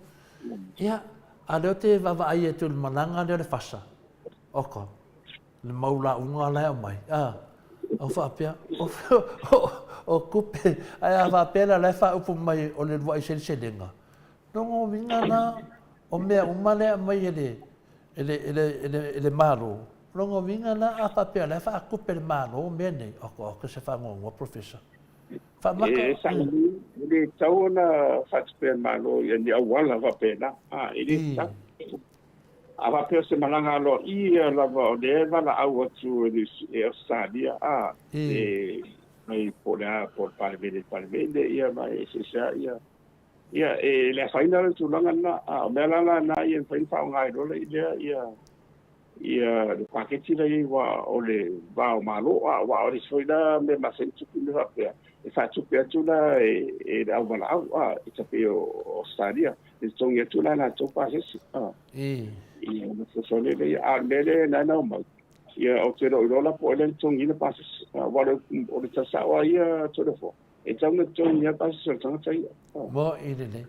ia a leo te wawa ai e tu le malanga leo le fasa oko le maula unga la mai o fa pia o kupe ai va pela la fa upu mai o le vai senga no vinga na o me umale mai ele malo no vinga na a fa pela fa kupe le malo me ne o que se fa ngo professor fa maka
le tauna fa kupe malo ia ni awala va pena ele ava pe se malanga lo ia lava o le vala au atu e Australia mai por parvede ia mai se sa ia le final tu langa na melala na ia fain fa ngai do le ia de paketi le wa o le va o malo wa o le soida me ma sentu le va pe e fa tu pe tu la e da vala au e ta pe Australia e tonga tu la na to pa se ia no so le le na mai ia o te rola po le tongi na pas wa o le tasa wa ia to le fo e tanga tongi ia pas so tanga tai
mo ile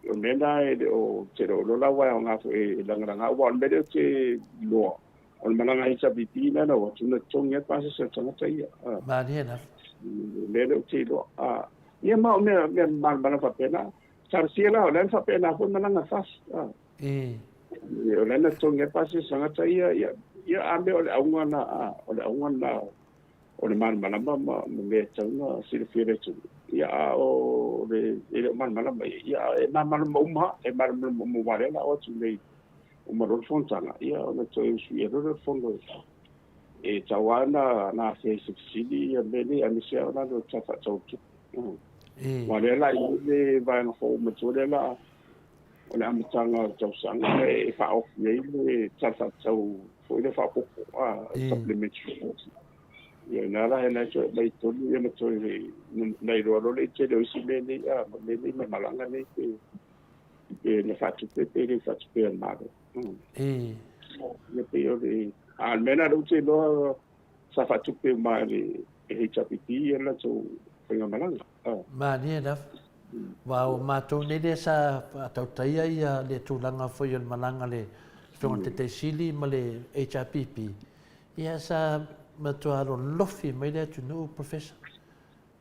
o mena o te rola wa nga fo e langa wa le te lo o le malanga isa pipina na o tuna tongi ia pas so tanga tai
ma ni na
le te lo ia ma me ma fa pena sarsiela o le fa pena fo malanga fas o lena tonga pasi sangata ia ame o le aunga na o le man malama me tanga silfire tu ia o le man malama ia e man malama e man malama wale la o tu le o maro fontana ia o le toi su ia ro fondo tawana na se sili meni amisia na do tafa tautu wale la ile va no fo motole la ona mtanga tausanga fa of ile tafa tau fo ile fa ko supplementary ya nara na cho bai to ni me to nei ro le che do si meni meni me malanga ne ne fa tu pe fa tu pe ma ne pe yo de almena do che lo sa fa tu pe ma le chapiti la to penga malanga
ma ni na wa ma to ne de sa ta tai ia le tulanga foi el malanga le fronte te sili ma le HPP ia sa ma to alo lofi mai le tu no professor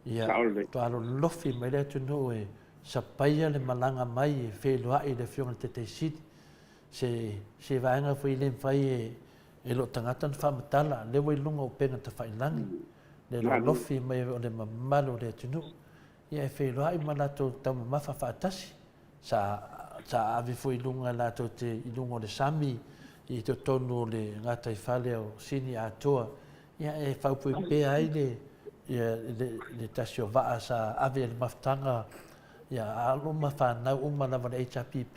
ia to alo lofi mai le tu no e sa paia le malanga mai fe lo ai le fronte te sili se vaenga foi le fai e lo tangata fa matala le wai lunga o pena ta fai langi le lo lofi mai o le mamalo le tunu ia e fe lo ai malato ta mafa fa tasi sa ave foi lunga la to te lunga le sami i to tonu le ngata i fale o sini Atua ia e fa pui pe ai le tasio va sa ave le maftanga ia alo mafa na uma la va HPP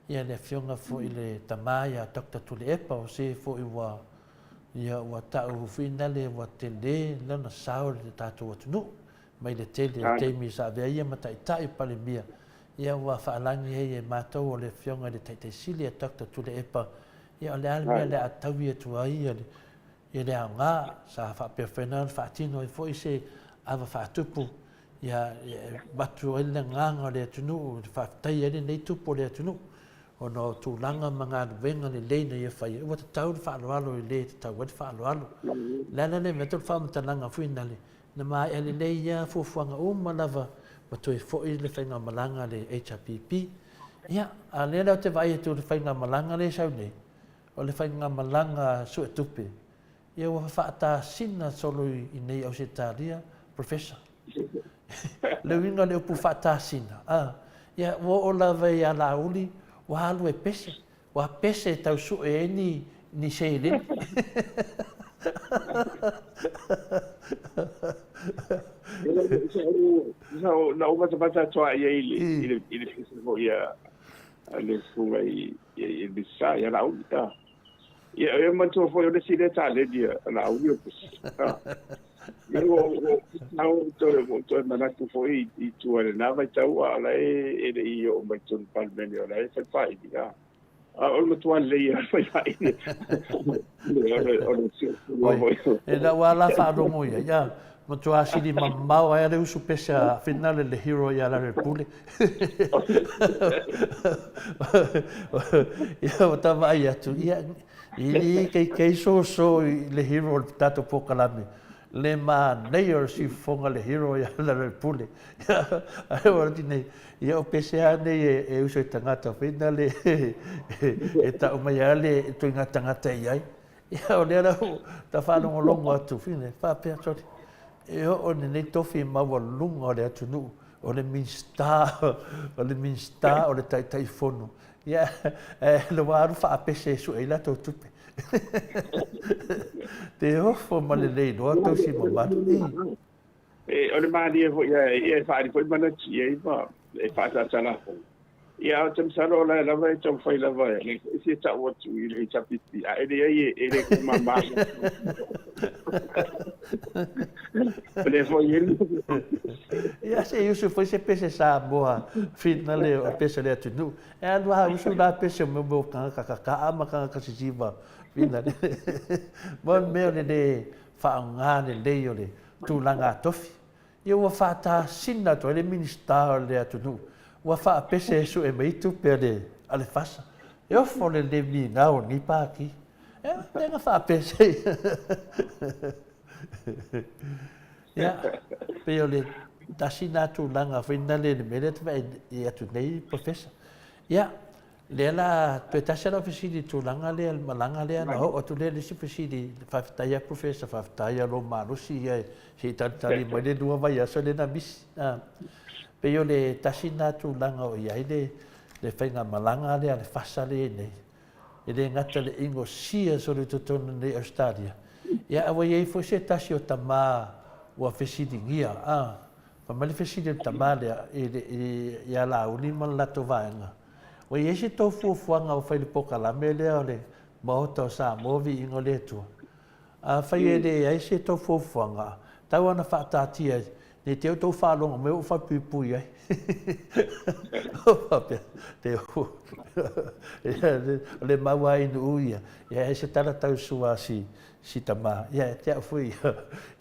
ia le fionga fo ile tamaya Dr. Tulepa o se fo i wa ia wa ta u fina le wa tele lana sao le tatu wa tunu mai le tele te mi sa ve ia mata tai pale mia ia wa fa langi e mato o le fionga le te sili Dr. Tulepa ia le alme le atawi tu ai ia le anga sa fa perfenal fa tino i fo i se ava fa tupu ia batu ele nganga le tunu fa tai ele nei tupu le tunu ono tulanga mga venga le leina ia fai o te tau fa alo le te tau fa alo lana le meto fa mtananga fuinale na mai ele le ia fuanga o malava ma to fo le fainga malanga le HPP ia ale le te vai tu le fainga malanga le saune o le fainga malanga su tupe ia wa fa ta sina solo i nei au setaria professor le winga le pu fa ta sina ia wo o la vai ala uli wa alu e pese wa pese tau su e ni se le
so na uma ta toa ia ile fo ia le fu ai ia bisa ia la uta ia e man to fo le sile ta le dia la u yo pus eu não tô na tu foi e tu era na vai tau ala e io mai tu palmeni ala e fai dia o tu alle ia fai
e la wala fa do mo ia mo tu asili mamma era usu pesa finale le hero ia la repule ia tava ia tu ia ili ke so le hero tato pokalame le ma neir si fonga le hero ya la repule ai ora nei ia o PCA nei e uso tangata finale e ta o mai ale tu ngata ia ia o lera ta fa no longo atu fine fa pe sorry e o nei tofi ma wa lungo le atu nu o le minsta o le tai fono ia lo wa fa pese su e la to tupe te ofo malele no to si mama
o le mali e fa di poi mana ci e fa sa sala ia o tem salo la vai tem fai la vai si ta o tu ile chapiti a ele ko mama le foi ele
ia se eu foi se pese sa boa finale o pese le tu nu e ando ha usu da pese mo mo ka ama ka si jiva finale bon me le fa ngane le yo le tu langa tofi eu wa fa ta sinna to le minister le tu nu wa fa pese su e mai tu perde ale fasa eu fo le mi na ni pa ki e nga fa pese ya pero le tasina tu langa finale le melet vai e tu nei professor ya le la petasha ofisi tu langa le malanga le na o tu le si ofisi fa taya professor fa taya lo malu si si tali mo le dua vai so le na bis pero le tasina tu langa o ia le fainga malanga le fasa le nei e le ngata le ingo sia so le tutonu nei Australia ia awa iai foi se tasi o tamā ua fesidigia famali fesidi o tamā lea ia launi ma latou vaega ua iai se tou fuafuaga o fai le pokalame lea o le maota o Samoa viiga o le atua fai e leai se tou fuafuaga tau ana faatatia ne te tau whālonga me o whapupui ai. Le maua inu uia. Ia e se tala tau sua si tamā. Ia e te awhui.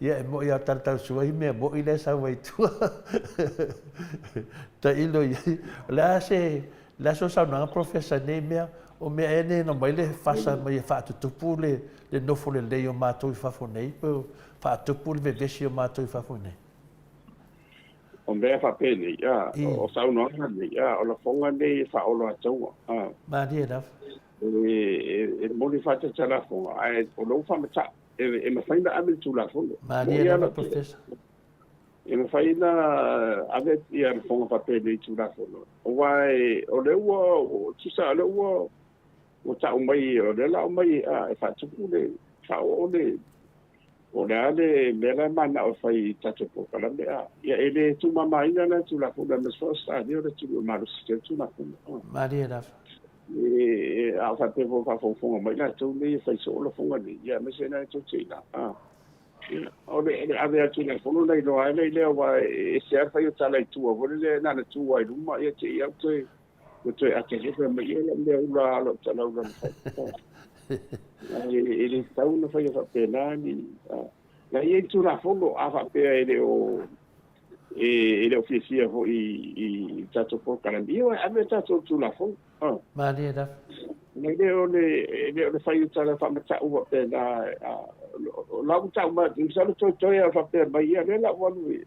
Ia e mo ia tala tau sua i mea mo i le sa waitua. Ta ilo i. Le so sa nanga professor nei mea o mea ene no mai le fasa mai e whaatutupu le nofo le leo mātou i whafonei. Whaatutupu le vevesi o mātou i whafonei.
O mea whapene, o saunoanga ni, o la fonga ni whaolo ataua.
Maria enough.
E moni whata tala fonga, o lau whamata, e mawhaina ame tu la fonga.
Maria enough, professor.
E mawhaina ame ia la fonga whapene tu la fonga. O wai, o leua, o tisa leua, o ta umai, o lela umai, e whatupu le, whao le, o le ale mera mana o fai tato po kala mea ia ele tu mama ina na tu la funda mes fosta dio le tu maru se tu na funda
Maria da
a fa te vo fa fo fo mai na tu le fai so lo fonga ni ia me se na tu tsina o le ave tu na fo le no ai le wa e se fa io tala tu o le na na tu ai ruma ia te ia tu tu a te se me ia le ula lo tala ula ele tau na fai fa pena ni la ia tu la fondo a fa pe ele o ele oficia vo i tato por calambio a me tato tu la fondo
Maria da
le fai tala fa mata u pena la u tau ma in sala to ia fa pe mai ia la wanu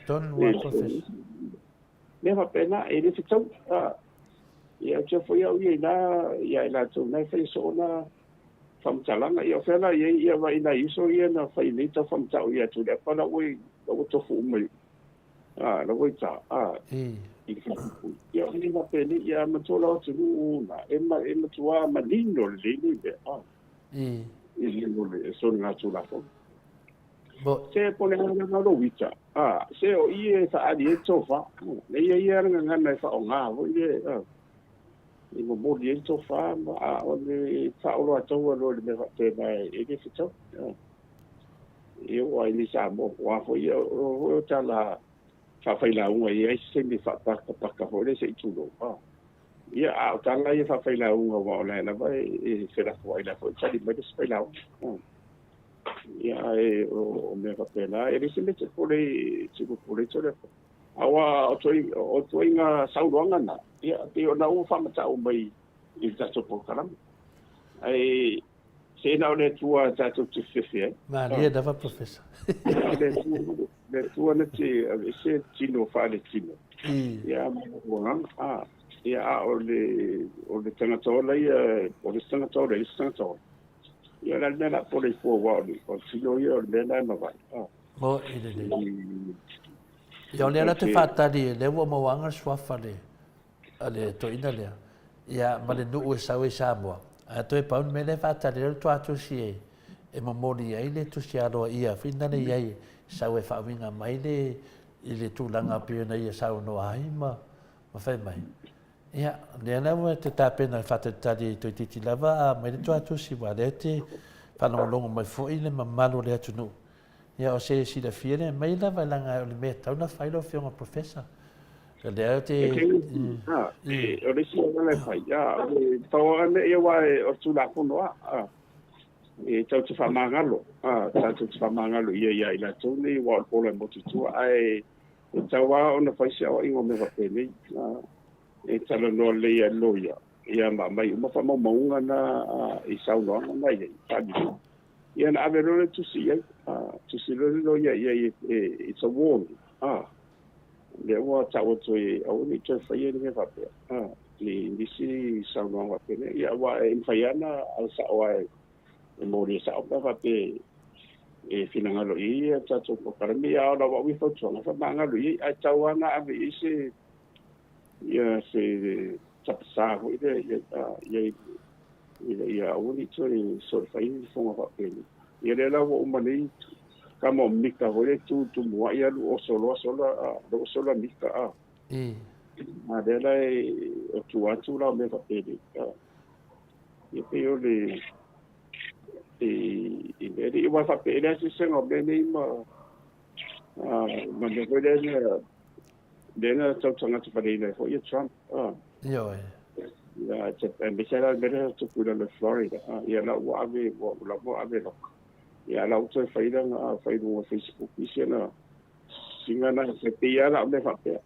ton wa professor
le fa pena ele se tau ia che foi au ia la tu na fai so na famtalanga ia fela ia vai na iso ia na fai lita famtau ia tu le pa na oi o to fu mai na oi ta ia ni na peni ia ma to la tu na emma tua ma lindo le ni be ia no le so na tu la fo se pone na lo wita se o ia sa ali e tofa ia nga na fa o nga vo ia i mo mo di to fa o le fa o lo lo le te mai e ke fito io ai ni sa mo wa fo io o ta la fa fa la un ai se mi fa pa ho le se tu lo ia a ta la ia fa la un o la la vai e se la fo la fo sa di me se la ia o me fa la e se me se po le to le awa o toi nga sauronga na ia te ona u fa mata o mai i tato po kalam ai se na le tua tato tu fefe
Maria da va professor
le tua na te se tino fa le tino ia mo ia o le tangatola ia o le tangatola ia la nela po le fo wa o tino ia o le na vai
mo ia le ala te whātari le ua mawanga swafa le to ina lea ia ma le nuu e sau e Samoa a to e paun me le whātari le tua tusi e mamori ai le tusi aroa ia whina nei ai sau e whawinga mai i le tūlanga piona ia sau no ai ma whai mai ia le ala ua te tāpena whātari to i titi lava mai le tua tusi wa le te whanongolongo mai fo i le mamalo le atu nuu ia o se si la fiere mai la va langa o le me tau na failo fionga professor le te
o le si na fai ya tau ane ia wa o tu la fono e tau te famangalo tau te famangalo ia ila tu ni wa o le motu ai tau wa ona fai sia o ingo me va pene e tala no le ia loia ia mai uma fa mo monga na i sau no mai ia ia na ave no tu si lo ia it's a warning le wa tau to o ni te fai ni va pe ni si sau no va pe ia wa in faiana al sa wa e mo ni sa va pe e finanga lo ia tatu ko para mi a la wa wi fo tona fa manga lo ia tau ana ave isi ia se tapsa ho ia ia uni to so fai fonga va pe ia le la o mani ka mo mika ho le tu mo ia lu o solo mika ma de la o tu la me fa pede ia pe o le i wa fa pede si se no be ni ma de ko de na tanga tu pa le fo ia Trump
yo
ya me sera me tu pula le Florida ia la wa ave la mo ave lo ia la uto faida na faida o Facebook isiana singa na se tia la me fa pe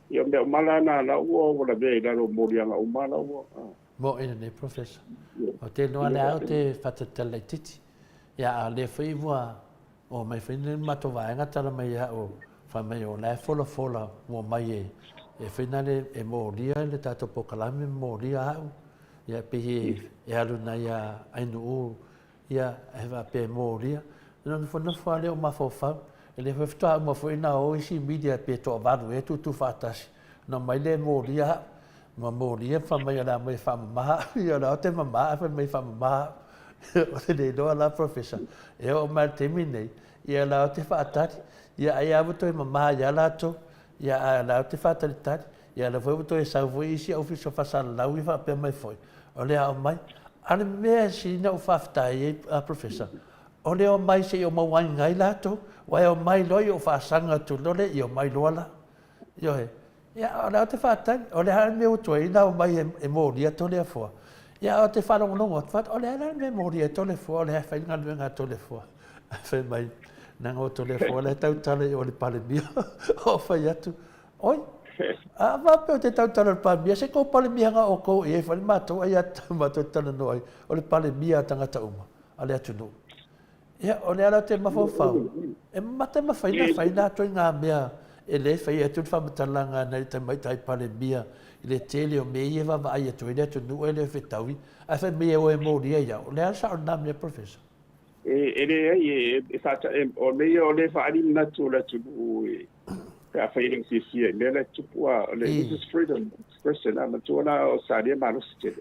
ia me mala na la o la be la lo mo dia la o mala o
mo ina ne professor o te no ale au te fatatala titi ia le faivua o mai fina mato vai ngata la mai o fa mai o la fola mo mai e fina le e mo dia le tato pokalame mo dia au ia pe e alu na ia ainu ia e va pe mo dia non fo le o mafofa ele foi fta mo foi na o isi media pe to vadu e tu fatas no mai le mo dia fa mai la mai fa ma ia la te mama fa mai fa ma o te do la professor e o mal termine ia la te fatati ia ia vuto mama ia la to ia la te fatalitari ia la foi vuto e sa foi isi office fa sala la wi fa pe mai foi o le au mai ale me si na fa fta e a professor o le o mai se o mawai ngai la to wa o mai lo yo fa sanga tu lo le yo mai lo la yo he ia o te fata o le ha me o toi na o mai e mo dia to le fo ia o te fa no no fat o le ha me mo dia to le fo le fa nga to le fo fa mai na o to le fo le tau tale o le pale mia o fa ya tu oi va pe te tau tale pale mia se ko pale mia nga o ko e fa ma to ia ma to tale no o le pale mia tanga ta uma ale atu no ia o le ala te mafofa e mate mafaina to nga mea e le fai atu whamatalanga nei te mai tai pale mia i le tele o me ia va ai atu ele atu nu ele whetaui a whai mea o e mōria ia o le ala sa o nā mea professor
ele e fata o me o le whaari natu la tu pe a whai ring sisia me le tupua le this is freedom expression ama tuana o saria marusi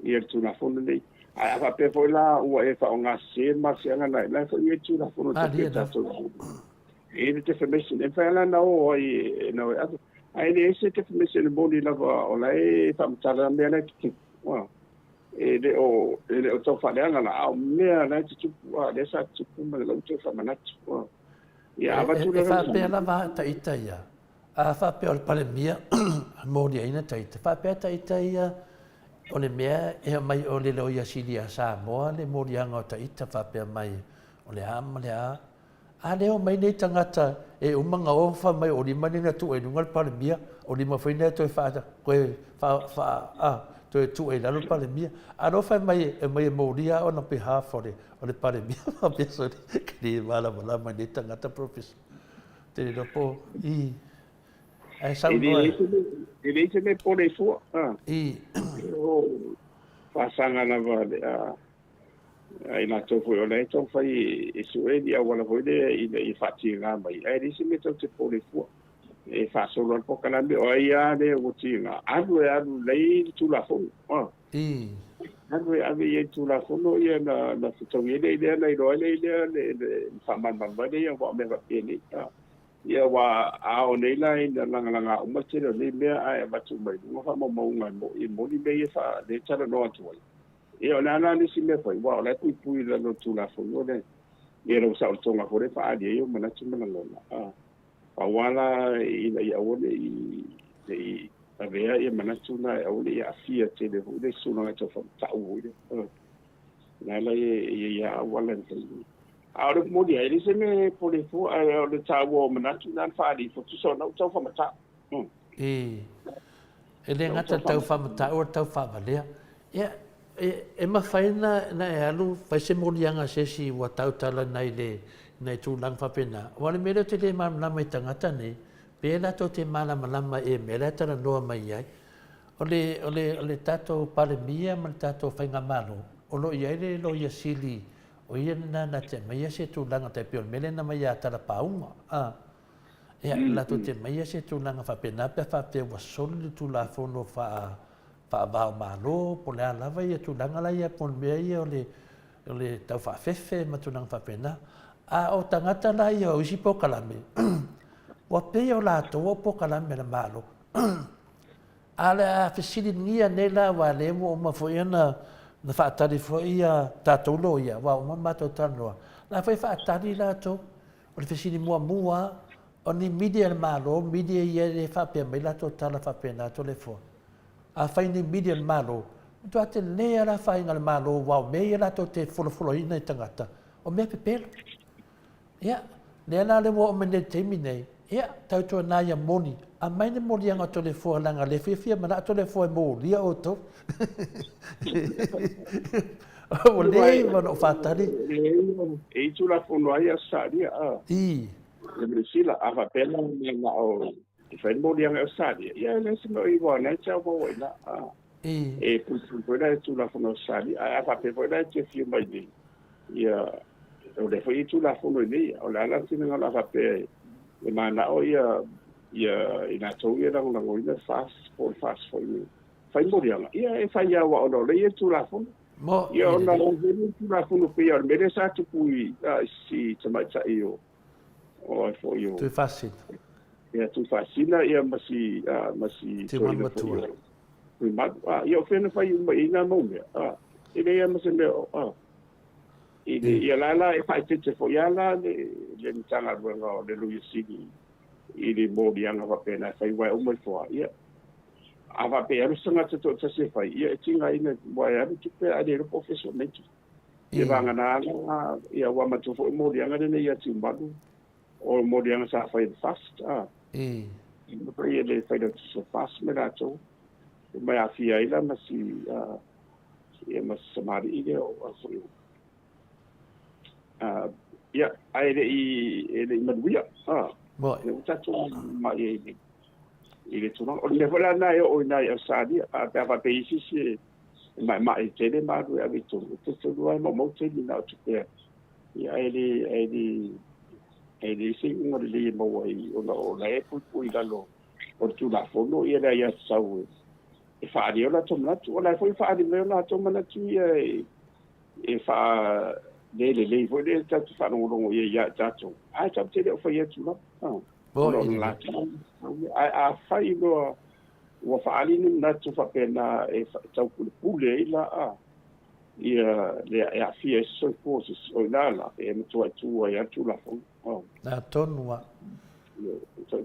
ia tu na fono nei a va pe foi la o e fa nga se ma se nga na foi e tu na fono te tato e le defamation e fa la na o e no ai le se defamation le body la o la e fa mtala me na ki e le o to fa le nga na o me na tu le sa tu ma le to fa mana tu ia va tu le
fa pe la va ta itaia a fa pe o pale mia mo dia ina ta ita fa pe ta itaia o le mea e mai o le loia sili a Samoa le morianga o ta ita whapea mai o le ama le a leo mai nei tangata e umanga o wha mai o lima nina tu e nungal pale mia o lima whainea toi whaata koe toi tu e lalo pale mia a no whai mai e mai e moria o na piha fore o le pale mia ma peso ni kini wala wala mai nei tangata professor te rino po i ai sa
ele se me pone fu pasanga na vale ai na to foi ole to fai e suedi a wala foi de i fatti nga mai ai si me to te pone fu e fa solo un po' calambe o ia de utina adu lei tu la fu adu ia tu la fu no ia na to ile ile na ile fa man ba de ia wa me va peni ia wa a o nei lai na langa uma te le mea ai ba tu mai mo fa mo nga mo i mo ni be fa de tara no atu ia ona na ni si me foi wa la tu pui la no tu la fo no de ia ro sa o tonga fo re fa dia yo mana tu mana lona pa wala i la ia o le i avea ia mana tu na o le ia fia te de hu de su no to fa ta u de na la ia wala Ahora mo dia ele se me pole fu a le tawo mana tu nan fa di fu so na to fa mata
ele ngata tau fa mata o tau fa valea ia e ma faina na e alu fa se mo lianga se si wa tau tala nai le nei tu lang fa pena wale me te le ma na mai tangata nei pe la to te mala malama e me la tara no mai ai ole tato pale mia ma tato fa ngamalo o lo ia le lo ia sili o ia na te mai se tu langa te pio mele na mai ata paunga la tu te mai se tu langa fa pena pe fa te wa sol tu la fono fa va malo po la lava ia tu langa la ia pon me ia le le tau whaafefe matunang whapena. A o tangata la ia o isi pokalame. Wa pei o lato o pokalame na malo. A le a fesili ngia nela wa le mo o mafo na whaatari fo ia tātou lo ia. Wa o mamato tanoa. La whai whaatari lato o le fesili mua o ni media malo, media ia le whapea mai lato tala whapena to le fo. A whai ni media malo. Tu ate lea la whai ngale malo wa o mea lato te fulo ina i tangata. O mea pepelo. Ia, lea la le mo o mene teimi nei. Ia, tau toa nā ia moni. A mai ne moni anga to le fua langa le fia mana to le fua e mo lia o to. O le mana o whātari.
E tu la fono ai a saria.
I.
Le Brazila a vapela na o e fai moni anga o saria. Ia, le se mo i wana e tau mo ina. E pupuera e tu la fono saria. A vapela e te fio mai nei. Ia, o le fai tu la fono nei. O le ala tina la vapela e mana o ia ina tau ia na ngoina fast for you. Fai morianga. Ia e fai awa o le ia tu la fono. Ia o na o tu la fono pe ia mere sa tu pui si tamaita io. O fo io.
Tu facile.
Ia tu facile ia masi
te matua.
Tu mat ia fena fai ina mo me. Ile ia masi me ia la e fai te fo ia la le tanga ruanga le luia sigi. Ili modi anga wapena fai wai umai fua ia ava pe aru sanga to se fai ia tinga ina wai aru tupe ade ro professor netu ia vanga na ia wa matu fo modi anga ne ia timbalu o modi anga sa fai fast no pre ele fai do so fast me rato mai afia ila masi ia mas samari ile o aso ia ai ele maduia
Boy.
Eu já estou mais ele estou não ele vai lá na eu na eu sabe a tava países mais ele mais do habito tudo do é mau ele não tipo e ele sim um ele mau aí o lá é por galo por tu lá fono e ele ia sau e faria lá tomar tu lá foi faria lá tomar tu e fa le foi ele já tu fa não ia já tu ai já te deu foi tu lá a fai no ua fa'alini na tu fa'apena e tau pule ila ia le afia so forces o la e matua tua ia tu la fo
na tonua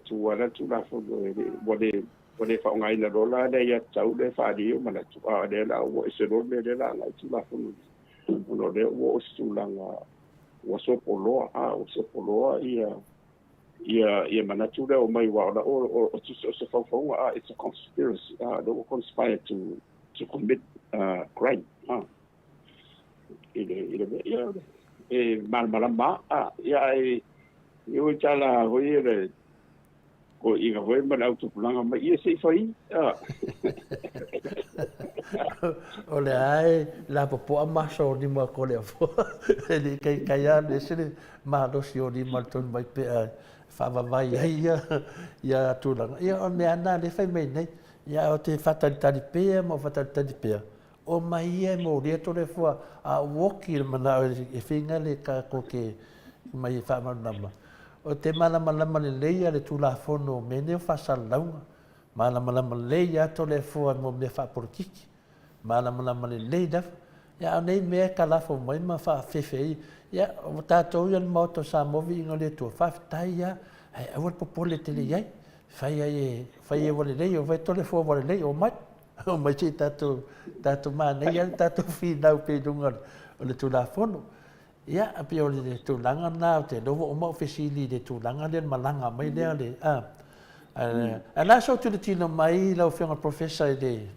tu ala tu la fo wale fa'onga ina rola le ia tau le fa'ali o mana tu le la o se ro le la tu la fo no le o tu la o so poloa ia manatura o mai wa o se fofo it's a conspiracy they will conspire to commit crime e malmalama ia eu tala hoire ko inga voi mana auto planga mai ia sei fai
o le ai la popo amaso ni ma ko le fo ele kai ane se ma do si o di malton mai pe fa vai ia tulanga ia o me ana le fai mai nei ia o te fatalitali pe mo fatalitali pe o mai e mo le to le fo a woki mana e finga le ka ko ke mai fa mana o te malama le leia le tula fono me ne fa salaunga malama le ia to le fo mo me fa portiki malama le leida ya nei me kala fo mai ma fa fefe ya o tato ia Maota Samoa inga le tu fa taia ai o popole te le ia fai vole le o vai to le fo vole le o mai o mai ci tato ma nei ia tato fi dau pe dunga o le tula fono ia api o le tulanga na te novo o mo fesili le tulanga le malanga mai le ana so tu le tino mai la o professor de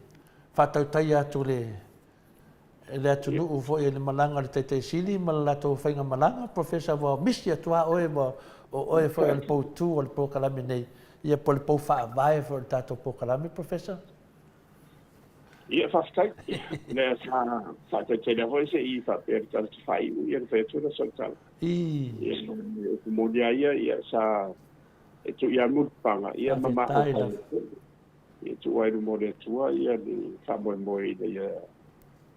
fatautai atu le atu nuu fo i le malanga le teitei sili ma la tau whainga malanga professor wa misi atua oe wa oe fo i le pou tu o le pou kalami nei ia po le pou wha vai fo le tato pou kalami professor
ia faftai le sa te le voi se i fa per tal fai ia le fetu da soltal mo dia ia sa e tu ia mut panga ia mama e tu ai mo de tua ia ni fa mo ia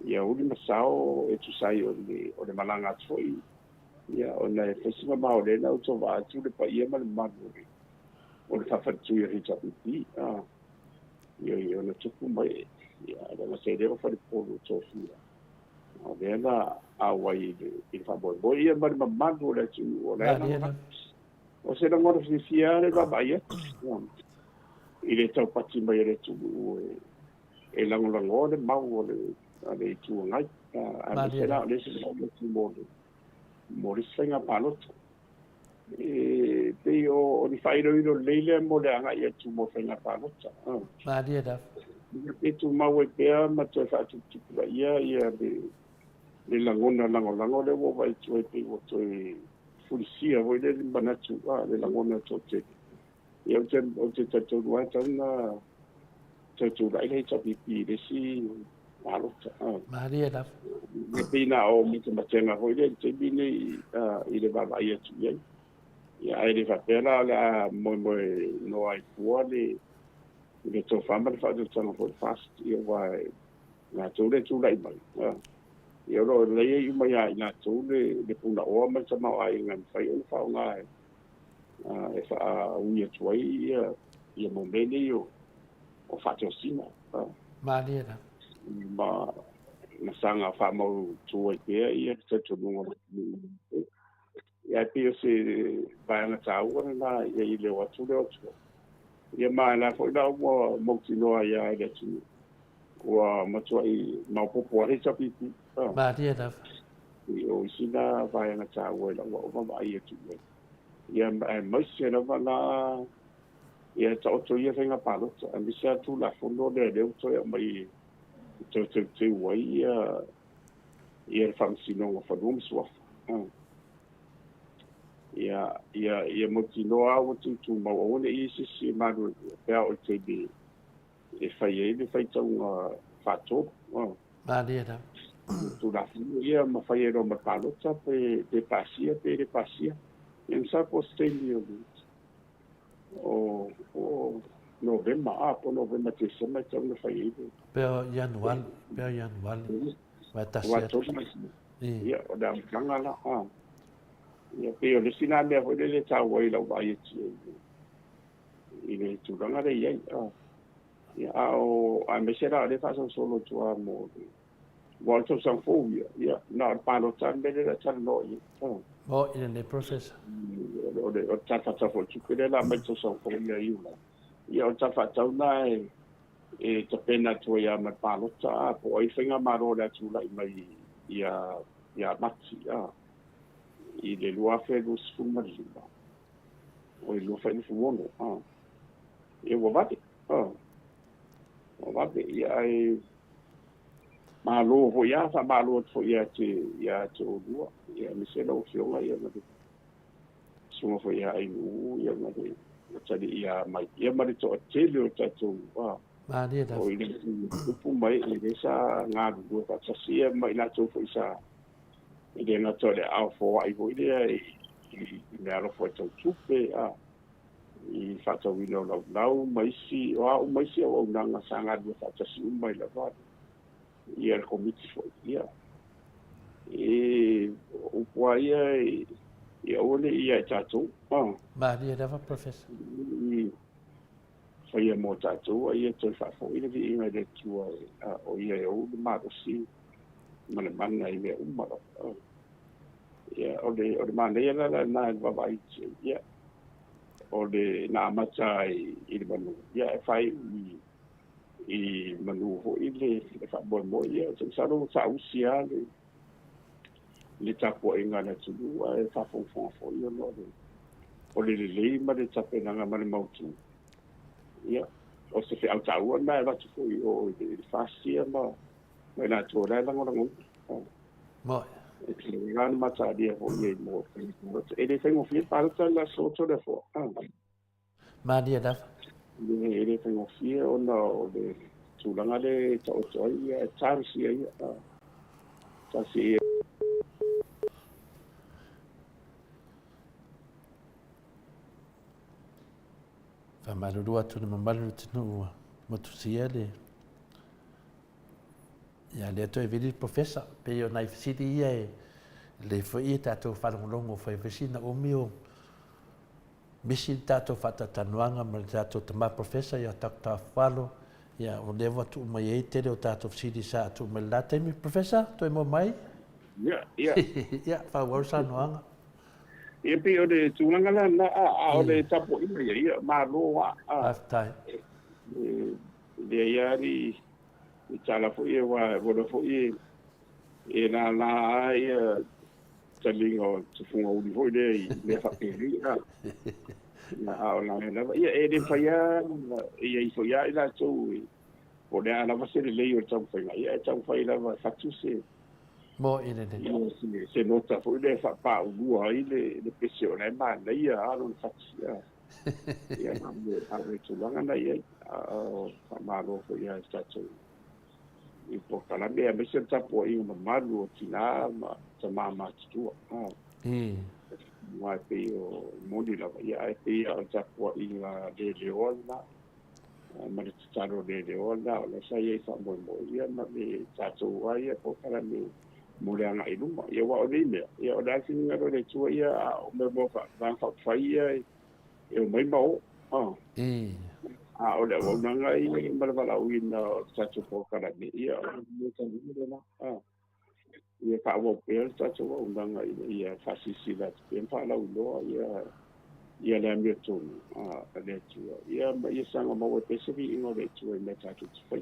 ia uli masao e tusai o le malanga foi ia ona e fesiga maolena o tova atu le paia ma le manu o le fafatu ia hita pipi ia ona tupu mai ia ona se leo fa le polo tofia o le na awai le faboy ia ma le manu le tu o le na o se na ngora fisia le babaia i le tau pati mai le tu e langolango le mau o le tu ngai a se na le se mo le senga paloto pe o ni fairo i leile mo le anga ia tu mo senga paloto
Maria da
e tu mau e pea ma tu fa tu ia le langona langolango le wo vai tu e pe o tu fulisia voi le banatu le langona to te ia o te tu wa tana tu dai le pipi le si paloto
Maria da
e pina o mito matenga hoi le te bine i le baba ia tu ia ia e le fatela la mo no ai fuole le to fama le fatu tano for fast ia vai na tu lai mai ia ro le i mai ai na tu le puna o ma tama ai ngan fai o fa nga e fa uia tu ai ia mo meni o fatu sina
Maria da
ma na sanga fa mo tu ai pe ia te tu no ia pe se vai na tau na ia i le watu le otu ia ma na fo da mo tino ia le tu wa matua i ma popo ai sa pipi
Maria da
o sina vai na tau la wa ma ia tu ia ma se na na ia ta otu ia venga palo a mi sa tu la fondo de to mai te wai ia fansino o fadum so ia motino a o tu ma o le isi si ma do pea o te bi e fai tau fato
Maria da
tu la ia ma fai ro ma palo ta pe pasia in sa postelio o novembra po novembra te sema tau na fai
pero janual vai ta certo
ia o da ngala ia pe o le sina me ho le tau ai la vai i le tu ranga le ia o a me sera le fa solo tu amo volto san fobia ia na palo tan bene la tan no
o in the process
o tata fo tu que la me to san fobia ia o tata tau na e te pena tu ia me palo ta po ai finga maro la tu la mai ia mati i le lua fe lo sfuma riba o i lo fe ni fuono e wo vate ia e malo ho ia fa malo fo ia te o lua ia mi se lo fio ia na suma fo ia ai ia na tadi ia mai ia mari to tele o tatu
Maria da
o i pu mai i le sa nga du pa sia mai na to fo isa i le na to le au fo ai vo ile me alo fo to tupe i fata wino lau mai si o nanga sanga du fata si mai la va i el komiti fo ia o poia i ole ia tatu
Maria da professor
fa ia mo tatu ia to fa fo ile vi inga de tu o ia o ma do si mana mana i me umaro ia o de mana ia la na va vai ia o le na mata i le manu ia fai i manu ho i le fa bo mo ia so sa no sa usia le tapo inga na tu e fa fo ia no o le ma le tape na ma le mautu ia o se fe au tau na va tu o le fasia ma na to la la ngona
mo
Gan mata dia ho ye mo ele tengo fi para la soto de fo
Maria da
ele tengo fi o no de tulanga le to ia chance ia ta si
fa malurua tu na malu tinu mo tu siele Ia le to e vidi professor pe yo nai fisiti ia le foi tatou whalongolongo whai whesina o mio misi tatou whatatanuanga ma le tatou tama professor ia takta whalo ia o lewa tu mai e tere o tatou fisiti sa tu mai la temi professor to e mo mai
ia
ia whawau sa noanga
ia pe o le tūlanga la na o le tapo ia māloa
aftai
le iari i tala fo ia wa vola fo ia e la ia talingo tufunga uli fo le whapiri na o la ia e le whaia ia i fo ia i la tau o le ala vase le leo tau whainga ia e tau whai lava whatu se
mo ine
se nota fo le whapa ulua i le pese o le ma na ia alo whatu ia ame tulanga na ia whamalo fo ia tatu i po kala mea me se tapo i una malu o tina ma tama matua mai pe o moni lava ia e pe o tapo i la de leona ma le taro de leona o le sai e fa mo ia ma le tato ai po kala me mo le anga i luma ia wa o le mea ia o la singa ro le tua ia o me mo fa van fa ia e o mai mau o le o nanga i malvala uina tato po kala me ia mo tan ni na ia pa wo pe tato o nanga ia fasisi la pe pa la ulo ia le me tu le tu ia ia sanga mo pe se vi no le tu me tato foi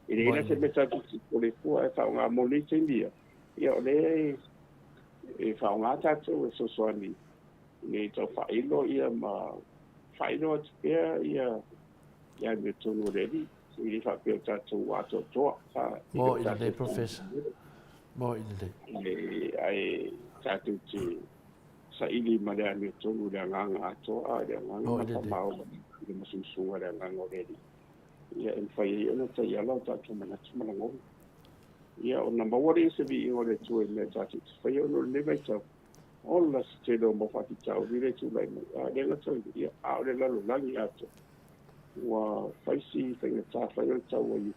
ia se me tato po le fu e fa una mo le tindia ia le e fa una tato so so ni to fa ilo ia ma fa ilo ia ia me tonu redi i fa pe tato ato to
mo ina le professor mo ina
le ai tato ti sa ili ma le me tonu le nganga ato le nganga ma o le mususu le nganga redi ia en fa ia no te ia lo tato mana tsuma ngo ia o number 1 is vi o le tu le tato fa ia no le vai tau all se do mo fa ti tau vi le tu lai le la tau ia a le la lo la ni ato wa faisi fai ta fai tau i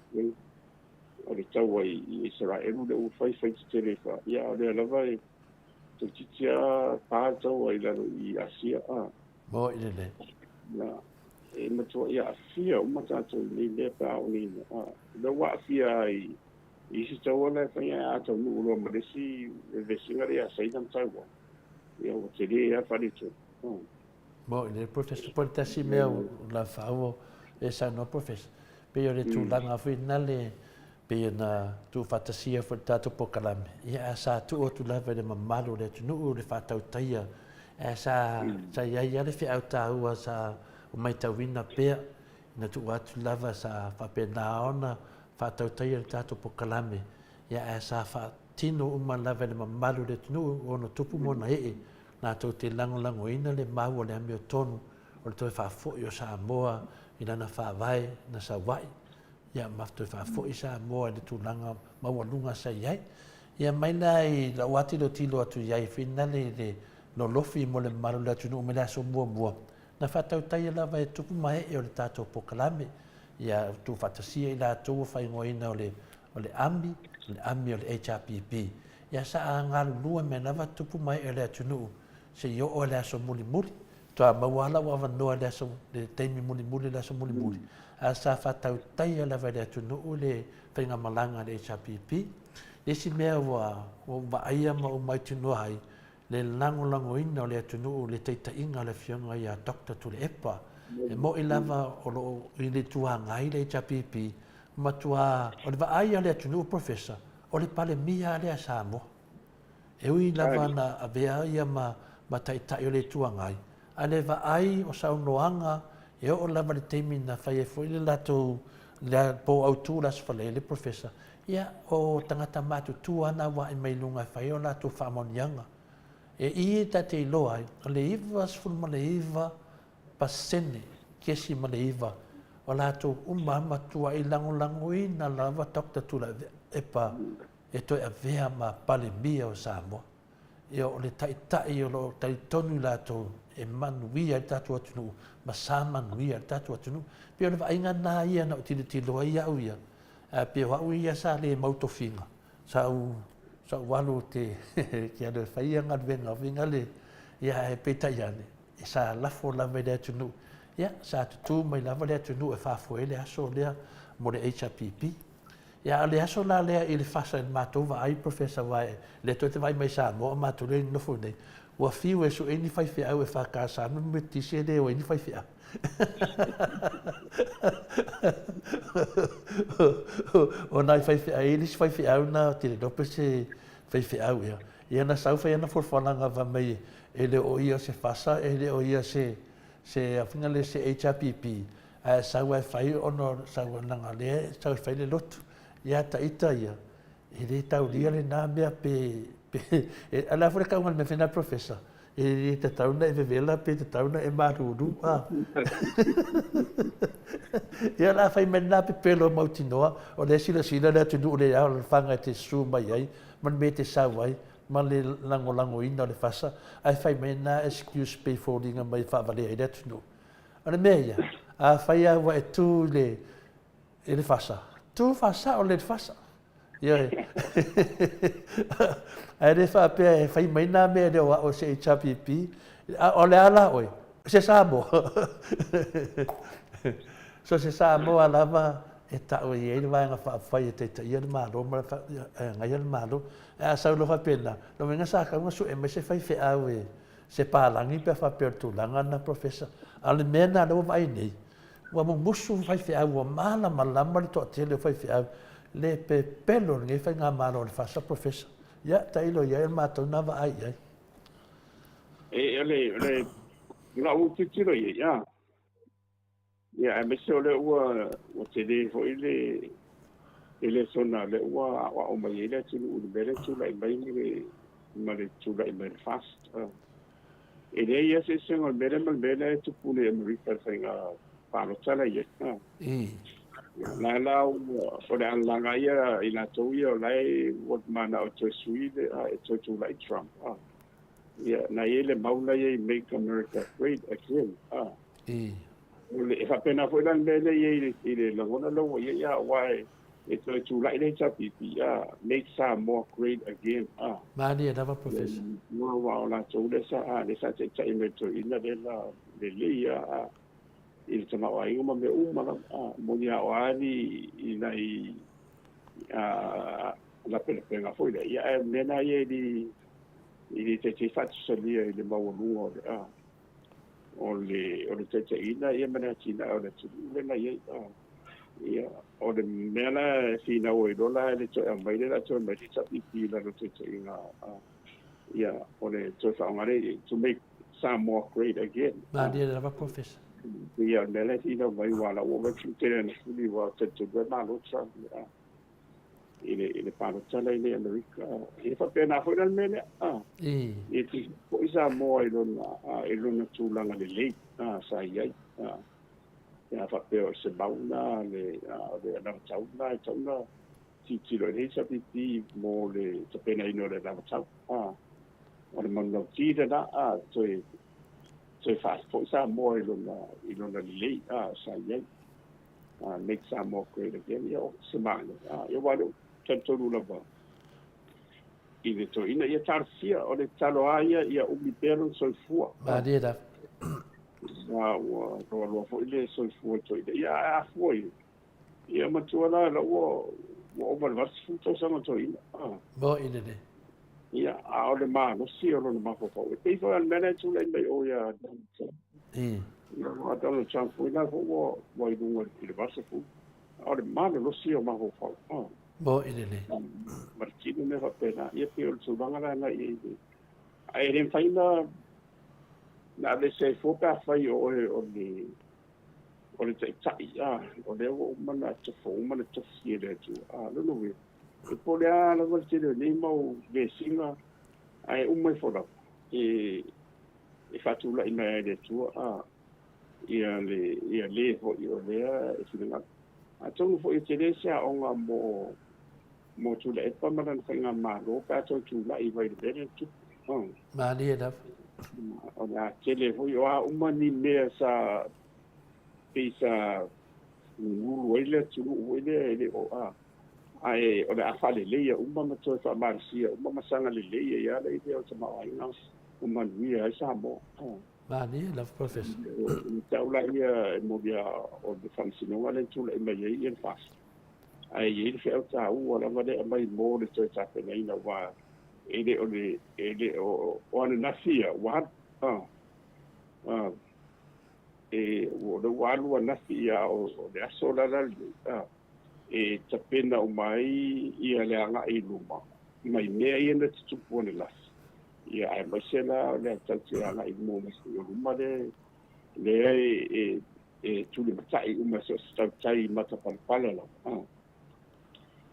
o le tau i Israel le u fai tere fa ia o le vai tu titia pa tau i la i Asia
mo ile
na e ma tu ia Asia o mata tu le pa o ni le wa Asia i si tau le fai a tau no lo ma si le singari a sai dan tau ia o te le a fai tu
mo ile professor portasi meu la favo esa no professor pe yo le tu langa finale pe na tu fantasia for tato pokalame ia sa tu o tu lava le mamalo le tu no le fatau taia esa sa ia le fi auta ua sa o mai tawina pe na tu atu lava sa fa pe na ona fatau taia le tato pokalame ia esa fa tino uma lava le mamalo le tu no ono tupu mona na to te lango ina le mau le amio tonu o le toi fa fo yo Samoa ina na fa vai na sa vai ia ma toi fa fo i Samoa le tu langa mau lunga sa iai ia mai nai la wati lo tilo atu iai finale le lo lofi mo le maru le tunu me la so mua na fa tau tai la vai tupu mai e o le tato pokalame ia tu fantasia ila tu fa ngoina o le ambi o le HRPP ia sa ngalu lua me na va tupu mai e le tunu se yo o le so muli to mawala wa vanoa le so le temi muli le so muli a sa fa tau tai la vai le tunu le fenga malanga le HRPP le si mea wa o aia ma o mai tunu hai le lango ina o le tunu le teita inga le fionga ia doctor tu le epa e mo i lava o lo i le tua ngai le HRPP ma tua o le va aia le tunu professor o le pale mia le Samoa e ui lava na avea ia ma taitai o le tuangai. A le va ai o saunoanga e o lava le teimi na whai e fwoi le lato le po autu las whale le professor. Ia o tangata matu tuana wa i mai lunga whai o lato whamonianga. E i ta te iloa o le iwa sful ma le iwa pasene kesi ma le iwa o lato umama tua i lango i na lava tokta tula epa e toi a vea ma pale mia o Samoa. Ia o le taitai o lo taitonu lato e manuia i tatu atunu, ma sa manuia i tatu atunu. Pia o le vainga nā ia na o tilo ia au ia. pe wa ia sa le mautofinga sa walu te ki ana faia ngal venga le ia e peta iane e sa lafo la vede tunu ia sa tu mai la vede tunu e fa foele aso le mo le HPP ia le aso la le il fasa il matova ai professor vai le to te vai mai sa mo matu le no fune wa fiu e so eni fai fe au e fa ka sa no me ti se de o eni fai fe o nai fai fe ai lis fai fe au na ti le dope se fai fe au ia na sau fai na for falanga va mai ele o ia se fasa ele o ia se a finale se HPP a sau e fai ono sau na ngale sau fai le lot ia ta ita ia ele tau dia le na mea pe ala fora ka un me fina professor e te tauna e vela pe te tauna e maruru ia la fai mena pe pelo mautinoa o le sila le tu le al fanga te su mai ai man me te sa vai man le lango ina le fasa ai fai mena excuse pay for dinga mai fa vale ai dat no ana meia a fai a wa tu le fasa tu fasa o le fasa ia ai le fa pe fai mena me le o se HPP o le ala oi se Samoa so se Samoa lava e ta o ie le vai nga fa fai te ia le malo ma nga ia le malo a sa lo fa pena lo menga sa ka su e me se fai fe au e se palangi pe fa per tu langa na professor ale mena lo vai nei wa mo musu fai fe au mala malama le to te le fai fe au le pe pelo nge fai nga malo le fa sa professor ya ta ilo ia ma to na va ai
le la u ti tiro ia ia me se le o te le fo ele sona le wa o mai ele tu u bere tu lai mai ma le tu lai mai fast ele ia se se ngol bere tu pule america singa palo tala ia la o le alanga ia ina to ia lai what mana o to suide to lai Trump ia na ele maula ia make America great again le fa pena foi dan bele ile la wona lo ia why it's to like they tell people make some more great again
mani another professor
no wa la to de sa te invento ina de la de lia il tama wa uma me uma mo dia wani ina la pena foi ia mena ia di te fat solia ile mawulu o le te ina ia mena tina o le tu mena ia o le mena fina o dola le to mai le to mai sa pipi la to ina ia o le to fa ngare to make some more great again
ma dia la professor
ia mena ina mai wala o me tene na fuli wa te ma lo sa ile palo tala ile America e fa pena foi dal mele e ti poi sa mo ilona tulanga le sa ia ya fa pe se bauna le na tauna ti lo le sa pipi mo le te pena ino le na tau o le mano ti da so fa poi sa mo ilona le sa ia make some more great again yo se mano yo vado tanto lula ba ile to ina ia tarsia o le talo aia ia umipero so fu
ma dia da
lo fo ile so fu to ia foi ia matuala la o over was fu to sama to ina
bo ina de
ia o le ma no si o le ma fo e fo al manage le mai o ia a lo chan fu ina fo mo i dunga ile was fu o le ma no si o ma fo
bo ile
martino me va pena ia pe o subanga na ai ren faina na de se fo pa fai o le tai o le o mana te fo mana te fiere tu no no e po le ala va te le mo ve singa ai mai fo da e fatu la ina de tu ia le fo io le e singa a tonu fo te le sia o nga mo tu le pa mana nga malo ka to tu la i vai de tu
ma dia da
o na tele fo yo umani me sa pisa ngulu ile tu ile o ai o le afa le leia uma ma toi fa marsia uma ma sanga le leia ia le ia o Samoa ina uma ni ai Samoa
Mani la professor
taula ia mo dia o de fansino ale tu le mai ia fas ai ia fe o ta u ala ma le mai mo le toi ta pe nei na wa ele o ana nasia wa o le walu nasia o le asola la e tapena o mai ia le anga i luma mai mea ia na tupu le las ia ai mai sela le tante anga i mo mas o luma le tu le tai uma so tai mata pampala la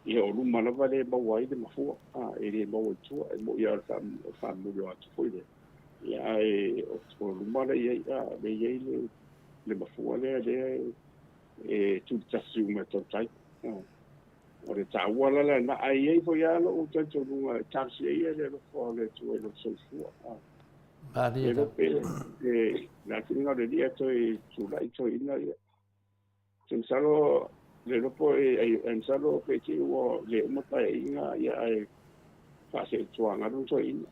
ia o luma la vale ba wai de mafu ele mo tu mo ia sa mo yo atu foi ia o luma la ia le mafu le tu tasi uma tai o le tāua la na ai ai foi ala o tanto nunga taxi ai le fo le tu e lo so fu
Mani
la tinga de dia toi tu lai toi ina ia sen salo le lopo en salo pe ti o le mo pa ina ia ai fa se tuanga no toi ina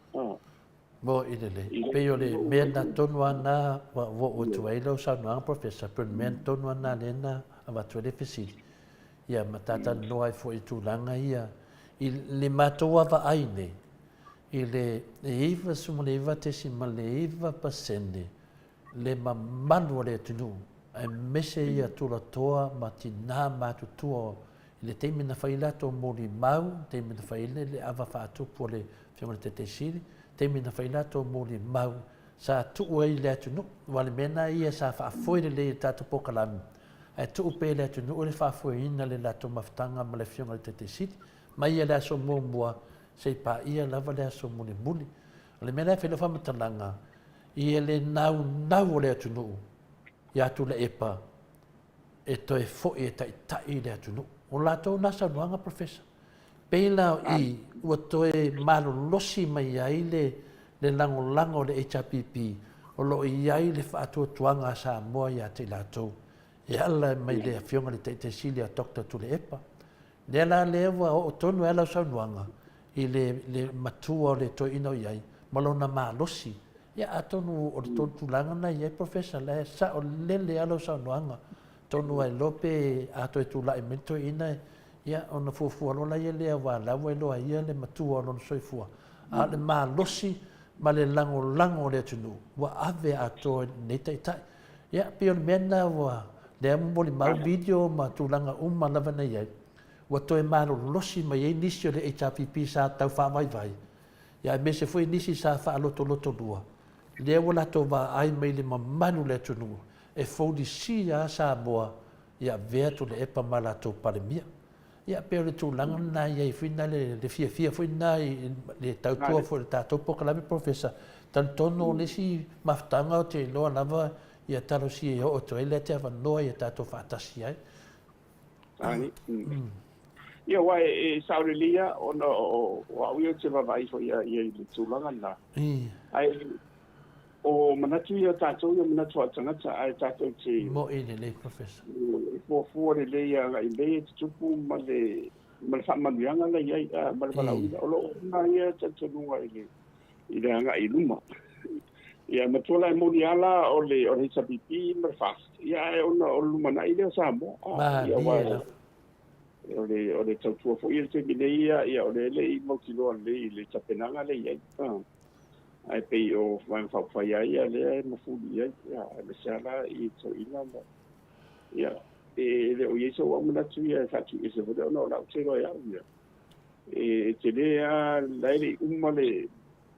mo idele pe o le mena tonu ana o tu ai lo sa no professor per men tonu ana lena ava tu le fisi ia matata no ai foi tu langa ia i le matua va aine i le iva sumuleva te si maleva pasende le mamanu le tunu ai mese ia tula toa matina matutua i le teimi na failato moli mau teimi na faile le ava fatu po le fiamole te sili teimi na failato moli mau sa tu ai le tunu wale mena ia sa fa foi le tatu pokalami ai tu pe le tunu le fa foi ina le lato maftanga ma le fiamole te sili mai ia le so mombua sei pa ia lava le so muli muli le mena fe le fa matalanga ia le nau le tunu ia tu le epa e toi fo e tai le tunu o lato nasa nuanga professor pela i o toi malu losi mai ai le lango le HPP o lo i ai le fa tu tuanga sa mo ia te lato ia la mai le fionga le te silia doctor tu le epa le la lewa o tonu ala sa nuanga i le matua le to ino iai malona malosi ia atonu o tonu langa na ia professor le sa o le alo sa noanga tonu ai lope ato tu la mento ina ia ona fufu lo la ia le wa la wa lo ia le matua no soifua a le malosi ma le lango le tunu wa ave ato nei tai ia pe on mena wa le mo le mau video ma tu langa lava na ia wa toi maro losi mai e nisi le HPP sa tau fa vai ia me se foi nisi sa fa loto lua le wala to va ai mai le mamanu le tunu e fodi sia sa boa ia veto le epa mala to palemia ia pe le tu langa na ia fina le fia foi na le tau tua foi ta to poka professor tan tono le si maftanga o te lo lava ia talo si o to ele te va no ia ta to fa tasi ai
ani ia wa e saurelia ona o au ia te vai fo ia le tulanga na ai o manatu ia tatou ia manatu atangata ai tatou te
mo le professor
fo le ia i le tupu ma le fa manuanga na ia ma le vala o lo na ia tatou i le anga i luma ia matula moniala o le HPP ma fast ia ona o luma na i le Samoa ia wa o le tautua fo ia te mineia ia o le i mautilo le tapenanga le ia ai pe o van fa fa ia le mafuli ia le sala i to ina ia le o yeso wa muna tu ia fa tu ese vo no la te ro ia te le a le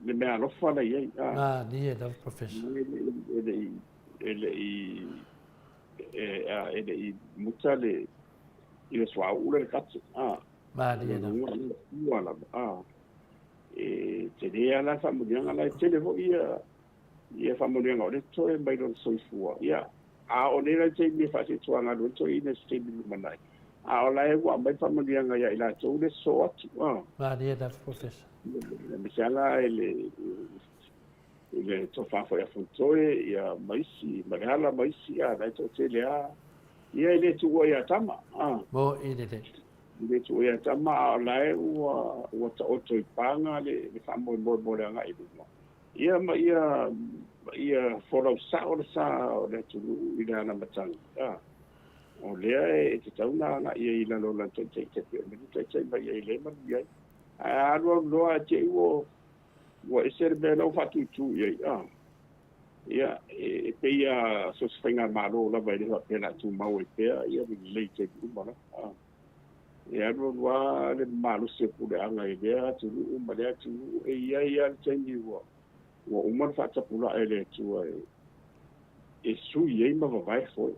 le me alo fa la ia
ni da professor
i mutale i swa ula le katsu
ni da
wala te rea la whamunianga la te levo ia whamunianga o le toe mai lo soifua ia o nera te mi whase tuanga lo toe ina ste mi lumanai o la e wa mai whamunianga ia i la tau le so atu
ni da professor
misala ele to whawha ia whantoe ia maisi marihala maisi ia lai to te lea ia ile tua ia tama
mo ile
le tu ia tama lai ua ta oto I panga le whamoi mo le anga I mo. Ia whorau sa o le sa o le tunu I le ana matanga. O lea te tauna nga ia I lalo la te pia. Me te te mai ia I le manu iai. A alua loa te ua esere mea lau whatu tu iai. Ia pe ia so se whainga maro la vai le pena tu mau e pea ia mi lei te umana. Ia alua le maro se pule anga I lea tunu umana tu ia te ni ua umana whatapula e le tua e sui ei ma vai foi.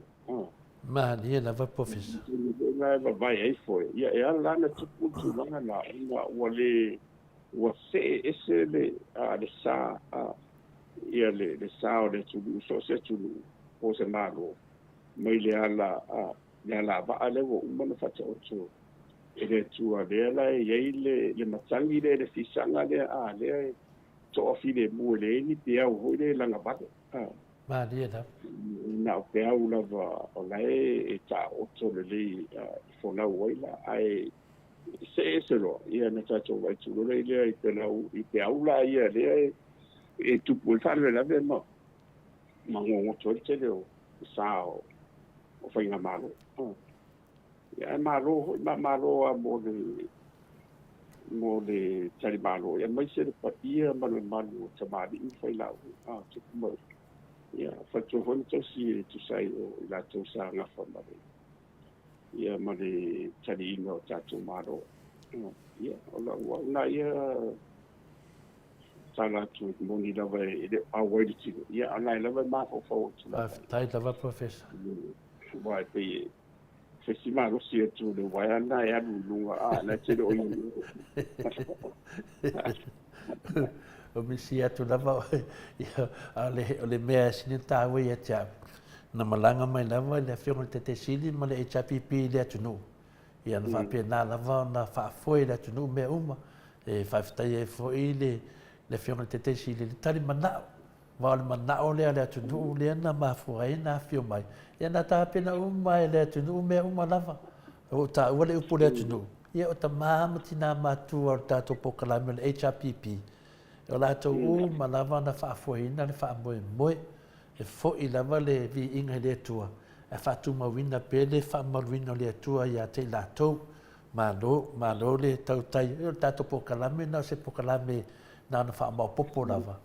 Mahalia lava professor.
Nga vai ai foi. Ia e ala na tupu langa na ua le ua se ese le sa ia le sa o le tulu so se tulu o se malo. Mai le ala va ale ua umana whatautu. E le tua le ala e iei le matangi le fisanga le to ofi le mu le ni pe au ho le langa bate.
Mahalia da.
Na o pe au lava o lai e ta oto le le fona waila ai se lo ia na ta to vai tu le I pe au la ia le e tu puoi fare la ve ma ngo to te le o sa o fai na malo. Ia malo a mo le tali malo ia mai se pa ia malo te mali I fai la tu mo ia fatu hon to si tu sai o la to sa nga fa ma ia ma le tali no tu malo ia ola na ia sala tu moni la vai de awai ti ia ana la vai ma fo tu la
Tai lava professor.
vai pe festival si tu le vai ana ia lunga na te o
o misia tu lava ia ale mea sinita we ia tia na malanga mai lava le fiona te sili ma le HPP le tunu ia na fa pena lava na fa foi le tunu me uma e fa ftai foi le fiona te sili le tali mana va le mana o le tunu le na ma foi na fio mai ia na ta pena uma le tunu me uma lava o ta o le upu le tunu ia o ta mamatina matu o ta to pokalame le HPP o la to ma lava na fa foina le fa moe e fo I lava le Viiga le tua e fa tu ma wina pe le fa ma wina le tua ia te la to ma lo le tau tai o tato pokalame na se pokalame na fa ma popo lava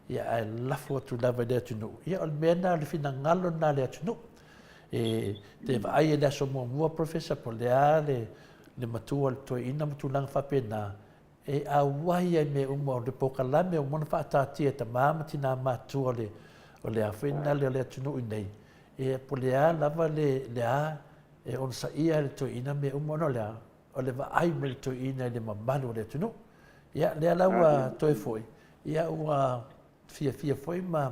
ia ai lafo tu lava le tunu ia o mena le fina ngalo na le tunu e te vai le so mo professor Poleale le matua le to ina matulang fa pena e a wai me uma le pokalame o mona whaatatia ta mamatina matua o le awhena le tunu I nei. E polea lava le a e on sa ia le to ina me uma no le o le vaai me le to ina le mamalu le tunu. Ia le alaua toi foi. Ia ua fia foi ma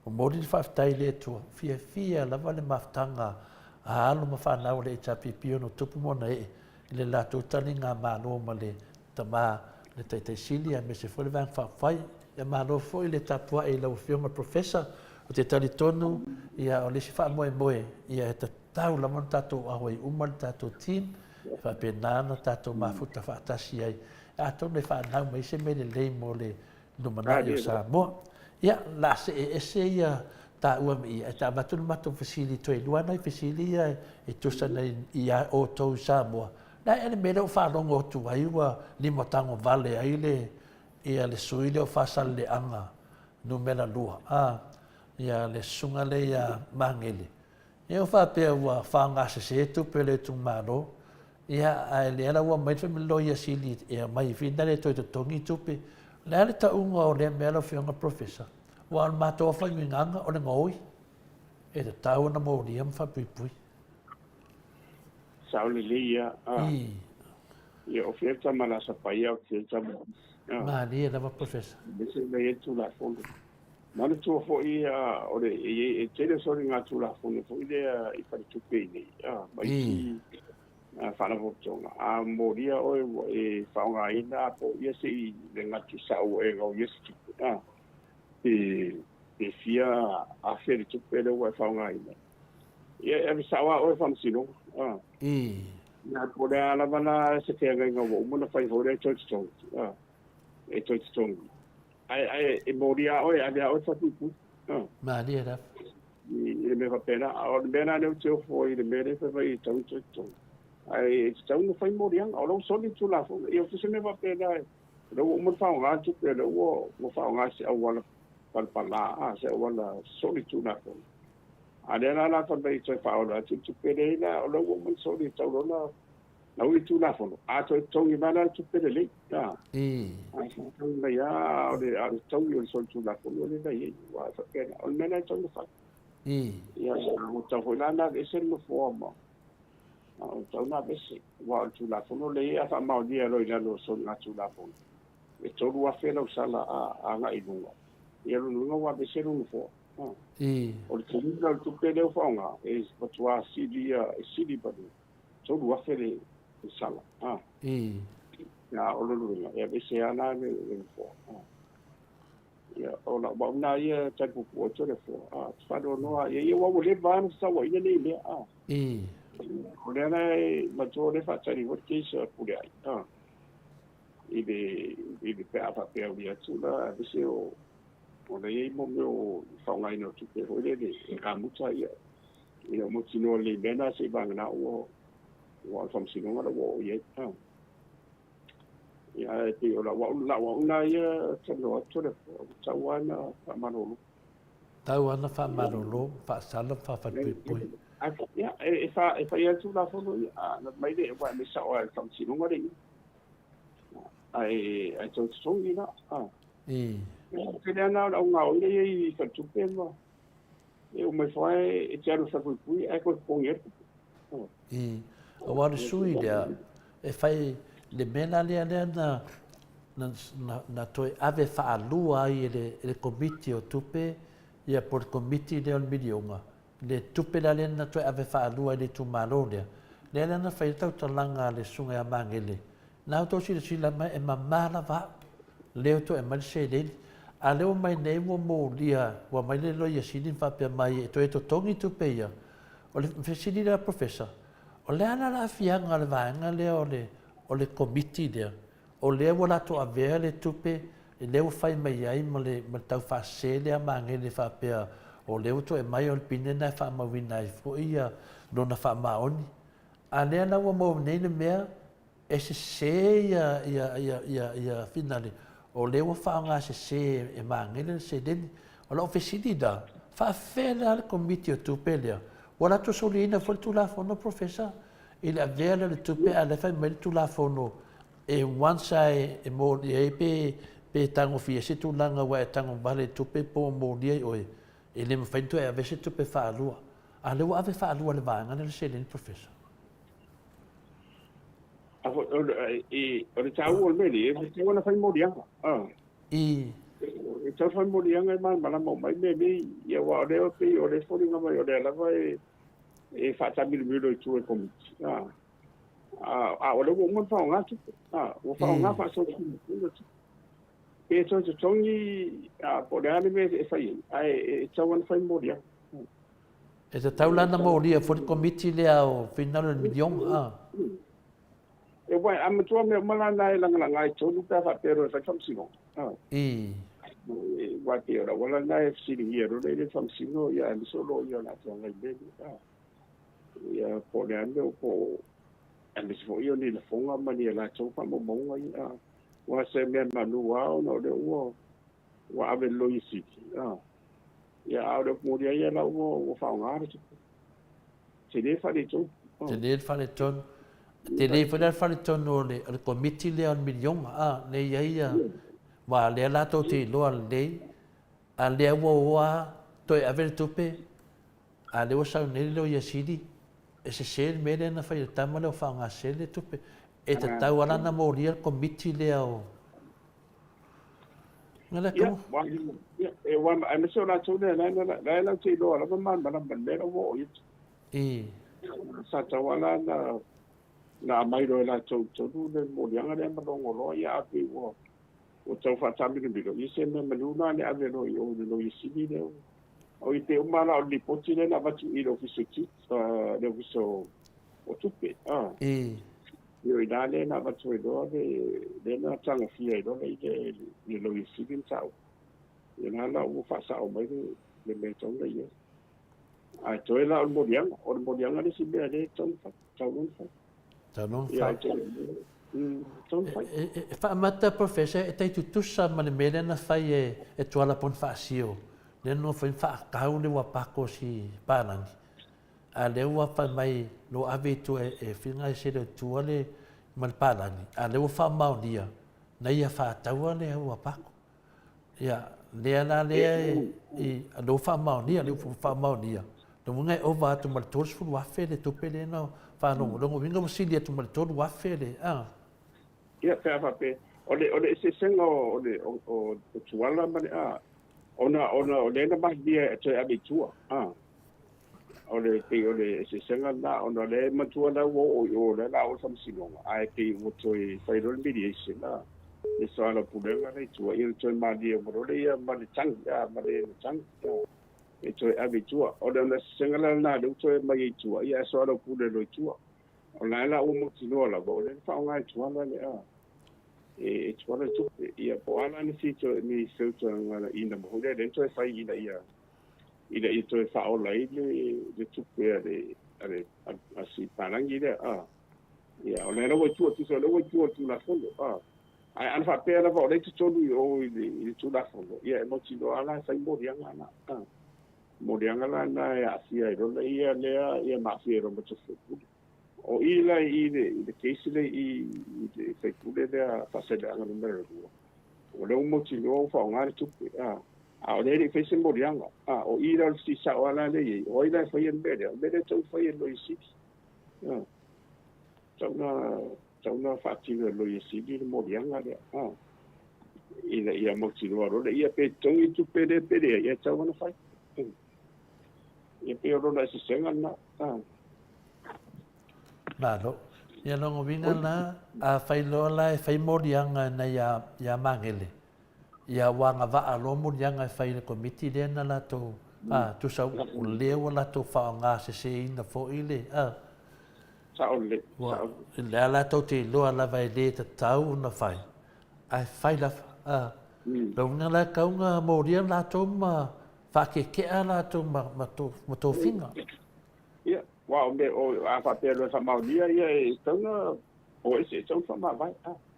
o mori le whaftai le tua. Fia lava le maftanga a alo ma whanau le HPP no tupu mona le lato tani ngā malo ma le tama le tai sili a me se foi le vang whawhai e malo foi le tapua e lau whionga professor o te tali tonu ia o le si wha moe ia e tau la mon tato ahoi umal tato team wha penana tato mafuta whaatasi ai a tonu e whanau mai se me le lei mo le numanai o Samoa ia la se ese ia ta ua mi ia ta matunu mato fasili toi luana I fasili ia e tusana ia o tou Samoa na ene mele o whanongo o tu ai ua lima tango vale ai ia le suile o whasal le anga numela lua ia le sunga le ia mangele ia o whapea ua whangase se tupe le tung maro ia ai le ala ua maitwe me loia sili ia mai fina le toi tongi tupe le ale ta unga o le mele o whionga professor ua al matoa whainguinganga o le ngoi e te tau na mo liam whapui
Sauli Lia ia o fieta mala sa paia o fieta
Mahalia lava professor
bese le tu la fondo mana tu fo ia o le e tele sori nga tu la fondo fo ile I pari tu pe ni mai fa la votonga a moria o e fa nga ina po ia se le nga tu sa o e go yes e fia a fere tu pe le o fa nga ina ia e sa wa o fa sino na ko da ala bana se te ga ngo mo na fai hore church chong e church chong ai e moria oi ada o sa tu
ma dia da
i me va pena o bena ne o fo i me re fa i chong chong ai chong no fai moria o lo so ni tu la fo e o se me va pena lo mo fa nga tu pe lo mo fa nga se o wala pala se wala so ni tu na fo ada la fa be che fa o la tu pe le na o lo mo so ni tu lo na na ui tu la fo a to chong i bana tu pe le ya chong na ya o de a chong i so tu la fo le na ye wa fa pena o me na chong fa ya o ta fo la na e se no fo mo o ta na be se wa tu la fo le ya fa ma o dia lo ina lo so na tu la fo e to ru a fe lo sala a nga i lunga e lo lunga wa be se no fo o tu na tu pe le fo nga e pa tu a si di pa to ru a fe le sala ya o lo lunga e be se ana le fo ya o la ba na ye ta ku po to le fo fa do no ye wa le ba sa wa ye le le o le na ma to le fa ta ri wo ke sa pu le ai i be pe apa pe o dia tu la be se o le ye mo mo fa ngai no tu pe o le ka mu ta ye io mo ti no le bena se ba na o fam si no la wo ye ya te o la wa na ye te no to le ta wa na fa ma no
Tauana whaamarolo, whaasala, whawhatpui.
Ya, e whai atu la whono i, na mai de, wa me sa o al whamsinunga ringi. Ai tau tongi na. Kene ana o ngā oile i whatupe ma. E o mai whae, e te aru whapui, e koe pongi atu.
O wari sui lea, e whai le mena lea na toi ave whaalua ai le komiti o tupe, ia por komiti lea o midionga. Le tupe la lea na toi ave whaalua ai le tumalo lea. Lea lea na whai tau talanga le sunga a mangele. Nau tō sila mai e mamala wa. Leo to e mai se leli. A leo mai nei mo mo lia, wa mai le loia sinin whapea mai e to e to tongi tupe ia. O le whesini lea professor. O lea na la fianga le vaenga lea o le komiti lea. O lea wala to avea le tupe, e leo whai mai ai ma le tau whase lea mangele whapea. O leo to e mai o le pine na whamawina i fo ia lona whamaoni. A lea na wa mo nei le mea, e se ia finale. O leo whaanga se e mangele se deni. O la ofesini da, whaafela le komiti o tupe lea. Wala to soli ina fo le tulafono professor. Ile avea le tupe a le whai mai le tulafono. E wansa e mo e pe tango fia se tulanga wa e tango vale tupe po mo lia oe. E le mwhaintu e ave se tupe whaalua. A lewa ave whaalua le vaanga le se deni professor.
O le tau o meni, e tau na whai morianga. E tau whai morianga e mana mo mai meni, ia wa o leo pe o le whoringa mai o le alawa e whaatamiru i tu e komiti. O le wo whao ngā tupe. O whao ngā whaaso tupe. E tau te tongi, po le hane me e whai, e tau ana whai morianga.
E te taulana mo lia for komiti lea o finalo milion.
E wai, amatua me malana e langa e tonu pe whapero e whakamsino. Wai te ora, wala na e fsiri hiero le whamsino, ia e solo ia na tua ngai beni. Ia po le ane o po, e misfo ia ni la fonga mani e la taupa mo maunga ia. Wa se mea manu wao na ole ua, wa ave loi siki. Ia aure moria ia la ua whaongare tupu. Te le whare tonu.
Te le whare tonu. Te le whare tonu o le komiti lea on milion, le ia wa lea lato te loa lei, a lea ua toi avere tupe, a lea sau nere leo ia siri, e se se mele na whai tama leo whaonga se le tupe, e te tau alana mo lia komiti lea o. Ngala kumu?
E wan, a meso la tone, la lau te loa, la mana lera wo o itu. Sa tawala na mairo la tonu le morianga le malongo loa ia api wo. O tau whatami miro. I se me maluna le ave no i o no i sini leo. O i te umara o lipoti le na watu i lo fiso ki. Le fiso o tupe
e
io ina le na va tue do le na tanga fia do le lo isigin sao ina la u fa sao mai le me tong le ye a toi la o modiang le si be le tong fa tau non fa
fa
tong fa
fa mata professor e tai tu sa ma le mele na fai e tuala pon fa sio le no fa ka le wa pa ko si panan a le wa fa mai lo ave tu e finga se le tuale mal palani a le fa maudia na ia fa tau le wa pa ia le la le e lo fa maudia le fa maudia no ngai over to mal tos fu wa fe le to pele no fa no lo vinga mo si le to mal to wa fe le
ia pe fa pe ole se sengo o tuala ma ona le na ba dia te abitua ole se senga na ona le matua na o le la o sam sinonga ai pe o toi federal mediation na e so ala pulenga nei tua il toi ma dia mo le ia ma le tang ma le tang e toi abitua ona na senga na le toi mai tua ia so ala pulenga tua ona la o mo tino la bo le fa ngai tua la le e tua tu ia po ala ni si to ni so to ngala ina mo le toi fai ina ia ida ito e fa ola le tupe ale asi palangi le ia ona no tu tu so no tu la fondo ai an fa pe la vo le tu tolu o i tu la fondo ia mo ti do ala sai mo dianga na mo dianga la na ia si ai ro le ia ma si ro mo tu o ila le case le i fe pule le fa se le anga numero o le mo ti do fa ngare tu a o le fese morianga o ira si sa wala le o ira foi en bede to foi en lo isi tau fa ti lo isi di morianga le ia mo ti ro le ia pe to i tu pede ia tau na fai ia pe ro na si senga na
lo ia no vinga na a fai lo la fai morianga na ya mangele ia wanga va alo mo yanga fai le komiti le na la to tu sa o le wala to fa nga se ina fo ile
sa o le
le la to te lo ala vai le ta tau na fai ai fai la lo nga la ka nga mo ria la to ma fa ke ala to ma to finga
ia wa o a fa pe lo sa ma dia ia to na o ese to fa ma vai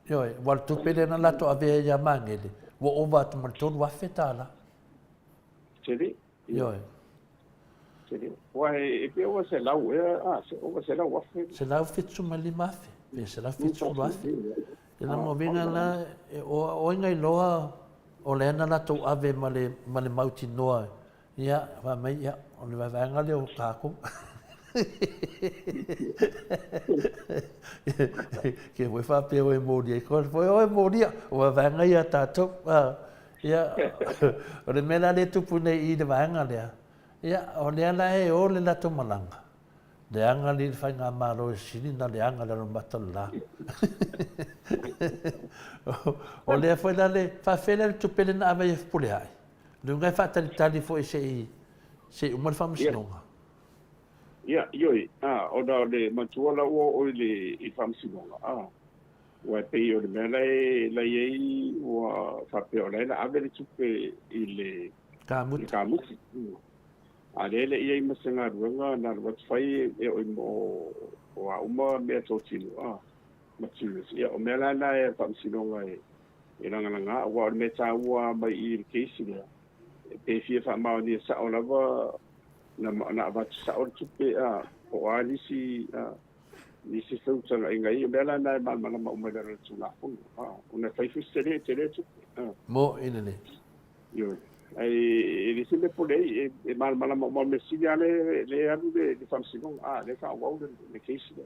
yo wal tu pe le na la to ave ya mangele wo over to marton wa fetala
tele
yo
wa e pe o se la se la wa
se la fitsu mali mafe pe se la fitsu wa fe ina mo vinga la o ngai loa o le na la to ave male mauti noa ia va mai ia o le va nga le o kako que foi fa pe o modia ko foi o modia o vanga ia tato ia o le mena le tupu nei I le vanga le ia o le ala e o le lato malanga le anga li fai nga malo sini na le anga le matala o le foi la le fa fele tupu le na ave pule ai le ngai fa tali foi se uma famsinonga
ia ioi o da le matua la o le I famsinonga wa pe o le mena la ye wa fa pe o la ave le tupe I le kamuti a le ia I masenga ruanga na wa fai e o mo wa uma me to tino ma tino ia o mena na e famsinonga e langa wa me ta wa mai I case le pe fie fa ma ni sa o lava na va sa o tupe o ali si feu tanga ingai bela na ma ma da tu na fun una fai fu tele tu
mo inene
yo ai ri sile pole e mal ma me si le anu de famsinong le fa wa de case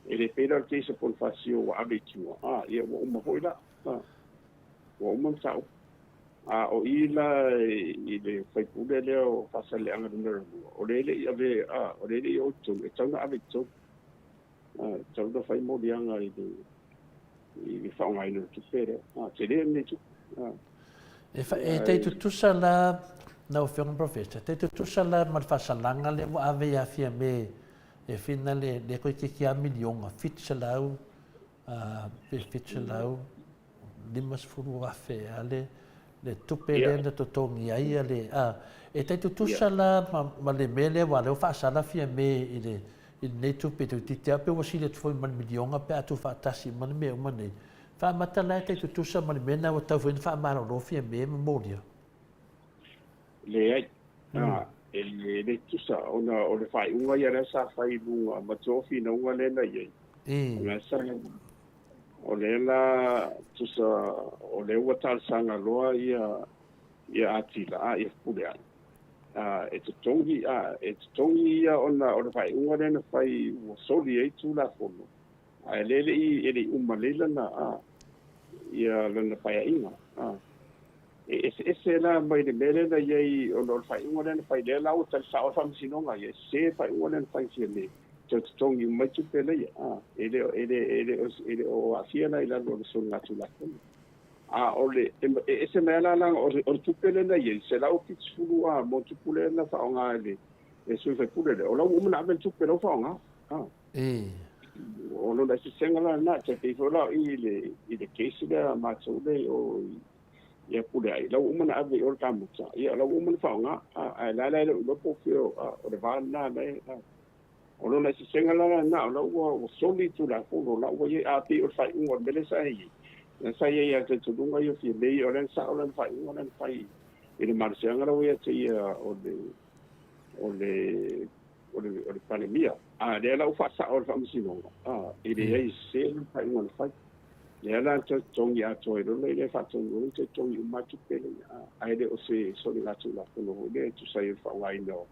e le peda case por fasio wa abitu ia o mo hoila o mo sa o ila I le fai pule le o fasale anga numero o le ave o le o tu e tanga ave tu tanga fai mo dianga I fa ngai no tu pere te le ne tu
e fa e te tu sala na o fion professor te tu sala mal fasalanga le ave ya fia me e fina le koe ke kia milionga fitsa lau fitsa lau limas furu afe le tupe le na totongi ai le e tai tutusa la ma le mele wa le fa sala fia me i nei tupe tu titia pe wasi le foi man milionga pe atu fa tasi man me uma nei fa mata la tai tutusa ma le mena o tau fa ma lo fia me molia
le ai le tusa ona o le fai unga ia le sa fai lunga ma tofi na unga le na ye na sa o le la tusa o le watal sanga loa ia atila ia pulea e te tongi ia ona o le fai unga le na fai o soli e tu la fono a lele i ele umalela na ia lana fai inga ese la mai de mele na ye o no fai unga le fai le la o tal sa o fam sinonga ye se fai unga le fai se le te tongi mai tu pele ele o asia na ila no so na tu la ole ese mela la o tu pele na ye se la o fulu mo tu pele na fa nga ele e so fe pule o la o na ben tu pele fa nga o no da se senga la na te te fo la i le case da ma so le o ia pule ai la o mana ave o ka muta ia la o mana fa nga la lo po fio o le va na o no se senga la na la o soli tu la fo la o ye a ti o fai un mele sai na sai ia te tudunga yo fi le o len sa o len fai un len fai ile marsianga la o ia te o le pandemia le la o fa sa o fa msino ile ia se fai un fai le la te tongi a toi lo le fa tongi te tongi ma tu pele ai le o se so la tu la fo no le tu sai fa wai no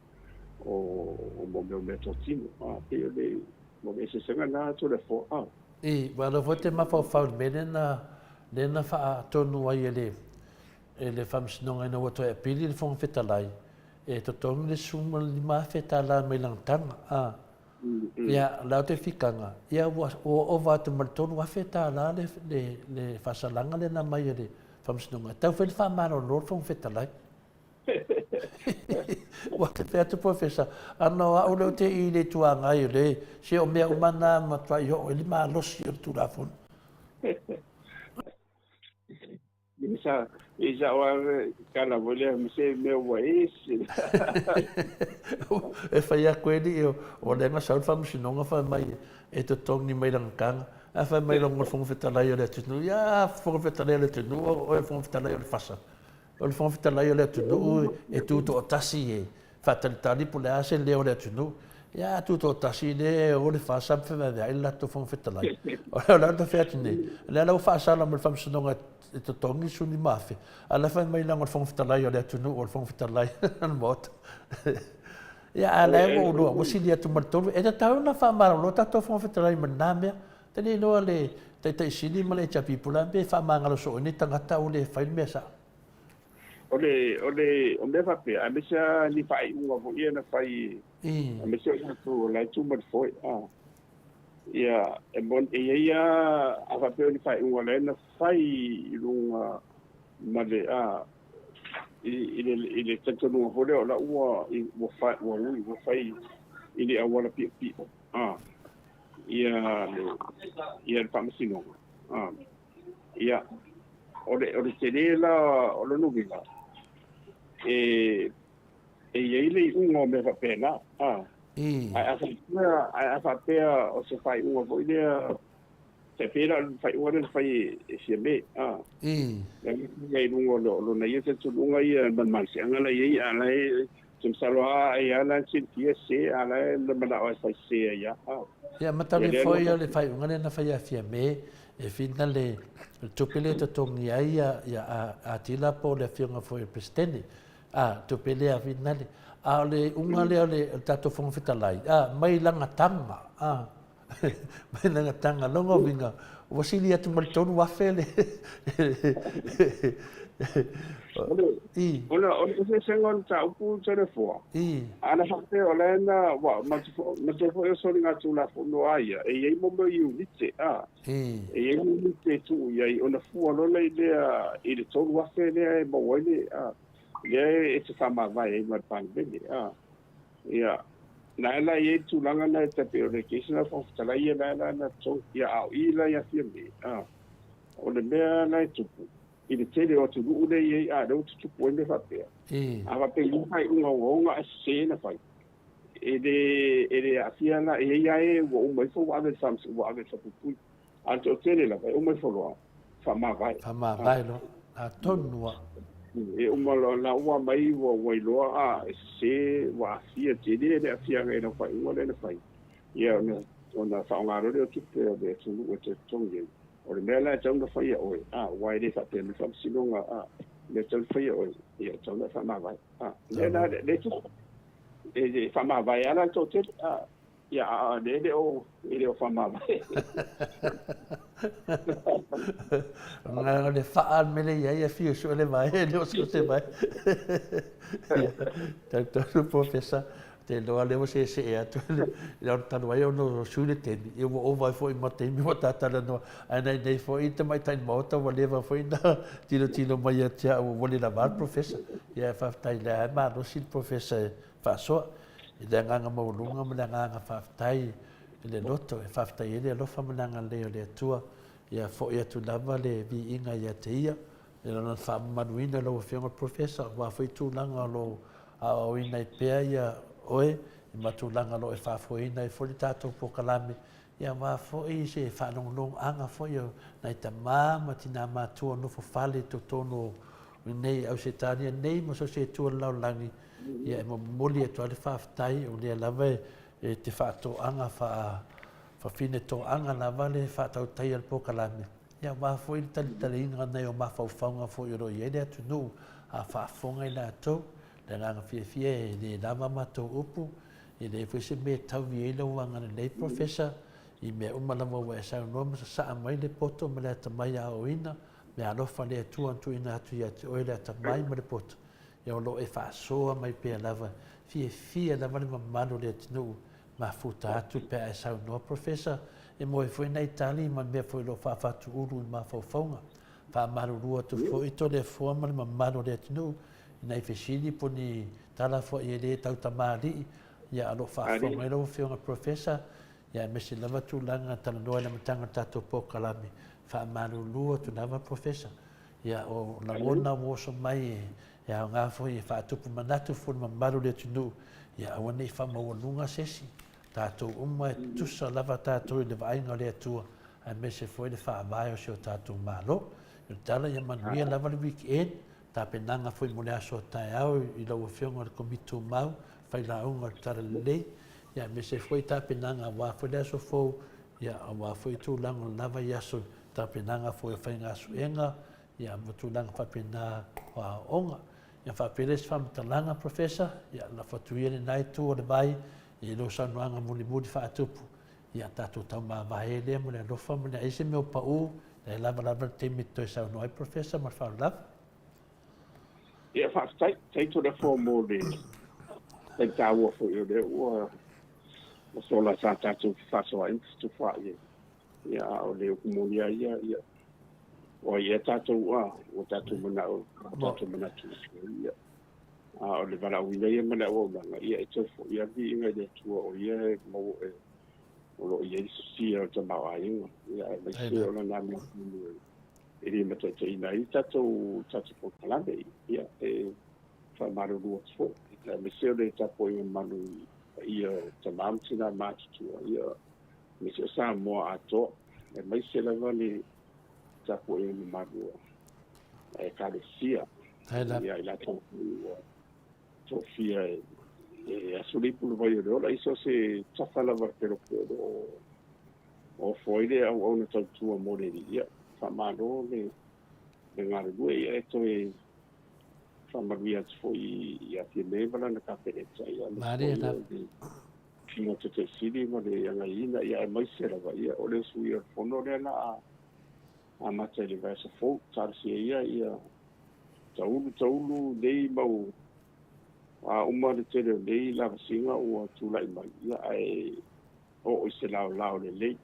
o mo me totino pe le mo se senga na tu le fo
wa lo vote ma fa le na fa tonu ai ele fams no ai no to e pili le fong fetalai e to tong le suma li ma fetala me lang tanga ya la te fikanga ya o va te marton wa fetala le fa salanga le na mai le fams no ta fa ma no fong fetalai wa te pea te profesa ana o le te i le tuanga i le se o mea umana ma trai o ili ma losi o tu la fon
isa wa kala vole se me wa
e fai a koe ni o le nga saun fam sinonga fa mai e te tong ni mai lang kanga a fa mai long fong fetalai o le tunu ya fong fetalai o le tunu o fong fetalai o le fasa o le fong fetalai o le tunu e tu to tasi e fatalitali po le ase leo le tunu ya tu to tasi le o le fasa fa va ai la to fong fetalai o la to fetni le la fasa la mo fam sinonga e te tongi suni mafe ala fa mai lang o fong fetalai o le tunu o fong fetalai an mot ya ala o lo o si dia tu martolo e ta na fa maro lo ta to fong fetalai manamia tani no le tai sini male chapi pula be fa mangalo so ni tanga ta o le fa me sa
o me fa pe a me sa ni fai un vo ia na fai a me sa tu la tu mo foi ia e bon e ia a fa pe ni fai un le na fai lunga ma le ile tanto no vo le la u vo fai ile a wala pi ia fa masino ia o le tele la o lo nuvinga e ele un me fa pena a fa pena o se fai un vo ile se pena fai un fai se me e lungo lo na ia se lunga ia man se ngala ia ala sem salwa ia la sintia se ala le mana o fai se ia
ya matali foi le fai un na fai afia me e fina le tupele te tongi ai a tila po le fianga foi presidente tupele a fina le le unga le tato fong fitalai mai langa tanga mai langa tanga longo vinga wasili atu maltonu wafele
ona se sengon ta upu telefo ana fakte olena wa ma te fo so ringa tu la fondo aia e ye mo mo unite e ye unite tu ye ona fu lo le ile to wafele e mo wele ye e se fama vai e ma pan bene ia na la ye tu langa na te pe re ke sina fo tala ye na so ya au I la ya fi me o le mea na tu I le tele o tu u le ye a do tu po ne fa pe a va pe lu hai unga unga se na fai ele a fia na ya e o mai fo wa le sam wa le sa pu a to tele la o mai fo lo fa ma vai
lo a tonua
e uma la ua mai wa wailoa se wa fia tele le fia ngai na fai ua le fai ia ona whaongaro reo tupe o de tunu o te tongi o le mea lai taunga whai a oe wai re whapea me whamsinonga le taunga whai a oe ia taunga whamawai le tu e whamawai ala tō te ia le o whamawai
nga le whaan mele ia fio so le mai le o se mai tau professor te loa le o se e atu le o tanu ai o no sule te e o vai foi ma te mi o tatala no ana nei foi te mai tai Maota o leva foi na tilo mai atia o vole la mal professor ia fa tai la ma no sil professor fa so e le nganga mo lunga mo le nganga fa tai le loto e fa tai le lo fa mo nganga le Atua ia fo ia tu lava le Viiga ia te ia e lona fa manuina lo fionga professor wa foi tu langa lo a o ina pea ia oe i matulanga lo e whafoina e foli tātou po kalame ia ma foi se whanonglong anga foi o nai ta mama tina matua no fo fale to tono nei au se tania nei mo so se tu lau langi ia mo moli e toale whaftai o lea lava e te whato anga fa fine to anga lava le whatau tai al po kalame ia ma foi tali inga nei o ma whauwhaunga foi o roi ele atu nu a whafonga i la tau le nganga fia e le lama matou upu i le foi se me tau vi ele wanga nei professor i me umalawa wa sa no ma sa mai le poto ma le tamai a oina me alofa le Atua tu ina atu ia te oile tamai ma le poto ia o lo e fa soa mai pe lava fia lava le mamalo le tinu ma futa atu pe a sa no professor e mo e foi na Itali ma me foi lo fa tu uru ma fa fonga fa maru tu foi to le forma le mamalo le tinu nei fesili poni tala fo ia le tau tamali ia alo fa fo mai lo fionga professor ia me se lava tu langa tala noa le matanga tato po kalami fa manu lua tu lava professor ia o la wona wo so mai ia nga fo ia fa tu manatu fo malu le tunu ia wona i fa mo lunga sesi tato umma tu sa lava tato le vai nga le Atua a me se foi le fa vai o so tato malo tala ia manuia lava le weekend ta penanga foi mo le aso tai au i lo fionga le komito mau fai la unga tara le ia me se foi ta penanga wa foi le aso fo ia wa foi tu lango lava ia so ta penanga foi fai nga suenga ia mo tu lango fa pena wa onga ia fa peles fam talanga professor ia la fatuia nai tu le vai i lo sanuanga muli fa tupu ia tatu tau ma vaele mo le lofa mo le ese me o pau le lava te mito sa no ai professor ma fa lava
ia fa tai to the formal de tai tau fo yo de o so la sa tu fa so in tu fa ia o le mo ia o ia tatu o tatu mana tu ia o le vala wina ia mana o langa ia e fo ia vi inga de tu o ia mo o lo ia si o te mawai ia me si o na mo ele me te ina i tatu po kalame ia e fa maru lu fo ia me se le tapo i manu ia te mamtina matu ia me se Samoa ato e mai se la vale tapo i manu e kalesia ia ila to fia e asuli pulu vai ora iso se tafala va pero o foile au ona tatu mo le ia famalo le ngare due e to e famaria foi ia te leva na capeleta ia
Maria
fino te sili mo le anga ina ia mai sera va ia o le sui fono le na a mata le va se fo tarsi ia taulu dei mau a uma le tele dei la singa o tu lai mai ia ai o se lao le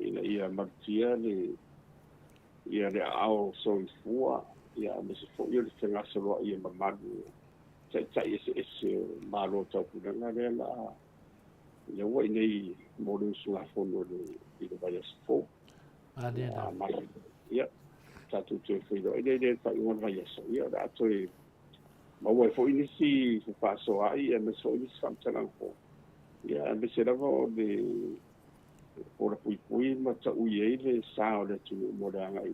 ia martia ia le ao so fua ia me se fo ia le tenga se lo ia mamadu tai ese malo tau puna le la ia wai nei mo le su afono le vai asfo ia tatu te fido ele ta un vai aso ia da toi ma wai fo inisi fa so ai e me so inisi samtana ko ia me se lava de ora pui ma ta uie le sa o le tu mo da ngai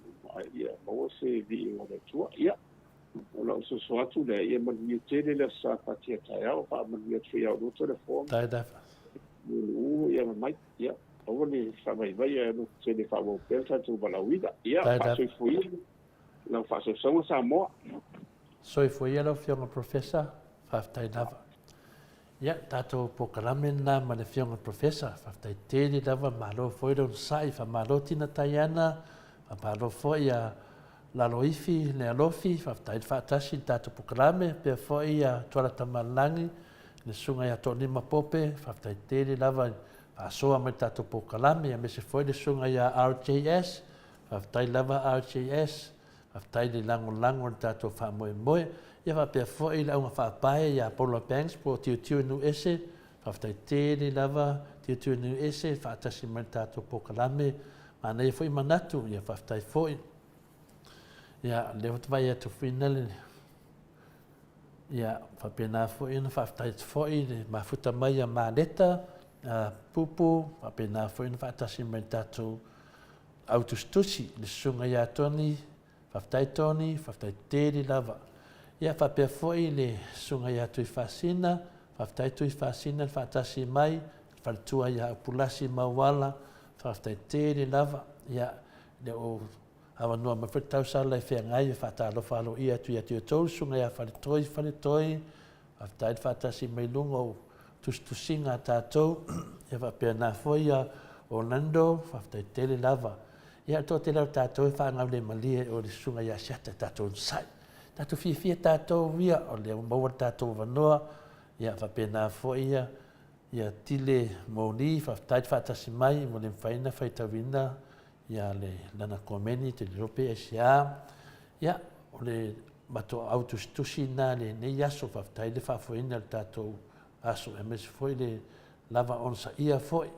ia mo se vi o le tua ia ola so atu le ia ma ni tele le sa patia tai au pa ma ni tria o to le form
tai da
ia mai ia o ni sa vai no se le fa o pensa tu bala uida ia fa so fui la fa so Samoa
so foi ela fiona professor fa tai da ia tato pokalame na ma le fiona professor fa tai tele dava malo foi don sai fa malo tina taiana fa malo foi a la loifi le alofi fa tai fa tasi tato pokalame pe foi a tola tamalangi le sunga ya toni mapope fa tai tele lava fa soa me tato pokalame ya me se foi le sunga ya RJS fa tai lava RJS fa tai le lango tato fa moe ia fa pe foi la unha fa pai ya polo banks po tiu nu ese fa tai tele lava tiu nu ese fa tasi me tato pokalame ma nei foi manatu ia fa tai foi ia le vai atu final ia fa pena foi na fa tai foi ma futa mai ma leta pupu fa pena foi na fa tasi me tato autostusi le sunga ya toni fa tai tele lava ia fa pe foi le sunga ya tu fascina fa tai tu fascina fa tasi mai fa tua ya pulasi mawala fa tai tele lava ia le o ava no ma fetau sala e fe ngai fa ta lo falo ia tu to sunga ya fa toi fa tai fa tasi mai lungo tu singa tato ia fa pe na foi ya Orlando fa tai tele lava ia to te lau tato fa ngau le malie o le sunga ya sata tato sai tato fi tato via o le mo tato vanoa ia fa pena fo ia tile moni fa tai fa tasi mai mo le faina fa tawina ia le lana komeni te rope asia ia o le mato autostusi na le ne yaso fa tai le fa fo ina tato aso ms foi le lava on sa ia foi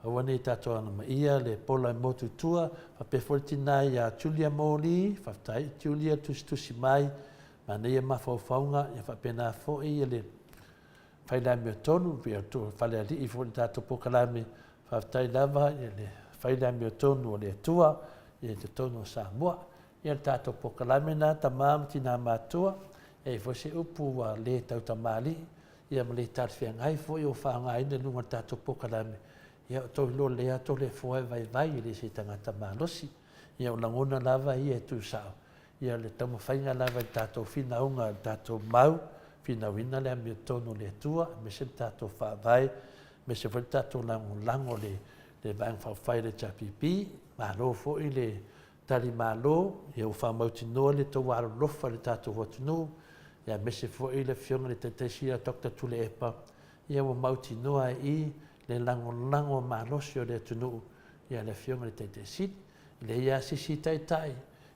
awane tato ana ia le pola motu tua fa pe fortina ia Julia Moli fa tai Julia tustusi mai ma ne ma fo faunga ia fa pena fo ia le fai la me tonu pe to fa le i fo tato pokalame fa tai lava ia le fai la me tonu le tua ia te tonu Samoa ia tato pokalame na tamam tina matua e fo se upu le tau tamali ia me le tarfia ngai fo yo fa ngai ne lunga tato pokalame ia to lo le to le foi vai le se tangata malosi ia o langona lava ia tu sa ia le tamo fainga lava tato fina unga tato mau fina wina le mi tono le tua me se tato fa vai me se fa tato lango le bang fa fai le chapipi ma lo fo ile tali malo ia o fa mautino le to waro lo fa le tato hotunu ia me se fo ile fiona le tetesia dokta tule epa ia o mautino ai le lango malosio le tunu ia le fionga le tetesit le ia sisi tai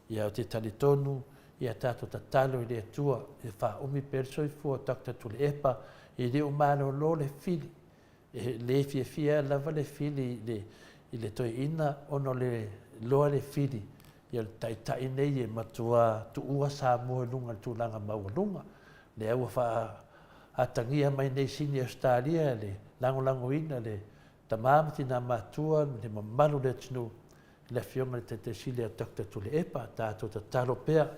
ia o te talitonu ia tato tatalo i le tua e fa umi perso i fua takta tule epa i le umano lo le fili e le fia lava le fili i le toi ina ono le loa le fili ia tai nei e matua tu ua sa mua lunga tu langa maua lunga le aua fa atangia mai nei sini Australia le lango ina le tamam tina matua le mamalu le tunu le fionga le te sile takta tule epa tato tatalo pea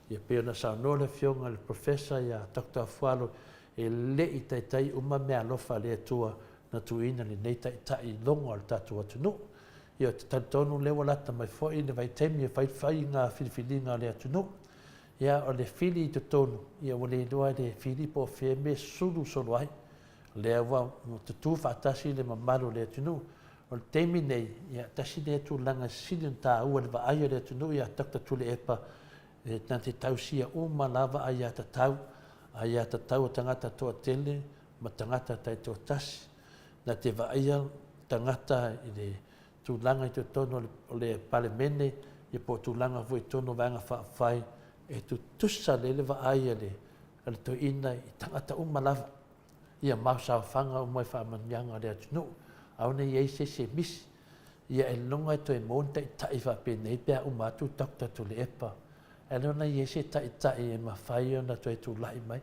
ia pea na sauno le fionga le professor ia takta fualo e le i tai uma mea alofa le atua na tuina le nei tai longo al tato atunu ia te tantonu le walata mai foi le vai temi e fai ngā filifilinga le atunu ia o le fili te tonu ia o le loa le fili po fe me sulu ai le awa te tu fatasi le mamalu le tunu o le temi nei ia tasi le tu langa silin ta ua le vaaya le tunu ia takta tule epa e nante tausia uma lava ai ata tau tangata toa tele ma tangata tai toa tasi na te vaaya tangata i le tu langa i te tono o le palemene i po tu langa vui tono vanga whaafai e tu tusa le vaaya le le to ina I tangata lava ia mausawhaga o mai whaamanianga le atunu au nei ei se misi ia e longa to e monta I tai whapene pia umatu takta tu le epa e lona ia se tai e mawhai ona to e tu lai mai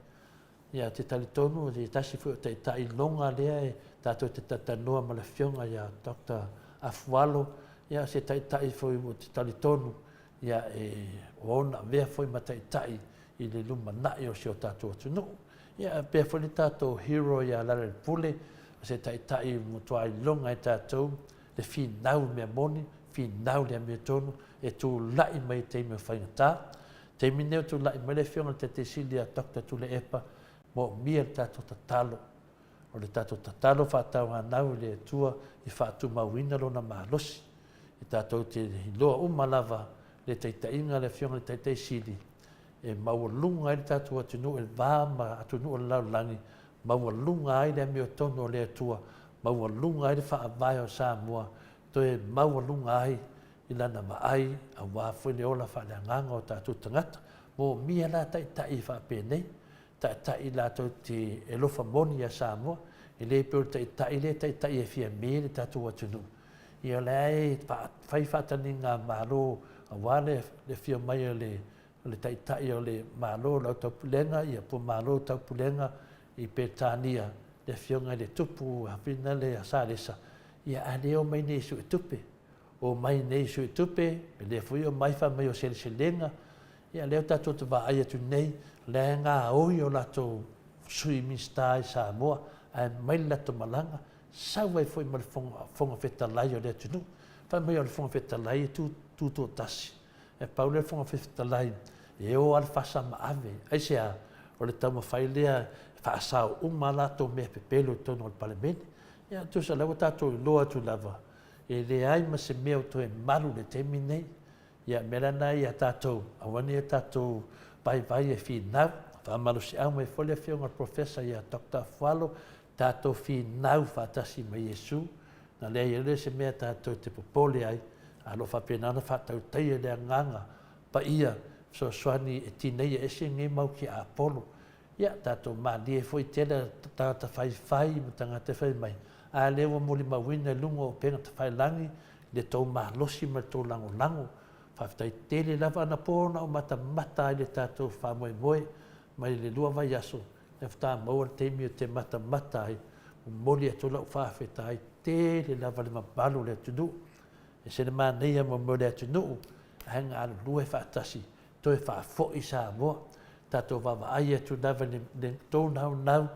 ia te talitonu te tasi fu tai longa lea e tato te tatanoa ma le fionga ia takta afualo ia se tai foi o te talitonu ia e ona vea foi ma tai I le luma nai o se o tato atunu ia pe foi le tato hero ia la le pule se tai mutua I longa e tato le finau mea moni finau le mea tonu e tu lai mai te me whaingata te mineo tu lai mai le fionga te silia takta tu le epa mo mia le tato tatalo o le tato tatalo whaatau anau le tua I whaatu mawina lona mahalosi I tato te hiloa umalava le taitainga le fionga le taitai sili e maualunga le tato atunu e vama atunu o le laulangi maualunga ai le mea tono o le tua maualunga ai le whaavai o Samoa to e maualunga ai I lana maai a wafoi le ola whaaleanganga o tato tangata mo mia la taitai whaapenei tai la to te elofa moni a Samoa I le peo tai e fia me le tatu atunu ia le ai fai whatani ngā malo a wale le fia mai o le tai o le malo lau taupulenga ia po malo taupulenga I Petania le fionga le tupu hapina le asalesa ia aleo mai nei su tupe o mai nei su tupe le fui o mai fa mai o selselenga ia leo tatu te va ai atu nei le ngā oi o lato sui mistai Samoa ai mai lato malanga sau ai foi mal fonga fetalai o le atunu fa mai o le fonga fetalai tu tasi e pau le fonga fetalai e o al fasa maave ai sea o le tau mawhai lea whaasau lato mea pepelo tono o le palemene ia tu sa lau tato loa tu lava e le ai ma se mea o to e malu le temi nei ia melana ia tato awani e tato vai e finau whaamalu si au mai fole fionga professor ia Dr. Fualo tato finau whaatasi mai Yesu na lea ia le se mea tato te popole ai alo whapenana whaatau teia lea nganga pa ia so swani e tinei e se nge mau ki a Apollo ia tato mali e foi tela tata fai ma tangata fai mai a lewa moli mawina lungo o penga ta fai langi le tau mahlosi ma tau lango whaftai tele lava ana pōna o mata ai le tato whamoe mai le lua vai aso e whata maua teimi o te mata ai o moli a tola o whawheta ai tele lava le mabalu le atunu e se le māneia mo mo le atunu a henga alo lua e whaatasi to e whaafoi Samoa tato wawa ai atu lava le tō nau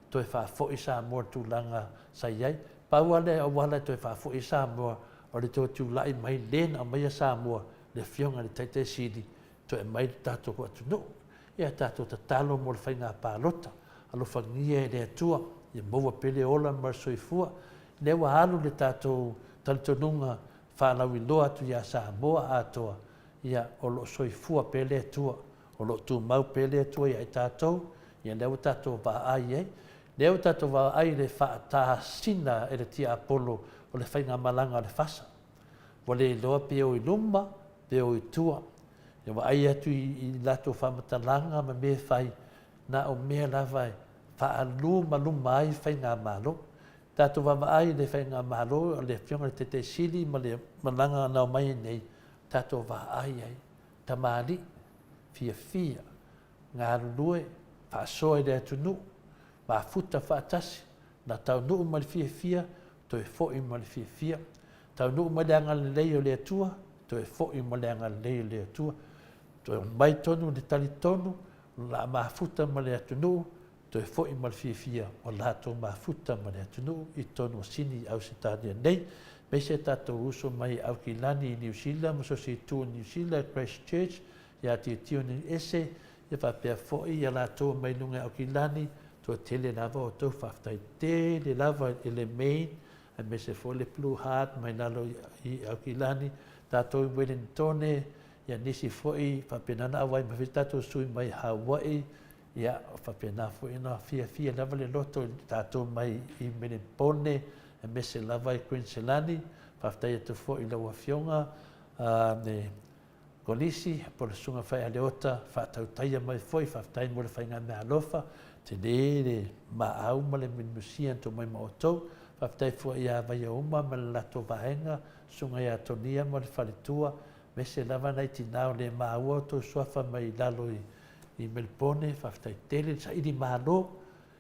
to e whaafoi Samoa tu langa sai ai pau ale o wala to e whaafoi Samoa o le tō tu lai mai lena o mai a Samoa le fionga le taite sidi to e mai tato ko atunu ia tato tatalo mo le whainga pālota alo whangia e le atua ia maua pele ola mar soifua lewa alu le tato talitonunga whanau iloa atu ia Samoa atoa ia o lo soifua pele atua o lo tu mau pele atua ia e tatou ia lewa tato wa ai e lewa tato wa ai le whaata sina e le tia Apollo o le whainga malanga le whasa wa le loa peo I luma peo I tua ia wa ai atu I lato whamatalanga ma me whai na o mea lava e whaaluma luma ai whainga malo tato wa ai le whainga malo o le fionga le tete sili ma le malanga na o mai nei tato wa ai tamali fia ngā rulue whaasoe le atunu futa whaatasi na tau nuu ma le fia to e fo'i ma le fia tau nuu ma le anga le lei o le atua to e fo'i ma le anga le lei o le atua to e mai tonu le tali tonu la mafuta ma le atunu to e fo'i ma le fia o lato mafuta ma le atunu I tonu sini au se tānia nei me se tātou uso mai au ki lani I New Zealand mo so si tu New Zealand Christchurch ia tio ni ese ia whapea fo'i ia lato mai lunga au ki lani to tele lava o tau whaftai tele lava I le main a me se fo le Blue Heart mai nalo I au ki lani tātou I Wellingtone ia nisi fo'i whapenana awai ma tātou sui mai Hawaii ia whapena fo'i na fia lava le loto tātou mai I Melbourne a me se lava I Queensland whaftai atu fo'i laua fionga ne kolisi po le sunga fai aleota whaatautaia mai foi whaftai mo le whainga mea alofa te le maau ma le minusia to mai maotou whaftai fua ia vai uma ma le lato vaenga sunga ia tonia ma le whalitua me se lava nei tinao le maua o to suafa mai lalo i Melbourne whaftai tele sa ili malo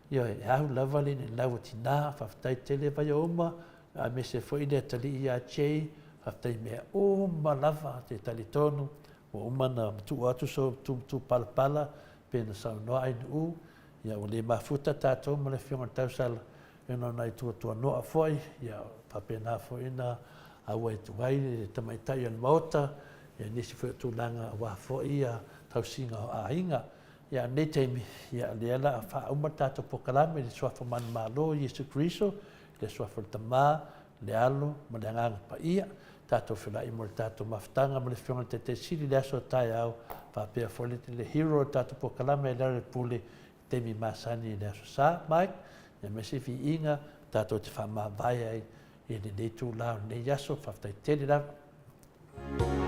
ia e au lava le lau tina whaftai tele vai uma a me se foi le tali ia chei whaftai mea uma lava te tali tonu o uma na tu atu so tu palapala pe na sau noa ai nu ia o le mafuta tātou ma le whionga tausala e no nai tua noa foi ia papena foi na aua e tuai le tamaitai al Maota ia nisi foi tūlanga wa foi ia tausinga o ainga ia nei teimi ia le ala a wha uma tātou pokalame le suafa man malo Yesu Kristo le suafa tamā le alo ma le anganga pa ia tātou whila i mo le tātou mawhtanga ma le whionga te siri le aso tai au whapea fole le hero tātou pokalame e lare pule temi masani le aso sa Mike ia mesi fi inga tātou te whamā vai ai i le nei tū lao nei aso whaftai tele lava